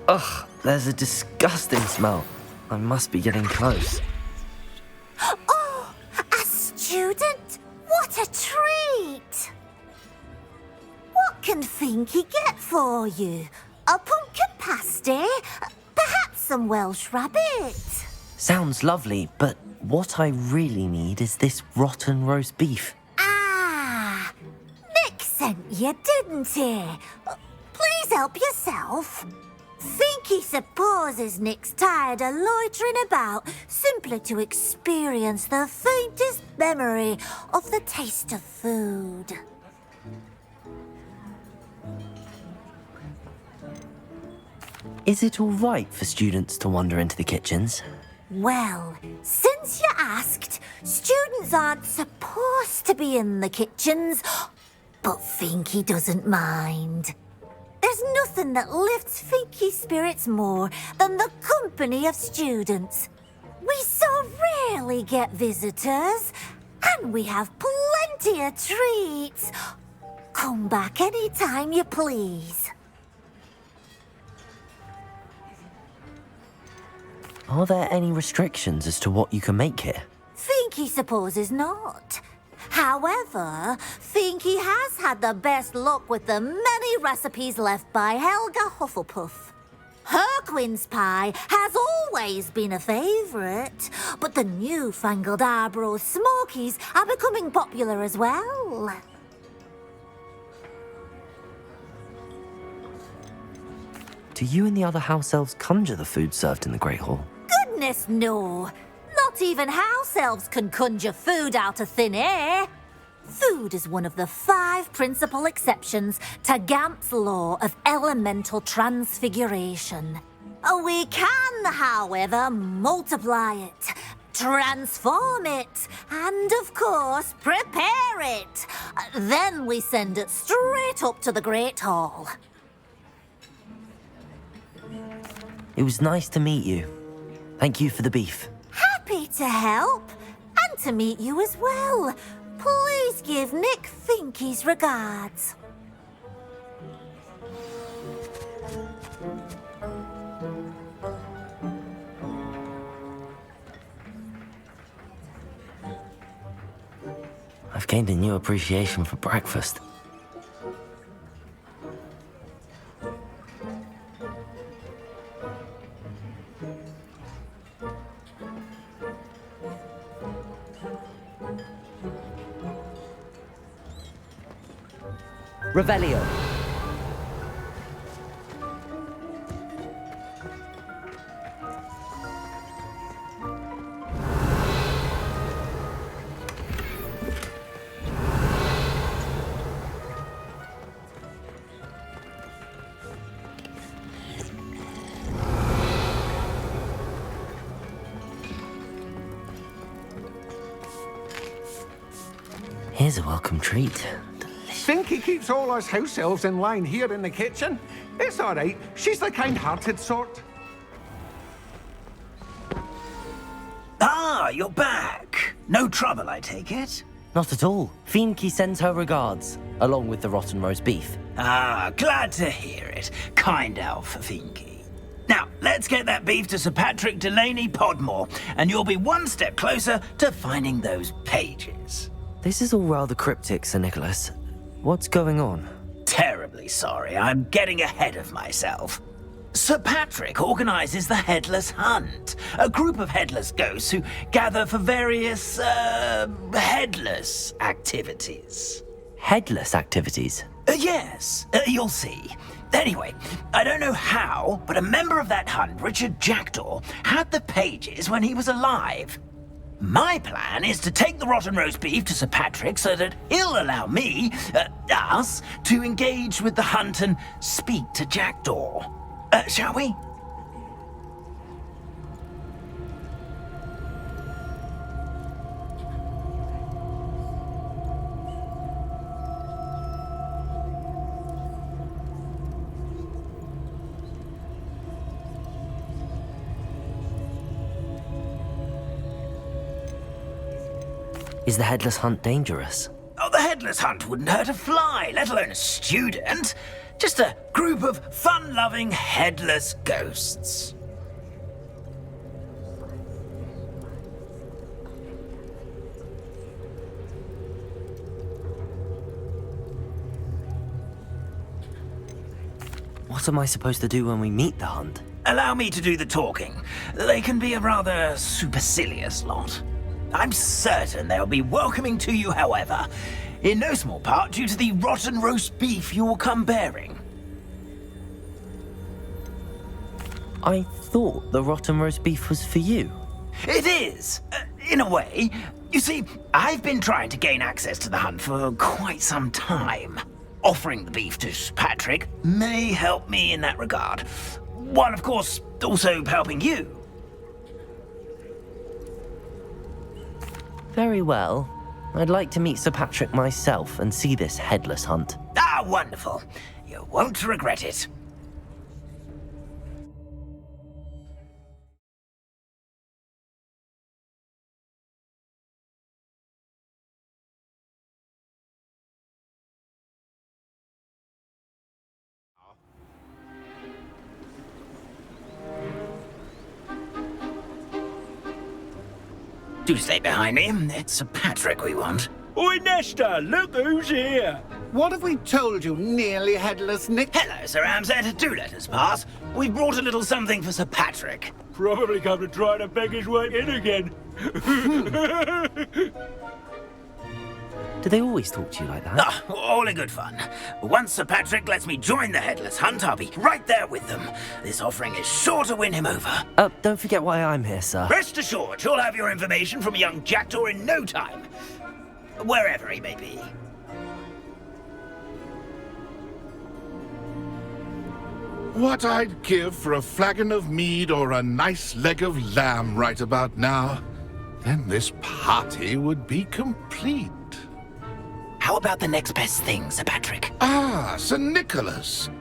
Ugh, there's a disgusting smell. I must be getting close. Oh, a student? What a treat! What can Finky get for you? A pumpkin pasty? Perhaps some Welsh rabbit? Sounds lovely, but what I really need is this rotten roast beef. Ah, Nick sent you, didn't he? Please help yourself. Finky supposes Nick's tired of loitering about simply to experience the faintest memory of the taste of food. Is it all right for students to wander into the kitchens? Well, since you asked, students aren't supposed to be in the kitchens, but Finky doesn't mind. There's nothing that lifts Finky's spirits more than the company of students. We so rarely get visitors, and we have plenty of treats. Come back any time you please. Are there any restrictions as to what you can make here? Finky supposes not. However, Finky has had the best luck with the many recipes left by Helga Hufflepuff. Her quince pie has always been a favourite, but the newfangled Arbroath Smokies are becoming popular as well. Do you and the other house elves conjure the food served in the Great Hall? Goodness, no. Not even house elves can conjure food out of thin air. Food is one of the 5 principal exceptions to Gamp's law of elemental transfiguration. We can, however, multiply it, transform it, and of course, prepare it. Then we send it straight up to the Great Hall. It was nice to meet you. Thank you for the beef. Happy to help, and to meet you as well. Please give Nick Finky's regards. I've gained a new appreciation for breakfast. Revelio. Here's a welcome treat. Finky keeps all us house elves in line here in the kitchen. It's all right. She's the kind-hearted sort. Ah, you're back. No trouble, I take it? Not at all. Finky sends her regards, along with the rotten roast beef. Ah, glad to hear it. Kind elf, Finky. Now, let's get that beef to Sir Patrick Delaney Podmore, and you'll be one step closer to finding those pages. This is all rather cryptic, Sir Nicholas. What's going on? Terribly sorry, I'm getting ahead of myself. Sir Patrick organises the Headless Hunt, a group of headless ghosts who gather for various, headless activities. Headless activities? Yes, you'll see. Anyway, I don't know how, but a member of that hunt, Richard Jackdaw, had the pages when he was alive. My plan is to take the rotten roast beef to Sir Patrick so that he'll allow me, us, to engage with the hunt and speak to Jackdaw. Shall we? Is the Headless Hunt dangerous? Oh, the Headless Hunt wouldn't hurt a fly, let alone a student. Just a group of fun-loving headless ghosts. What am I supposed to do when we meet the hunt? Allow me to do the talking. They can be a rather supercilious lot. I'm certain they'll be welcoming to you, however, in no small part due to the rotten roast beef you'll come bearing. I thought the rotten roast beef was for you. It is, in a way. You see, I've been trying to gain access to the hunt for quite some time. Offering the beef to Patrick may help me in that regard, while of course also helping you. Very well. I'd like to meet Sir Patrick myself and see this headless hunt. Ah, wonderful. You won't regret it. Do stay behind me. It's Sir Patrick we want. Oi, Nesta, look who's here. What have we told you, nearly headless Nick? Hello, Sir Ramsed. Do let us pass. We brought a little something for Sir Patrick. Probably come to try to beg his way in again. Do they always talk to you like that? Ah, all in good fun. Once Sir Patrick lets me join the Headless Hunt, I'll be right there with them. This offering is sure to win him over. Don't forget why I'm here, sir. Rest assured, you'll have your information from a young Jackdaw in no time. Wherever he may be. What I'd give for a flagon of mead or a nice leg of lamb right about now. Then this party would be complete. How about the next best thing, Sir Patrick? Ah, Sir Nicholas.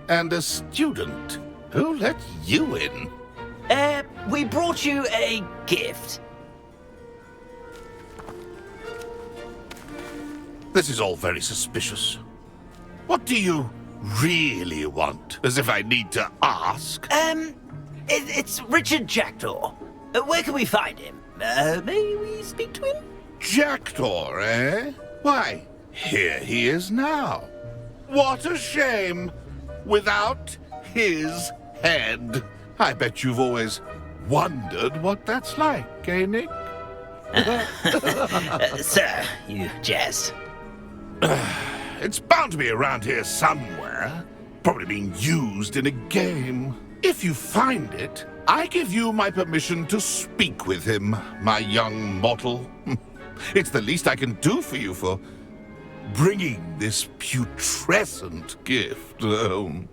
And a student. Who let you in? We brought you a gift. This is all very suspicious. What do you really want? As if I need to ask. It's Richard Jackdaw. Where can we find him? May we speak to him? Jackdaw, eh? Why, here he is now. What a shame. Without his head. I bet you've always wondered what that's like, eh, Nick? Sir, you jest. It's bound to be around here somewhere. Probably being used in a game. If you find it, I give you my permission to speak with him, my young mortal. It's the least I can do for you for bringing this putrescent gift home.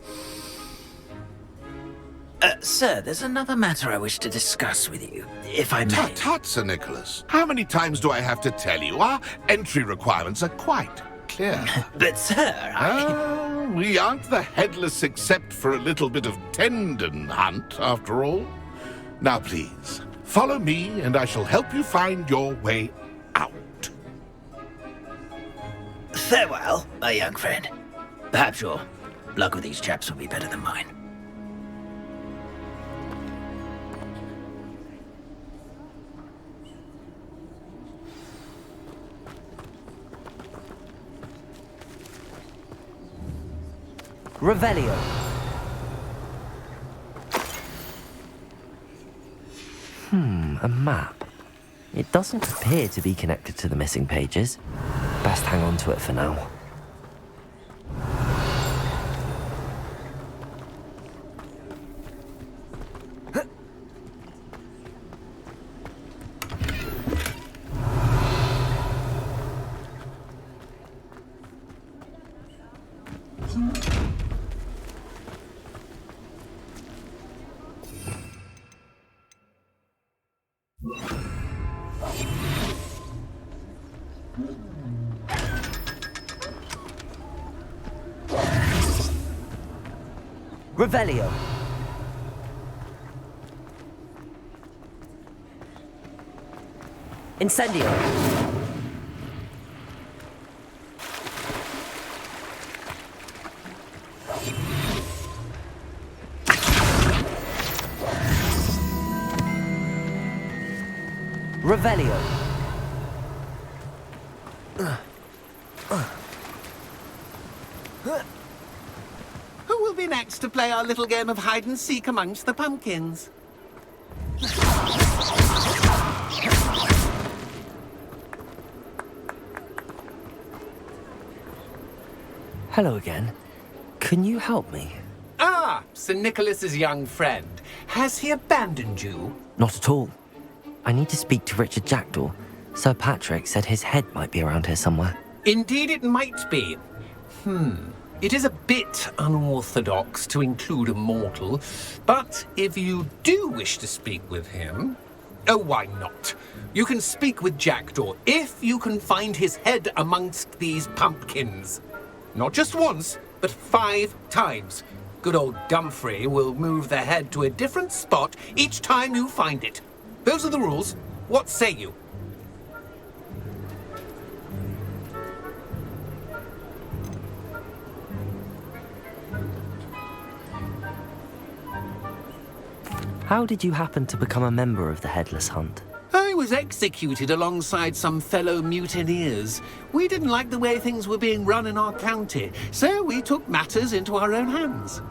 Sir, there's another matter I wish to discuss with you, if I may. Tut, tut, Sir Nicholas. How many times do I have to tell you? Our entry requirements are quite clear. But, sir, we aren't the headless except for a little bit of tendon hunt, after all. Now, please, follow me, and I shall help you find your way out. Farewell, my young friend. Perhaps your luck with these chaps will be better than mine. Revelio. A map. It doesn't appear to be connected to the missing pages. Best hang on to it for now. Revelio. Incendio. Revelio. Who will be next to play our little game of hide and seek amongst the pumpkins? Hello again. Can you help me? Ah, Sir Nicholas's young friend. Has he abandoned you? Not at all. I need to speak to Richard Jackdaw. Sir Patrick said his head might be around here somewhere. Indeed it might be. It is a bit unorthodox to include a mortal, but if you do wish to speak with him... Oh, why not? You can speak with Jackdaw if you can find his head amongst these pumpkins. Not just once, but 5 times. Good old Dumfrey will move the head to a different spot each time you find it. Those are the rules. What say you? How did you happen to become a member of the Headless Hunt? I was executed alongside some fellow mutineers. We didn't like the way things were being run in our county, so we took matters into our own hands.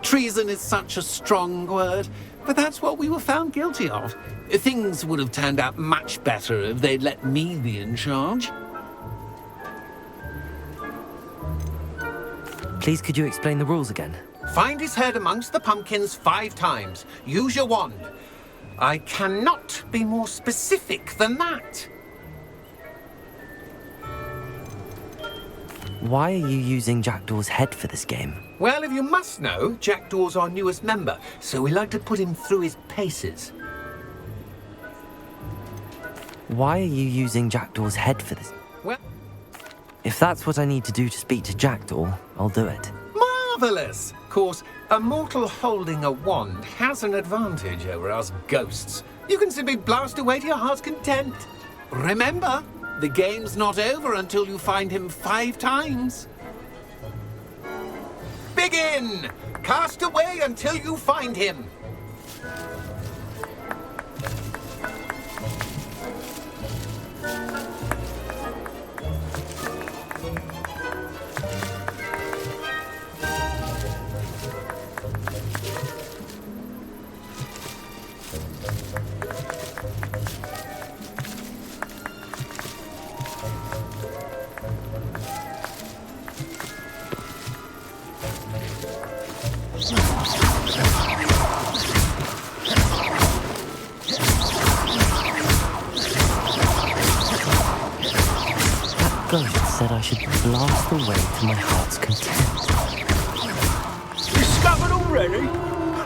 Treason is such a strong word, but that's what we were found guilty of. Things would have turned out much better if they'd let me be in charge. Please, could you explain the rules again? Find his head amongst the pumpkins 5 times. Use your wand. I cannot be more specific than that. Why are you using Jackdaw's head for this game? Well, if you must know, Jackdaw's our newest member, so we like to put him through his paces. Why are you using Jackdaw's head for this? Well... If that's what I need to do to speak to Jackdaw, I'll do it. Marvellous! Of course, a mortal holding a wand has an advantage over us ghosts. You can simply blast away to your heart's content. Remember, the game's not over until you find him 5 times. Begin! Cast away until you find him. Ghost said I should blast away to my heart's content. Discovered already?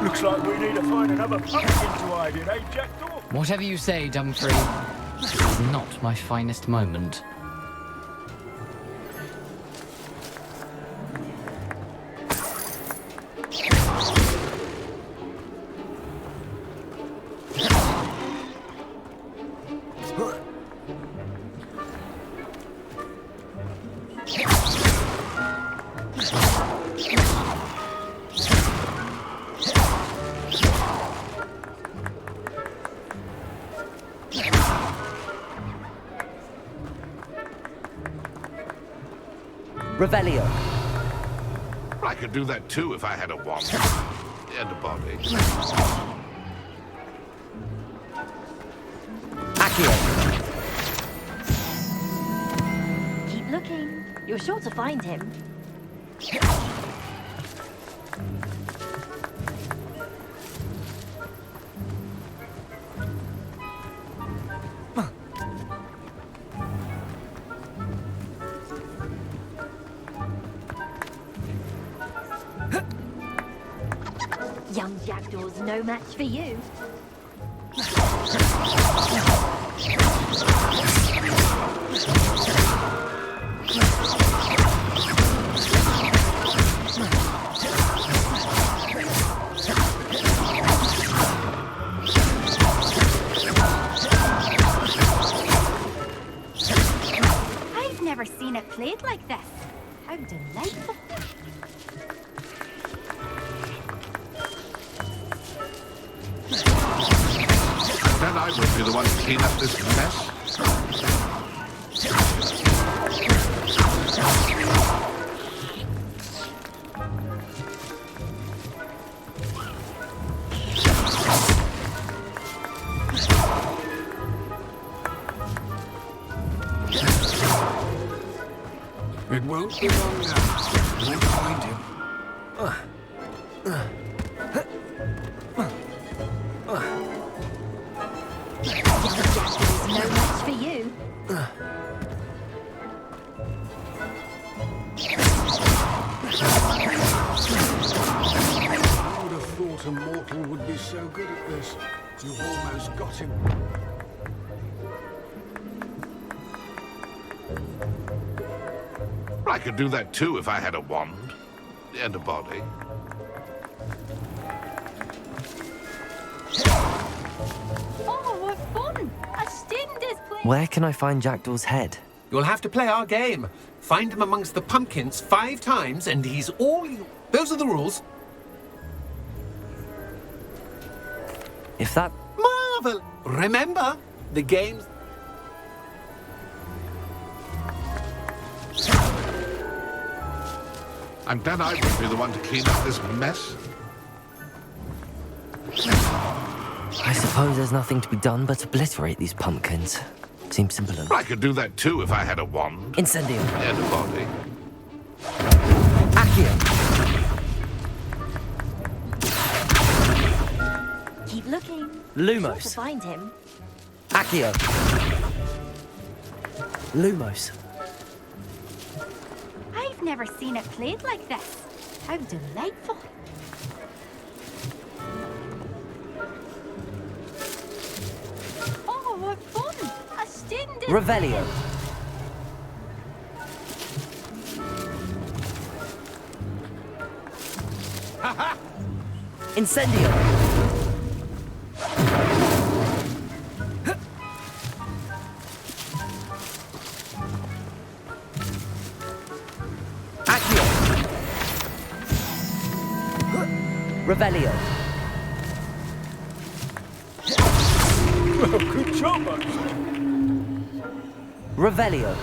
Looks like we need to find another pumpkin to hide in, eh, Jackdaw? Whatever you say, Dumfrey. This is not my finest moment. Revelio. I could do that too if I had a wand. And a body. Keep looking. You're sure to find him. Young jackdaw's no match for you. I've never seen it played like this. How delightful. Then I would be the one to clean up this mess. It won't be long now. We'll find him. No match for you. I would have thought a mortal would be so good at this. You've almost got him. I could do that too if I had a wand. And a body. Oh, what fun! A student is playing. Where can I find Jackdaw's head? You'll have to play our game. Find him amongst the pumpkins 5 times, and he's all you. Those are the rules. If that... Marvel! Remember, the game's... And then I would be the one to clean up this mess. I suppose there's nothing to be done but obliterate these pumpkins. Seems simple enough. I could do that too if I had a wand. Incendio. And a body. Accio. Keep looking. Lumos. Sure to find him. Accio. Lumos. I've never seen it played like this. How delightful. Oh, what fun! A student is... Revelio. Incendio. Accio. Revelio. Well, good job, actually. Revelio.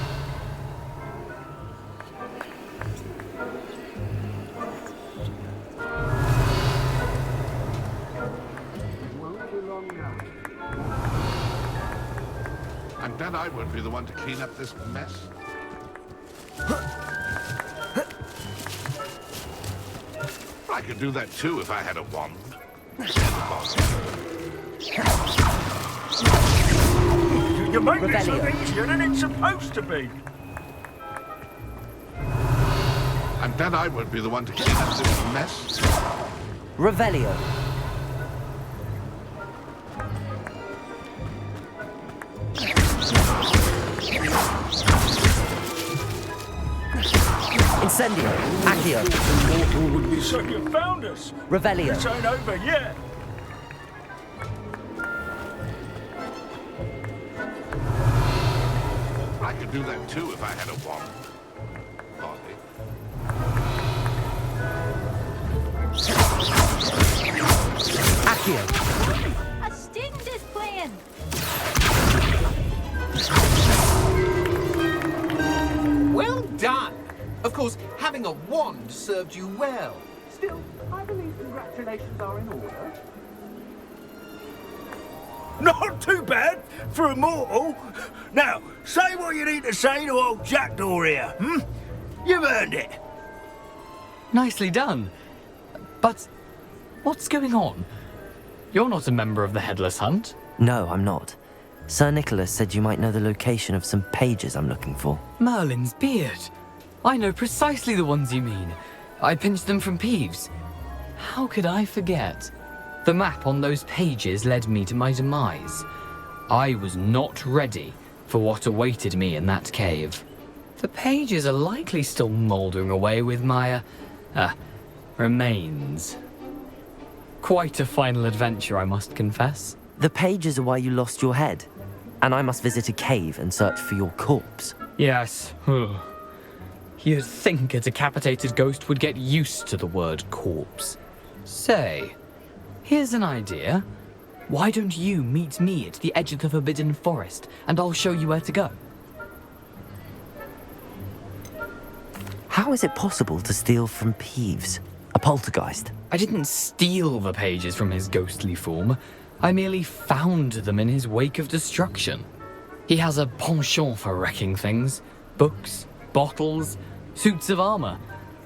Won't be long now. And then I would be the one to clean up this mess. I could do that too if I had a wand. And a body. You make this Revelio. look easier than it's supposed to be. And then I would be the one to clean up this mess. Revelio. Incendio. Accio. Mortal would be so you found us. Revelio. This ain't over yet. I could do that too if I had a wand. Body. Accio. A student is playing. Well done! Of course, have having a wand served you well. Still, I believe congratulations are in order. Not too bad for a mortal. Now, say what you need to say to old Jackdaw here, You've earned it. Nicely done. But what's going on? You're not a member of the Headless Hunt. No, I'm not. Sir Nicholas said you might know the location of some pages I'm looking for. Merlin's beard. I know precisely the ones you mean. I pinched them from Peeves. How could I forget? The map on those pages led me to my demise. I was not ready for what awaited me in that cave. The pages are likely still mouldering away with my, remains. Quite a final adventure, I must confess. The pages are why you lost your head, and I must visit a cave and search for your corpse. Yes. You'd think a decapitated ghost would get used to the word corpse. Say, here's an idea. Why don't you meet me at the edge of the Forbidden Forest, and I'll show you where to go? How is it possible to steal from Peeves, a poltergeist? I didn't steal the pages from his ghostly form. I merely found them in his wake of destruction. He has a penchant for wrecking things. Books, bottles, suits of armor.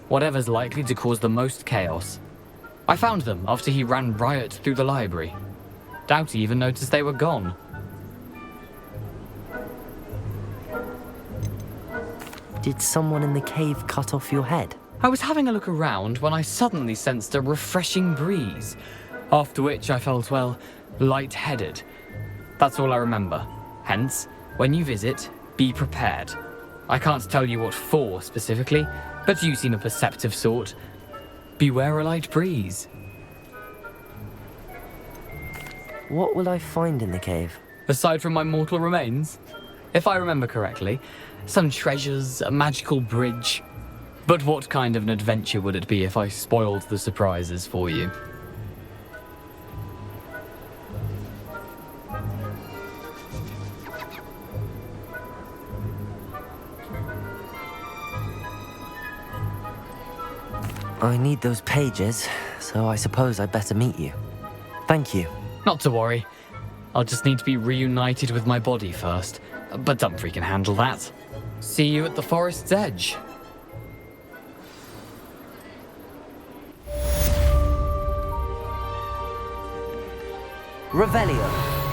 Whatever's likely to cause the most chaos. I found them after he ran riot through the library. Doubt he even noticed they were gone. Did someone in the cave cut off your head? I was having a look around when I suddenly sensed a refreshing breeze, after which I felt, well, lightheaded. That's all I remember. Hence, when you visit, be prepared. I can't tell you what for specifically, but you seem a perceptive sort. Beware a light breeze. What will I find in the cave? Aside from my mortal remains? If I remember correctly, some treasures, a magical bridge. But what kind of an adventure would it be if I spoiled the surprises for you? I need those pages, so I suppose I'd better meet you. Thank you. Not to worry. I'll just need to be reunited with my body first. But Dumfries can handle that. See you at the forest's edge. Revelio.